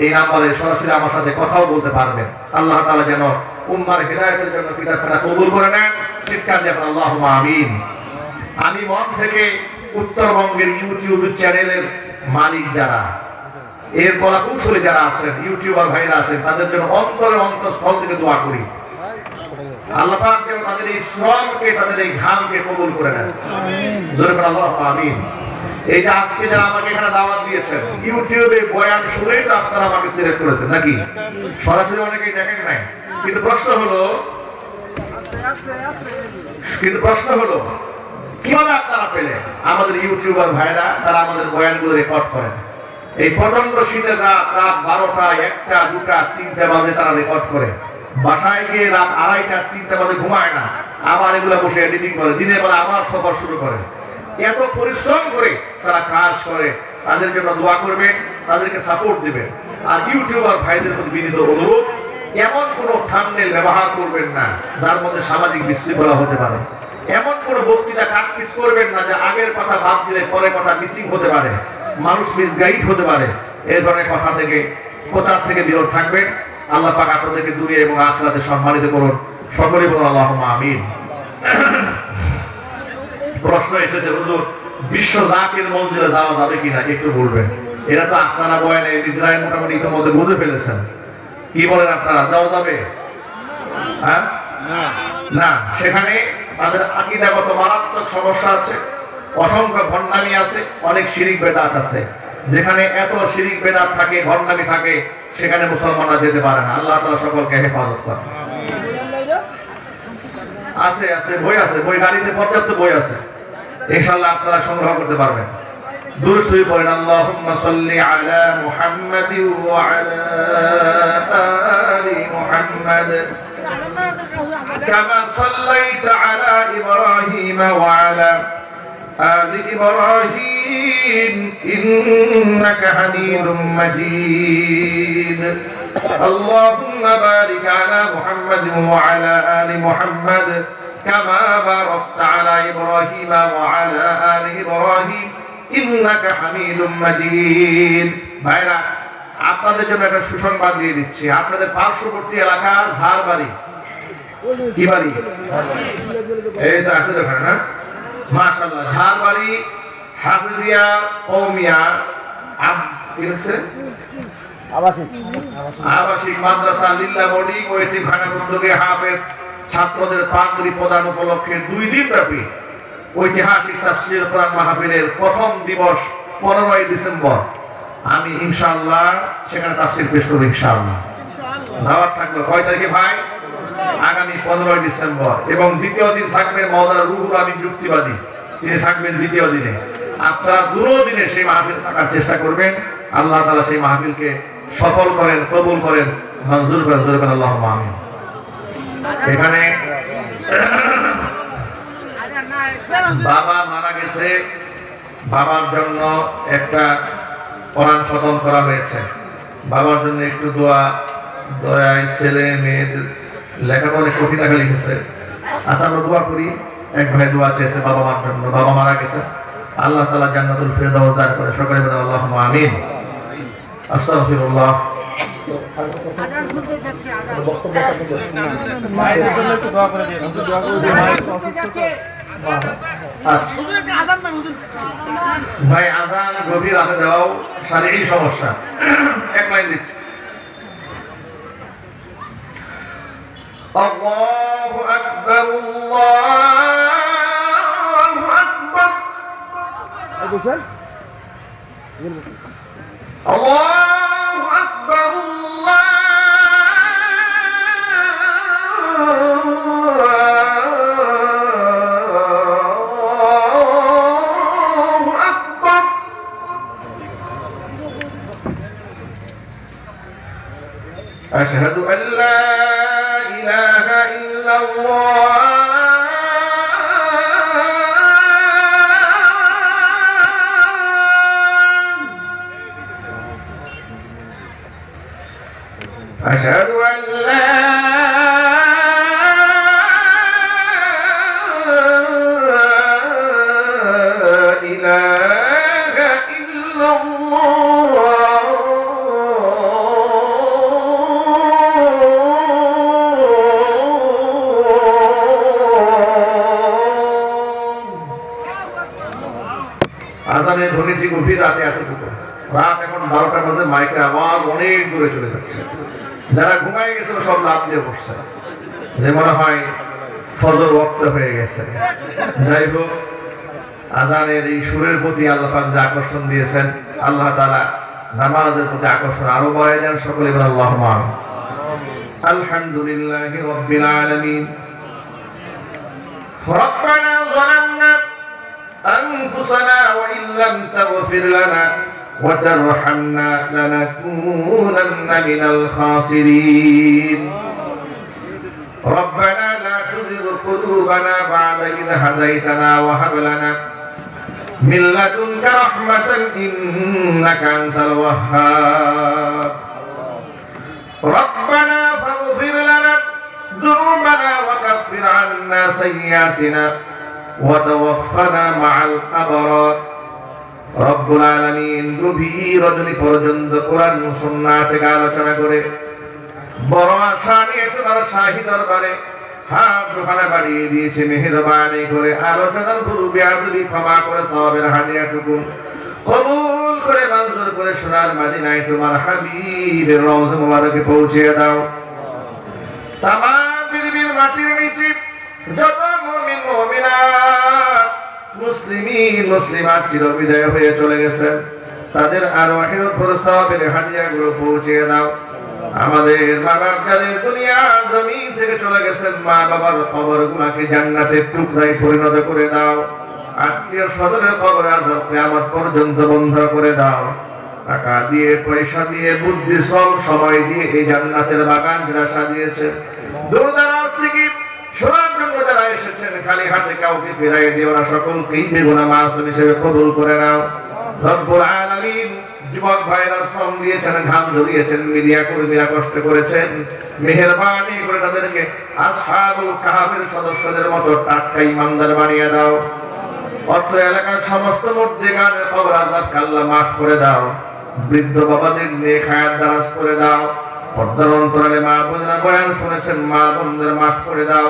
এই নাম্বারে সরাসরি আমার সাথে কথাও বলতে পারবেন। আল্লাহ তাআলা যেন উম্মার হেদায়েতের জন্য কিতাবখানা কবুল করে নেন। চিৎকার দিয়ে আল্লাহুম্মা আমিন। আমি মন থেকে উত্তরবঙ্গের ইউটিউব চ্যানেলের মালিক যারা, এর কলা কৌশলী যারা আছেন, ইউটিউবার ভাইরা আছেন, তাদের জন্য অন্তরে অন্তঃস্থল থেকে দোয়া করি আল্লাহ পাক যেন তাদের এই শ্রমকে, তাদের এই ঘামকে কবুল করে নেন। জোরে বলেন আল্লাহুম্মা আমিন। এই যে আজকে যারা আমাকে এখানে দাওয়াত দিয়েছেন, ইউটিউবে বয়ান শুনেই তো আপনারা আমাকে সিলেক্ট করেছেন নাকি? সরাসরি অনেকেই দেখেন নাই, কিন্তু প্রশ্ন হলো কিভাবে আপনারা পেলেন? আমাদের ইউটিউবার ভাইরা তারা আমাদের বয়ানগুলো রেকর্ড করেন। এই প্রচন্ড শীতের রাত 12টা, 1টা, 2টা, 3টা বাজে তারা রেকর্ড করে, বাসায় গিয়ে রাত 2:30, 3টা বাজে ঘুমায় না, আবার এগুলো বসে এডিটিং করে, দিনের বেলা আবার সফর শুরু করে। এত পরিশ্রম করে তারা কাজ করে, তাদের জন্য দোয়া করবেন, তাদেরকে সাপোর্ট দিবেন। আর ইউটিউবার ভাইদের প্রতি বিনীত অনুরোধ, এমন কোন থাম্বনেল ব্যবহার করবেন না যার মধ্যে সামাজিক বিশৃঙ্খলা হতে পারে। এমন কোন বক্তৃতা কাটপিস করবেন না যে আগের কথা বাদ দিলে পরে কথা মিসিং হতে পারে, মানুষ মিসগাইড হতে পারে। এই ধরনের কথা থেকে, প্রচার থেকে বিরত থাকবেন। আল্লাহ পাক আপনাদেরকে দুনিয়া এবং আখিরাতে সম্মানিত করুন। সকলে বলুন আল্লাহুম্মা আমিন। প্রশ্ন এসেছে, হুজুর বিশ্ব জাকির মঞ্জিলে যাওয়া যাবে কিনা একটু বলবেন। এরা তো আপনারা বয়ানে ইসরায়েল মোটামুটি ইতিমধ্যে বুঝে ফেলেছেন। কি বলেন আপনারা, যাওয়া যাবে? হ্যাঁ, না, সেখানে তাদের আকীদাগত মারাত্মক সমস্যা আছে, অসংখ্য ভণ্ডামি আছে, অনেক শিরিক বেদাত আছে। যেখানে এত শিরিক বেদাত থাকে, ভণ্ডামি থাকে, সেখানে মুসলমানরা যেতে পারে না। আল্লাহ তাআলা সকলকে হেফাজত করেন। আছে বই আছে, বই গাড়িতে পর্যাপ্ত বই আছে, ইনশাআল্লাহ আপনারা সংগ্রহ করতে পারবেন। দুরূদ শরীফ পড়েন, আল্লাহুম্মা সাল্লি আলা মুহাম্মাদি ওয়া আলা আলি মুহাম্মাদ কামা সাল্লাইতা আলা ইব্রাহিম ওয়া আলা আলি ইব্রাহিম ইন্নাকা হামিদুম মাজিদ। اللهم بارك على محمد وعلى آل محمد كما باركت على إبراهيم وعلى آل إبراهيم إنك حميد مجيد। ভাইরা, আপনাদের জন্য একটা সুসংবাদ দিয়ে দিচ্ছি। আপনাদের পার্শ্ববর্তী এলাকার ঝাড়বাড়ি, কি বাড়ি? এই তো আসলে দেখেন না, মাশাআল্লাহ, ঝাড়বাড়ি হাফিজিয়া কওমিয়া আবাসিক মাদ্রাসা লিল্লাহ বোর্ডিং ও এতিমখানার উদ্যোগে হাফেজ ছাত্রদের পাগড়ি প্রদান উপলক্ষে 2 দিন ব্যাপী ঐতিহাসিক তাফসীর কোরআন মাহফিলের প্রথম দিবস 15ই ডিসেম্বর আমি ইনশাআল্লাহ সেখানে তাফসীর পেশ করব ইনশাআল্লাহ। দাওয়াত থাকলো কয় তারিখে ভাই? আগামী 15ই ডিসেম্বর। এবং দ্বিতীয় দিন থাকবেন মাওলানা রুহুল আমিন যুক্তিবাদী, তিনি থাকবেন দ্বিতীয় দিনে। আপনারা দুটো দিনে সেই মাহফিল থাকার চেষ্টা করবেন। আল্লাহ তাআলা সেই মাহফিলকে সফল করেন, কবুল করেন, মঞ্জুর করেন। জোরে বলেন আল্লাহুম্মা আমিন। এখানে বাবা মারা গেছে, বাবার জন্য একটা কোরআন খতম করা হয়েছে। বাবার জন্য একটু দোয়া, দয়ায় ছেলে মেয়েদের লেখাপড়া কঠিন লেখা লিখেছে। আচ্ছা, আমরা দোয়া করি। এক ভাই দোয়া চেয়েছে বাবা মার জন্য, বাবা মারা গেছে, আল্লাহ তাআলা জান্নাতুল ফিরদাউস দান করে। সকলে বলেন আল্লাহুম্মা আমিন। আস্তাগফিরুল্লাহ। আজান শুনতে যাচ্ছে, আজান বক্তব্য করতে যাচ্ছে, মায়ের জন্য একটু দোয়া করে দিন। দোয়া করে দিন, মায়ের শুনতে যাচ্ছে। হুজুর একটা আজান না, হুজুর ভাই আজান গভীর রাতে দেওয়াও শারীরিক সমস্যা। এক লাইন দিচ্ছি, আল্লাহু আকবার, আল্লাহু আকবার, বুঝছেন? আল্লাহু আকবার, আল্লাহু আকবার। আশহাদু আল্লা ইলাহা ইল্লাল্লাহ أشهد أن لا إله إلا الله আজানের ধ্বনি ঠিক গভীর রাতে এতটুকু, রাত এখন 12টা বাজে, মাইকের আওয়াজ অনেক দূরে চলে যাচ্ছে। যারা ঘুমায় গেছিল সব লাফ দিয়ে বসছে, যে মনে হয় ফজর ওয়াক্ত হয়ে গেছে। যাই হোক, আজানের এই সুরের প্রতি আল্লাহ পাক যে আকর্ষণ দিয়েছেন, আল্লাহ তাআলা নামাজের প্রতি আকর্ষণ আরো বাড়ায় দেন। সকলে বলেন আল্লাহুম্মা আমিন। আলহামদুলিল্লাহি রাব্বিল আলামিন। রব্বানা যালামনা আনফুসানা ওয়া ইল্লাম তাগফির লানা ওয়া তারহামনা লানাকুনান্না মিনাল খাসিরিন। ربنا لا تزغ قلوبنا بعد إذ هديتنا وهب لنا من لدنك رحمة إنك أنت الوهاب. ربنا فاغفر لنا ذنوبنا وكفر عنا سيئاتنا وتوفنا مع الأبرار. رب العالمين গভীর রজনী পর্যন্ত কোরআন সুন্নাহ থেকে আলোচনা করে বড় আশা নিয়ে তোমার শাহী দরবারে হাত দুখানা বাড়িয়ে দিয়েছে। মেহেরবানি করে আলোচনার ভুল বেয়াদবি ক্ষমা করে সওয়াবের হাদিয়াটুকু কবুল করে মঞ্জুর করে সোনার মদিনায় তোমার হাবিবের রওজা মুবারকে পৌঁছিয়ে দাও। তামাম পৃথিবীর মাটির নিচে যত মুমিন মুমিনাত মুসলিমাত চিরবিদায় হয়ে চলে গেছেন, তাদের আরওয়াহের উপর সওয়াবের হাদিয়াগুলো পৌঁছিয়ে দাও। আমাদের মা বাবা যাদের দুনিয়ার জমিন থেকে চলে গেছেন, মা বাবার কবরগুলোকে জান্নাতের টুকরায় পরিণত করে দাও। আত্মীয় স্বজনের কবর আযাব কিয়ামত পর্যন্ত বন্ধ করে দাও। টাকা দিয়ে, পয়সা দিয়ে, বুদ্ধি, শ্রম, সময় দিয়ে এই জান্নাতের বাগান যারা সাজিয়েছে, দূর দরাজ থেকে শোনার জন্য যারা এসেছেন, খালি হাতে কাউকে ফিরাই দিও না, সকলকেই বেগুনা মাসুম হিসেবে কবুল করে নাও। রব্বুল আলামিন, যুবক ভাইরা শ্রম দিয়েছেন, ঘাম ঝরিয়েছেন, মিডিয়া কর্মীরা কষ্ট করেছেন, মেহেরবানি করে তাদেরকে আসহাবুল কাহফের সদস্যদের মতো টাটকা ইমানদার বানিয়ে দাও। অত্র এলাকার সমস্ত মুর্জিগানের কবর আযাবকে আল্লাহ মাফ করে দাও। বৃদ্ধ বাবাদের নেক হায়াত দারাজ করে দাও। পর্দার অন্তরালে মা বোনেরা বয়ান শুনেছেন, মা বোনদের মাফ করে দাও।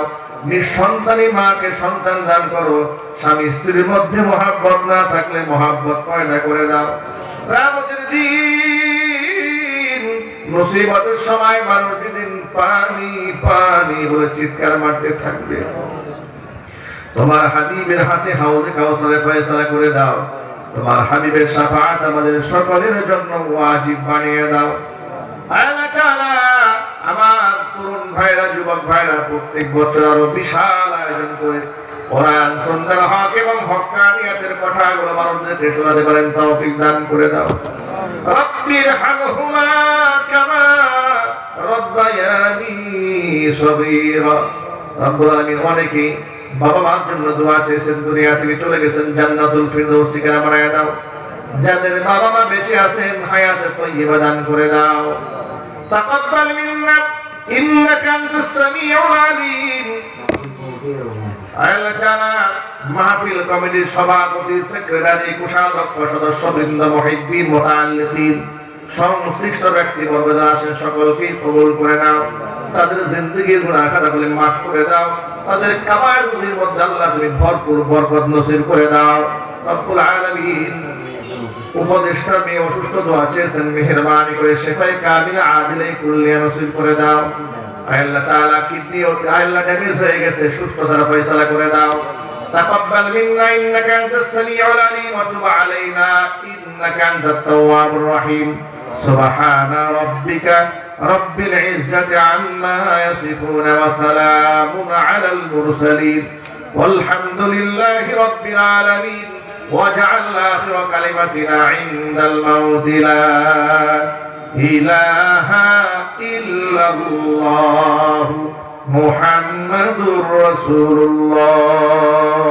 নিঃসন্তানী মাকে সন্তান দান করো। স্বামী স্ত্রীর মধ্যে মহাব্বত না থাকলে মহাব্বত পয়দা করে দাও। কিয়ামতের দিন মুসিবতের সময় মানুষ যেদিন পানি পানি বলে চিৎকার মারতে থাকবে, তোমার হাবিবের হাতে হাউজে কাউসারের ফয়সালা করে দাও। তোমার হাবিবের শাফাআত আমাদের সকলের জন্য ওয়াজিব বানিয়ে দাও। আল্লাহ তাআলা, আমার তরুণ ভাইরা, যুবক ভাইরা প্রত্যেক বছর আরো বিশাল আয়োজন করে কোরআন সুন্নাহর হক এবং হক্কানিয়াতের কথাগুলো মানুষদেরকে শোনাতে পারেন, তৌফিক দান করে দাও। রব্বির হামহুমা কামা রব্বায়ানি সগীরা। রব্বুল আলামিন, অনেকেই বাবা মার জন্য দোয়া চেয়েছেন, দুনিয়া থেকে চলে গেছেন, জান্নাতুল ফিরদৌস ঠিকানা বানায় দাও। যাদের বাবা মা বেঁচে আছেন, হায়াতে তয়্যিবা দান করে দাও। তাকাব্বাল মিন্না ইন্নাকা আনতাস সামিউল আলিম। আল্লাহ তাআলা, মাহফিল কমিটির সভাপতি, সেক্রেটারি, কোষাধ্যক্ষ, সদস্যবৃন্দ, মুহিব্বিন, মুতাআল্লিকিন, সংশ্লিষ্ট ব্যক্তিবর্গ যারা আছেন সকলকে কবুল করে নাও। তাদের জিন্দেগীর গুনাহ খাতাগুলো মাফ করে দাও। তাদের কামায়ের রুজির মধ্যে আল্লাহ তুমি ভরপুর বরকত নসিব করে দাও। রব্বুল আলামিন, উপদেষ্টা মেয়ে অসুস্থ, দোয়া চেয়েছেন, মেহেরবানি করে শিফায়ে কামিলা আজিলে কুল্লিয়া নসিব করে দাও। আল্লাহ তাআলা, কিডনি আল্লাহ ড্যামেজ হয়ে গেছে, সুস্থতার ফয়সালা করে দাও। তাকাব্বাল মিন্না ইন্নাকা আনতাস সামিউল আলিম ওয়া তুব আলাইনা ইন্নাকা আনতাত তাওয়াবুর রহিম। সুবহানা রাব্বিকা রব্বিল ইজ্জাতি আম্মা ইয়াসিফুন ওয়া সালামুন আলাল মুরসালিন ওয়ালহামদুলিল্লাহি রাব্বিল আলামিন। واجعل آخر كلمتنا عند الموت لا إله إلا الله محمد رسول الله.